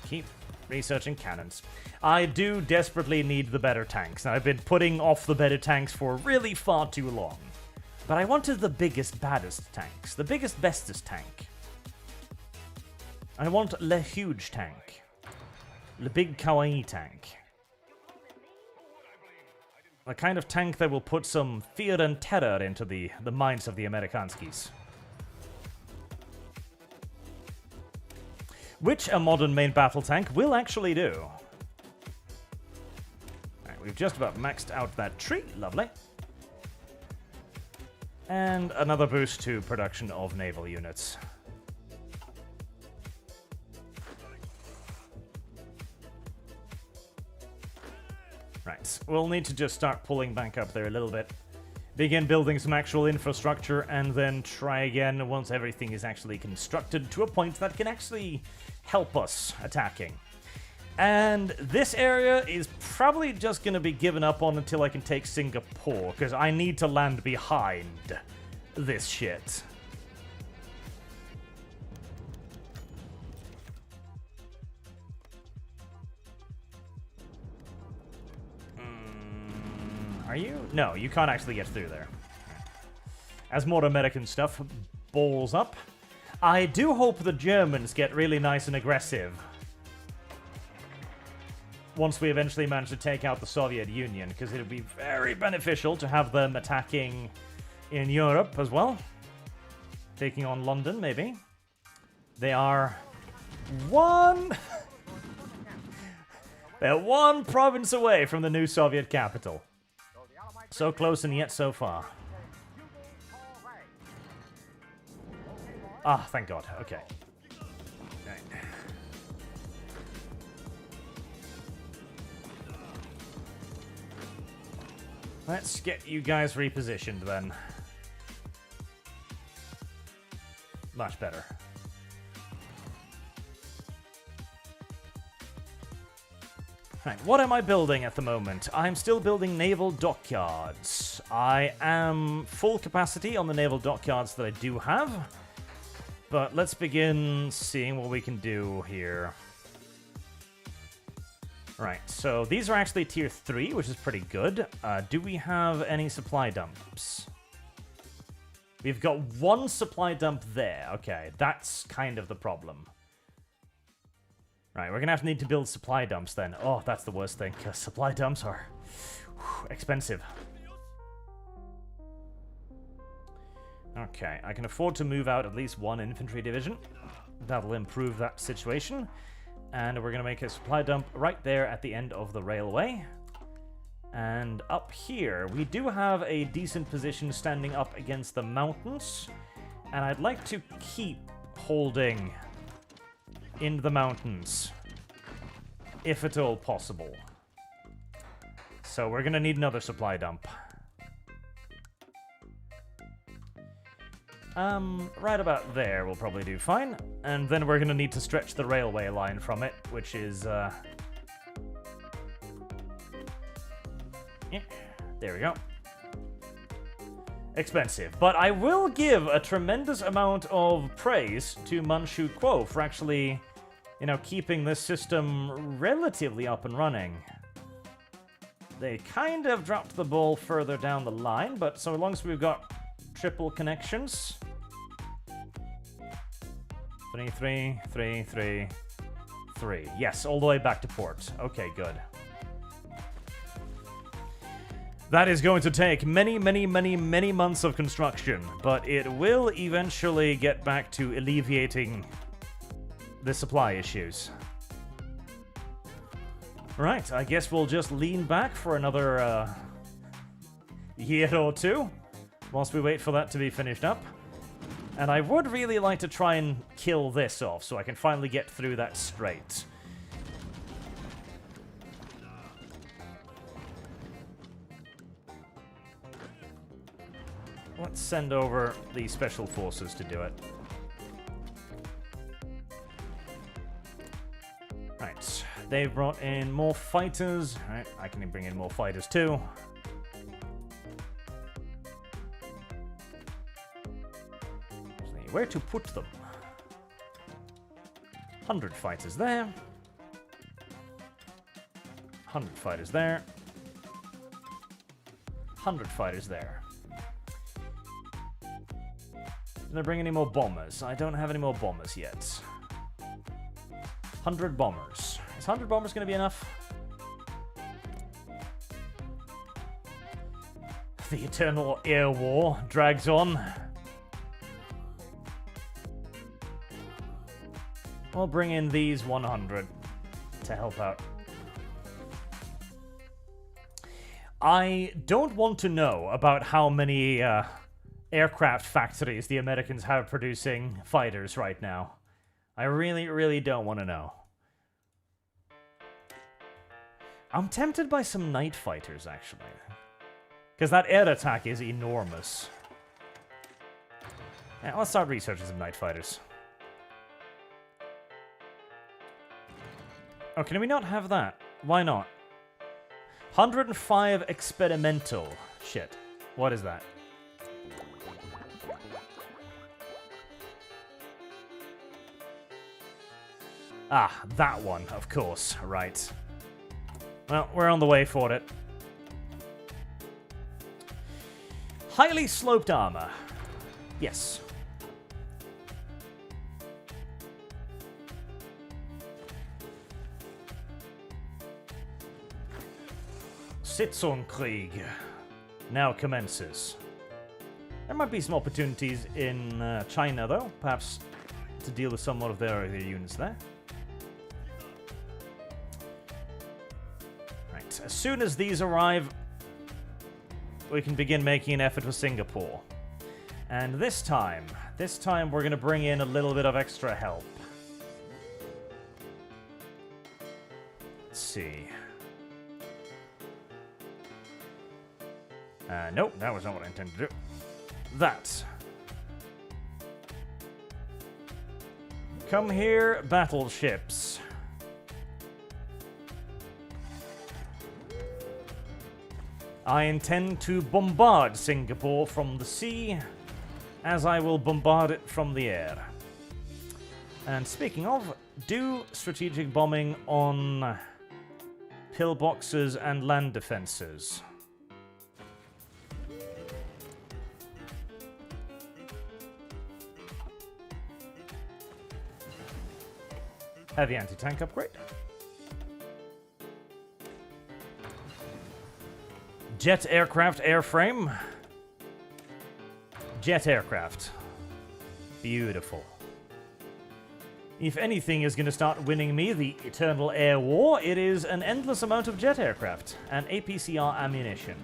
Keep researching cannons. I do desperately need the better tanks, and I've been putting off the better tanks for really far too long. But I wanted the biggest, baddest tanks. The biggest, bestest tank. I want the huge tank. The big kawaii tank. The kind of tank that will put some fear and terror into the minds of the Amerikanskis. Which a modern main battle tank will actually do. We've just about maxed out that tree. Lovely. And another boost to production of naval units. Right, we'll need to just start pulling back up there a little bit. Begin building some actual infrastructure, and then try again once everything is actually constructed to a point that can actually help us attacking. And this area is probably just going to be given up on until I can take Singapore, because I need to land behind this shit. Are you? No, you can't actually get through there. As more American stuff balls up, I do hope the Germans get really nice and aggressive once we eventually manage to take out the Soviet Union, because it would be very beneficial to have them attacking in Europe as well. Taking on London, maybe. They are one... They're one province away from the new Soviet capital. So close and yet so far. Ah, thank God. Okay. Right. Let's get you guys repositioned then. Much better. Right, what am I building at the moment? I'm still building naval dockyards. I am full capacity on the naval dockyards that I do have. But let's begin seeing what we can do here. Right, so these are actually tier 3, which is pretty good. Do we have any supply dumps? We've got one supply dump there. Okay, that's kind of the problem. Right, we're gonna need to build supply dumps then. Oh, that's the worst thing, because supply dumps are expensive. Okay, I can afford to move out at least one infantry division. That'll improve that situation. And we're gonna make a supply dump right there at the end of the railway. And up here, we do have a decent position standing up against the mountains. And I'd like to keep holding in the mountains, if at all possible. So we're gonna need another supply dump. Right about there will probably do fine. And then we're gonna need to stretch the railway line from it, which is, yeah, there we go. Expensive, but I will give a tremendous amount of praise to Manchu Kuo for actually, you know, keeping this system relatively up and running. They kind of dropped the ball further down the line, but so long as we've got triple connections. 3, 3, 3, 3, 3. Yes, all the way back to port. Okay, good. That is going to take many, many, many, many months of construction, but it will eventually get back to alleviating the supply issues. Right, I guess we'll just lean back for another year or two, whilst we wait for that to be finished up. And I would really like to try and kill this off, so I can finally get through that strait. Let's send over the special forces to do it. Right, they've brought in more fighters. Right, I can bring in more fighters too. Where to put them? 100 fighters there. 100 fighters there. 100 fighters there. Did I bring any more bombers? I don't have any more bombers yet. 100 bombers. Is 100 bombers going to be enough? The eternal air war drags on. I'll bring in these 100 to help out. I don't want to know about how many aircraft factories the Americans have producing fighters right now. I really, really don't want to know. I'm tempted by some night fighters, actually. Because that air attack is enormous. Yeah, let's start researching some night fighters. Oh, can we not have that? Why not? 105 experimental. Shit. What is that? Ah, that one, of course. Right. Well, we're on the way for it. Highly sloped armor. Yes. Sitzungskrieg now commences. There might be some opportunities in China, though. Perhaps to deal with some of their units there. Right. As soon as these arrive, we can begin making an effort with Singapore. And this time we're going to bring in a little bit of extra help. Let's see. Nope, that was not what I intended to do. That. Come here, battleships. I intend to bombard Singapore from the sea, as I will bombard it from the air. And speaking of, do strategic bombing on pillboxes and land defenses. Heavy anti-tank upgrade. Jet aircraft airframe. Jet aircraft. Beautiful. If anything is going to start winning me the eternal air war, it is an endless amount of jet aircraft and APCR ammunition.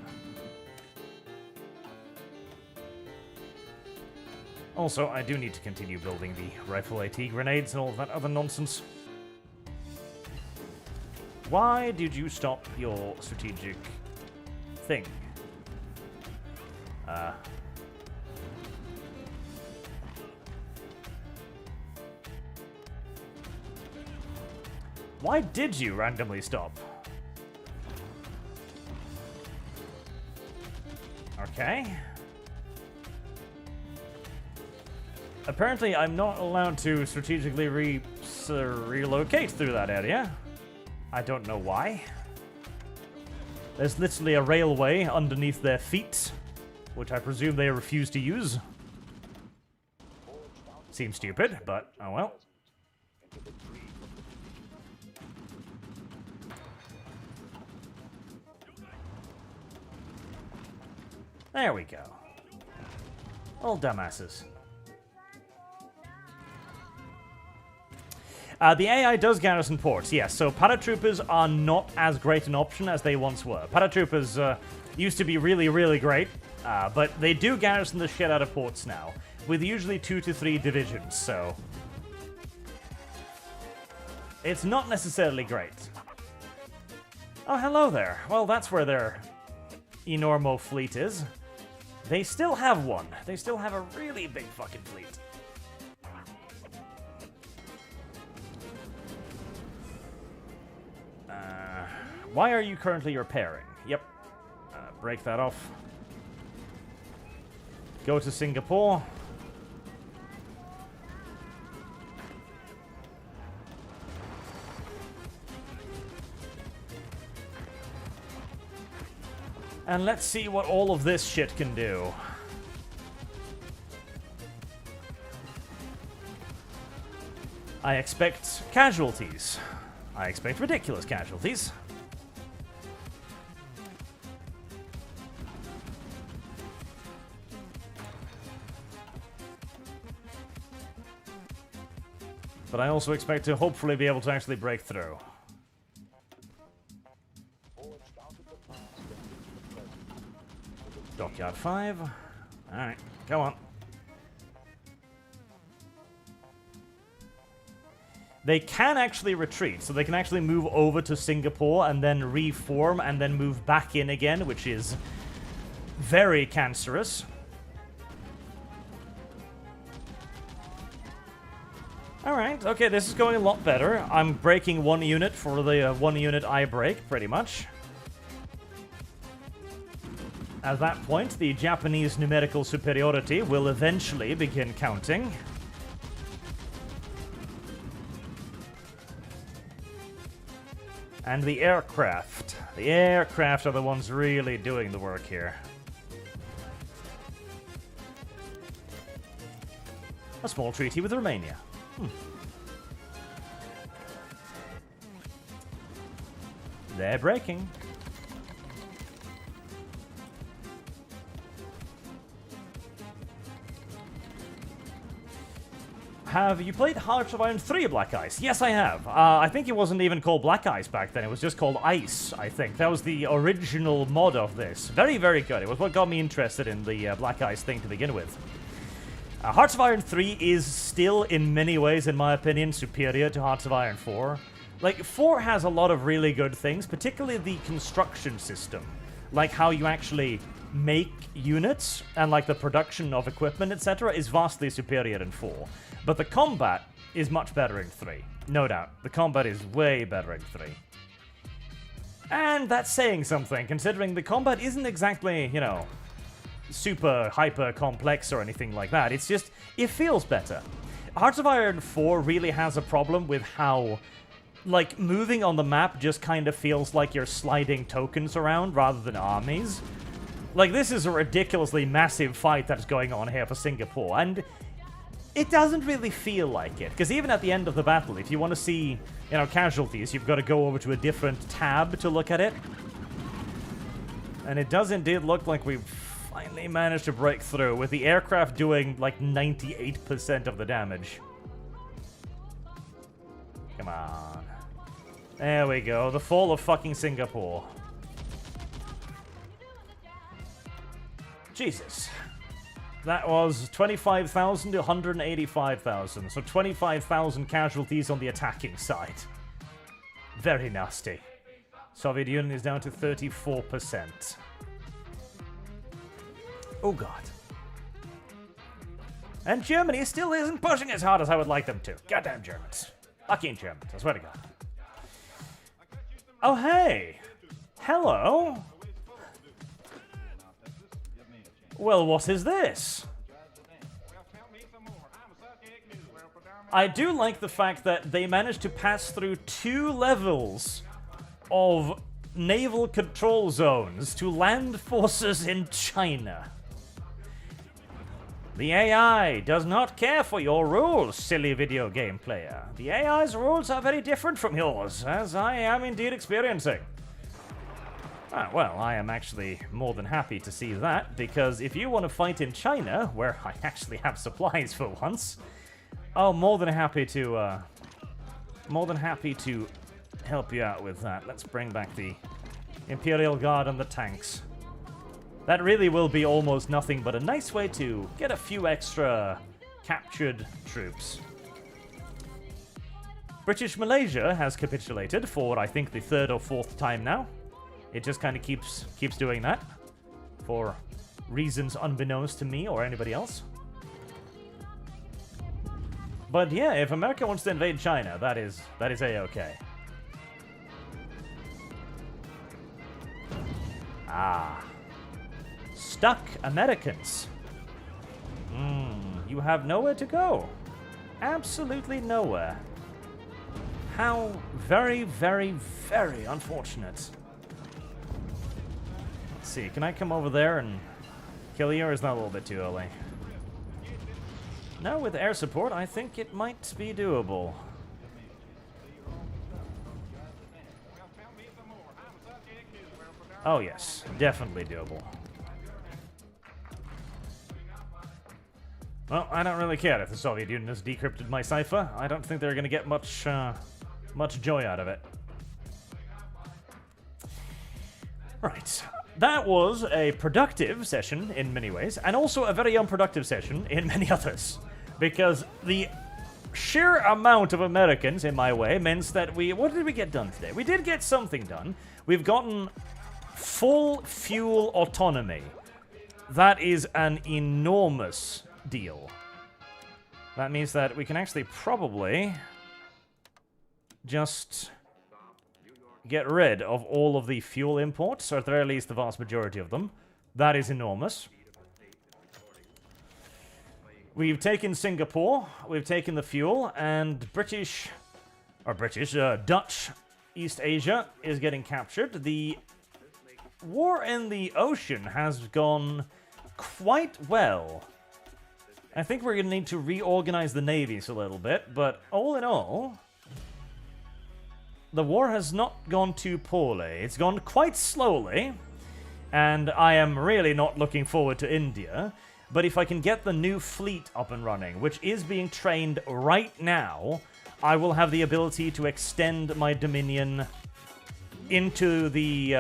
Also, I do need to continue building the rifle AT grenades and all of that other nonsense. Why did you stop your strategic thing? Why did you randomly stop? Okay. Apparently, I'm not allowed to strategically relocate through that area. I don't know why. There's literally a railway underneath their feet, which I presume they refuse to use. Seems stupid, but oh well. There we go. Old dumbasses. The AI does garrison ports, yes, so paratroopers are not as great an option as they once were. Paratroopers used to be really, really great, but they do garrison the shit out of ports now, with usually 2 to 3 divisions, so it's not necessarily great. Oh, hello there. Well, that's where their enormo fleet is. They still have one. They still have a really big fucking fleet. Why are you currently repairing? Yep. Break that off. Go to Singapore. And let's see what all of this shit can do. I expect casualties. I expect ridiculous casualties. But I also expect to hopefully be able to actually break through. Dockyard 5. Alright, come on. they can actually retreat, so they can actually move over to Singapore and then reform and then move back in again, which is very cancerous. Alright, okay, this is going a lot better. I'm breaking 1 unit for the 1 unit I break, pretty much. At that point, the Japanese numerical superiority will eventually begin counting. And the aircraft. The aircraft are the ones really doing the work here. A small treaty with Romania. They're breaking. Have you played Hearts of Iron 3 Black Ice? Yes, I have. I think it wasn't even called Black Ice back then. It was just called Ice, I think. That was the original mod of this. Very, very good. It was what got me interested in the Black Ice thing to begin with. Hearts of Iron 3 is still, in many ways, in my opinion, superior to Hearts of Iron 4. Like, 4 has a lot of really good things, particularly the construction system. Like how you actually make units, and like the production of equipment, etc. is vastly superior in 4. But the combat is much better in 3. No doubt. The combat is way better in 3. And that's saying something, considering the combat isn't exactly, you know, super hyper complex or anything like that. It's just, it feels better. Hearts of Iron 4 really has a problem with how, like, moving on the map just kind of feels like you're sliding tokens around rather than armies. Like, this is a ridiculously massive fight that's going on here for Singapore, and it doesn't really feel like it, because even at the end of the battle, if you want to see, you know, casualties, you've got to go over to a different tab to look at it. And it does indeed look like we've finally managed to break through, with the aircraft doing, like, 98% of the damage. Come on. There we go, the fall of fucking Singapore. Jesus. That was 25,000 to 185,000, so 25,000 casualties on the attacking side. Very nasty. Soviet Union is down to 34%. Oh god. And Germany still isn't pushing as hard as I would like them to. Goddamn Germans. Fucking Germans, I swear to god. Oh hey! Hello! Well, what is this? I do like the fact that they managed to pass through 2 levels of naval control zones to land forces in China. The AI does not care for your rules, silly video game player. The AI's rules are very different from yours, as I am indeed experiencing. Ah, well, I am actually more than happy to see that, because if you want to fight in China, where I actually have supplies for once, I'm more than happy to help you out with that. Let's bring back the Imperial Guard and the tanks. That really will be almost nothing but a nice way to get a few extra captured troops. British Malaysia has capitulated for, I think, the 3rd or 4th time now. It just kind of keeps doing that for reasons unbeknownst to me or anybody else. But yeah, if America wants to invade China, that is A-okay. Ah. Stuck Americans. You have nowhere to go. Absolutely nowhere. How very, very, very unfortunate. Let's see, can I come over there and kill you, or is that a little bit too early? No, with air support, I think it might be doable. Oh yes, definitely doable. Well, I don't really care if the Soviet Union has decrypted my cipher. I don't think they're going to get much joy out of it. Right. That was a productive session in many ways, and also a very unproductive session in many others. Because the sheer amount of Americans in my way means that what did we get done today? We did get something done. We've gotten full fuel autonomy. That is an enormous deal. That means that we can actually probably just get rid of all of the fuel imports, or at the very least the vast majority of them. That is enormous. We've taken Singapore, we've taken the fuel, and Dutch East Asia is getting captured. The war in the ocean has gone quite well. I think we're going to need to reorganize the navies a little bit, but all in all, the war has not gone too poorly. It's gone quite slowly, and I am really not looking forward to India. But if I can get the new fleet up and running, which is being trained right now, I will have the ability to extend my dominion into the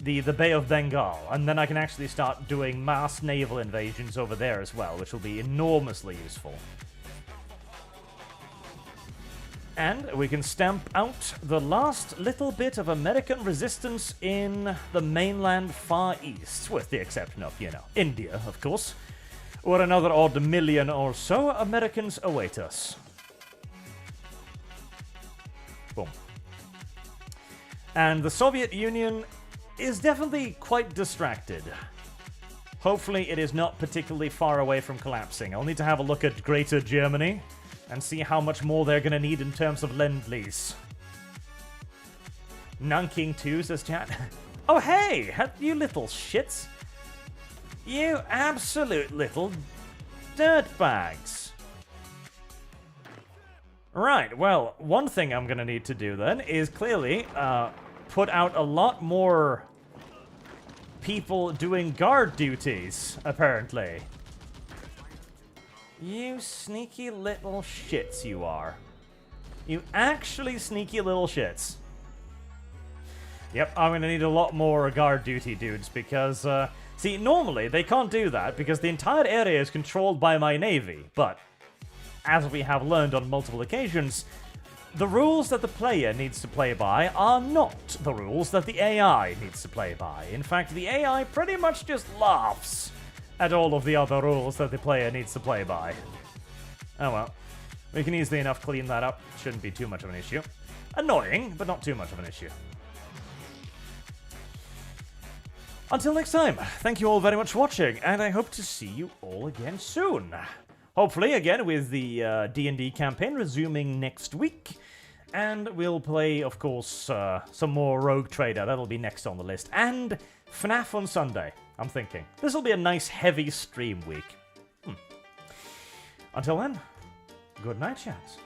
Bay of Bengal, and then I can actually start doing mass naval invasions over there as well, which will be enormously useful. And we can stamp out the last little bit of American resistance in the mainland Far East, with the exception of, India, of course, where another odd million or so Americans await us. Boom. And the Soviet Union is definitely quite distracted. Hopefully it is not particularly far away from collapsing. I'll need to have a look at Greater Germany and see how much more they're going to need in terms of Lend-Lease. Nanking 2 says chat. Oh hey, you little shits. You absolute little dirtbags. Right, well, one thing I'm going to need to do then is clearly put out a lot more people doing guard duties, apparently. You sneaky little shits you are. You actually sneaky little shits. Yep, I'm gonna need a lot more guard duty dudes because, see, normally they can't do that because the entire area is controlled by my navy, but as we have learned on multiple occasions, the rules that the player needs to play by are not the rules that the AI needs to play by. In fact, the AI pretty much just laughs at all of the other rules that the player needs to play by. Oh well. We can easily enough clean that up. Shouldn't be too much of an issue. Annoying, but not too much of an issue. Until next time, thank you all very much for watching, and I hope to see you all again soon. Hopefully, again, with the DnD campaign resuming next week. And we'll play, of course, some more Rogue Trader. That'll be next on the list. And FNAF on Sunday, I'm thinking. This will be a nice, heavy stream week. Until then, good night, chat.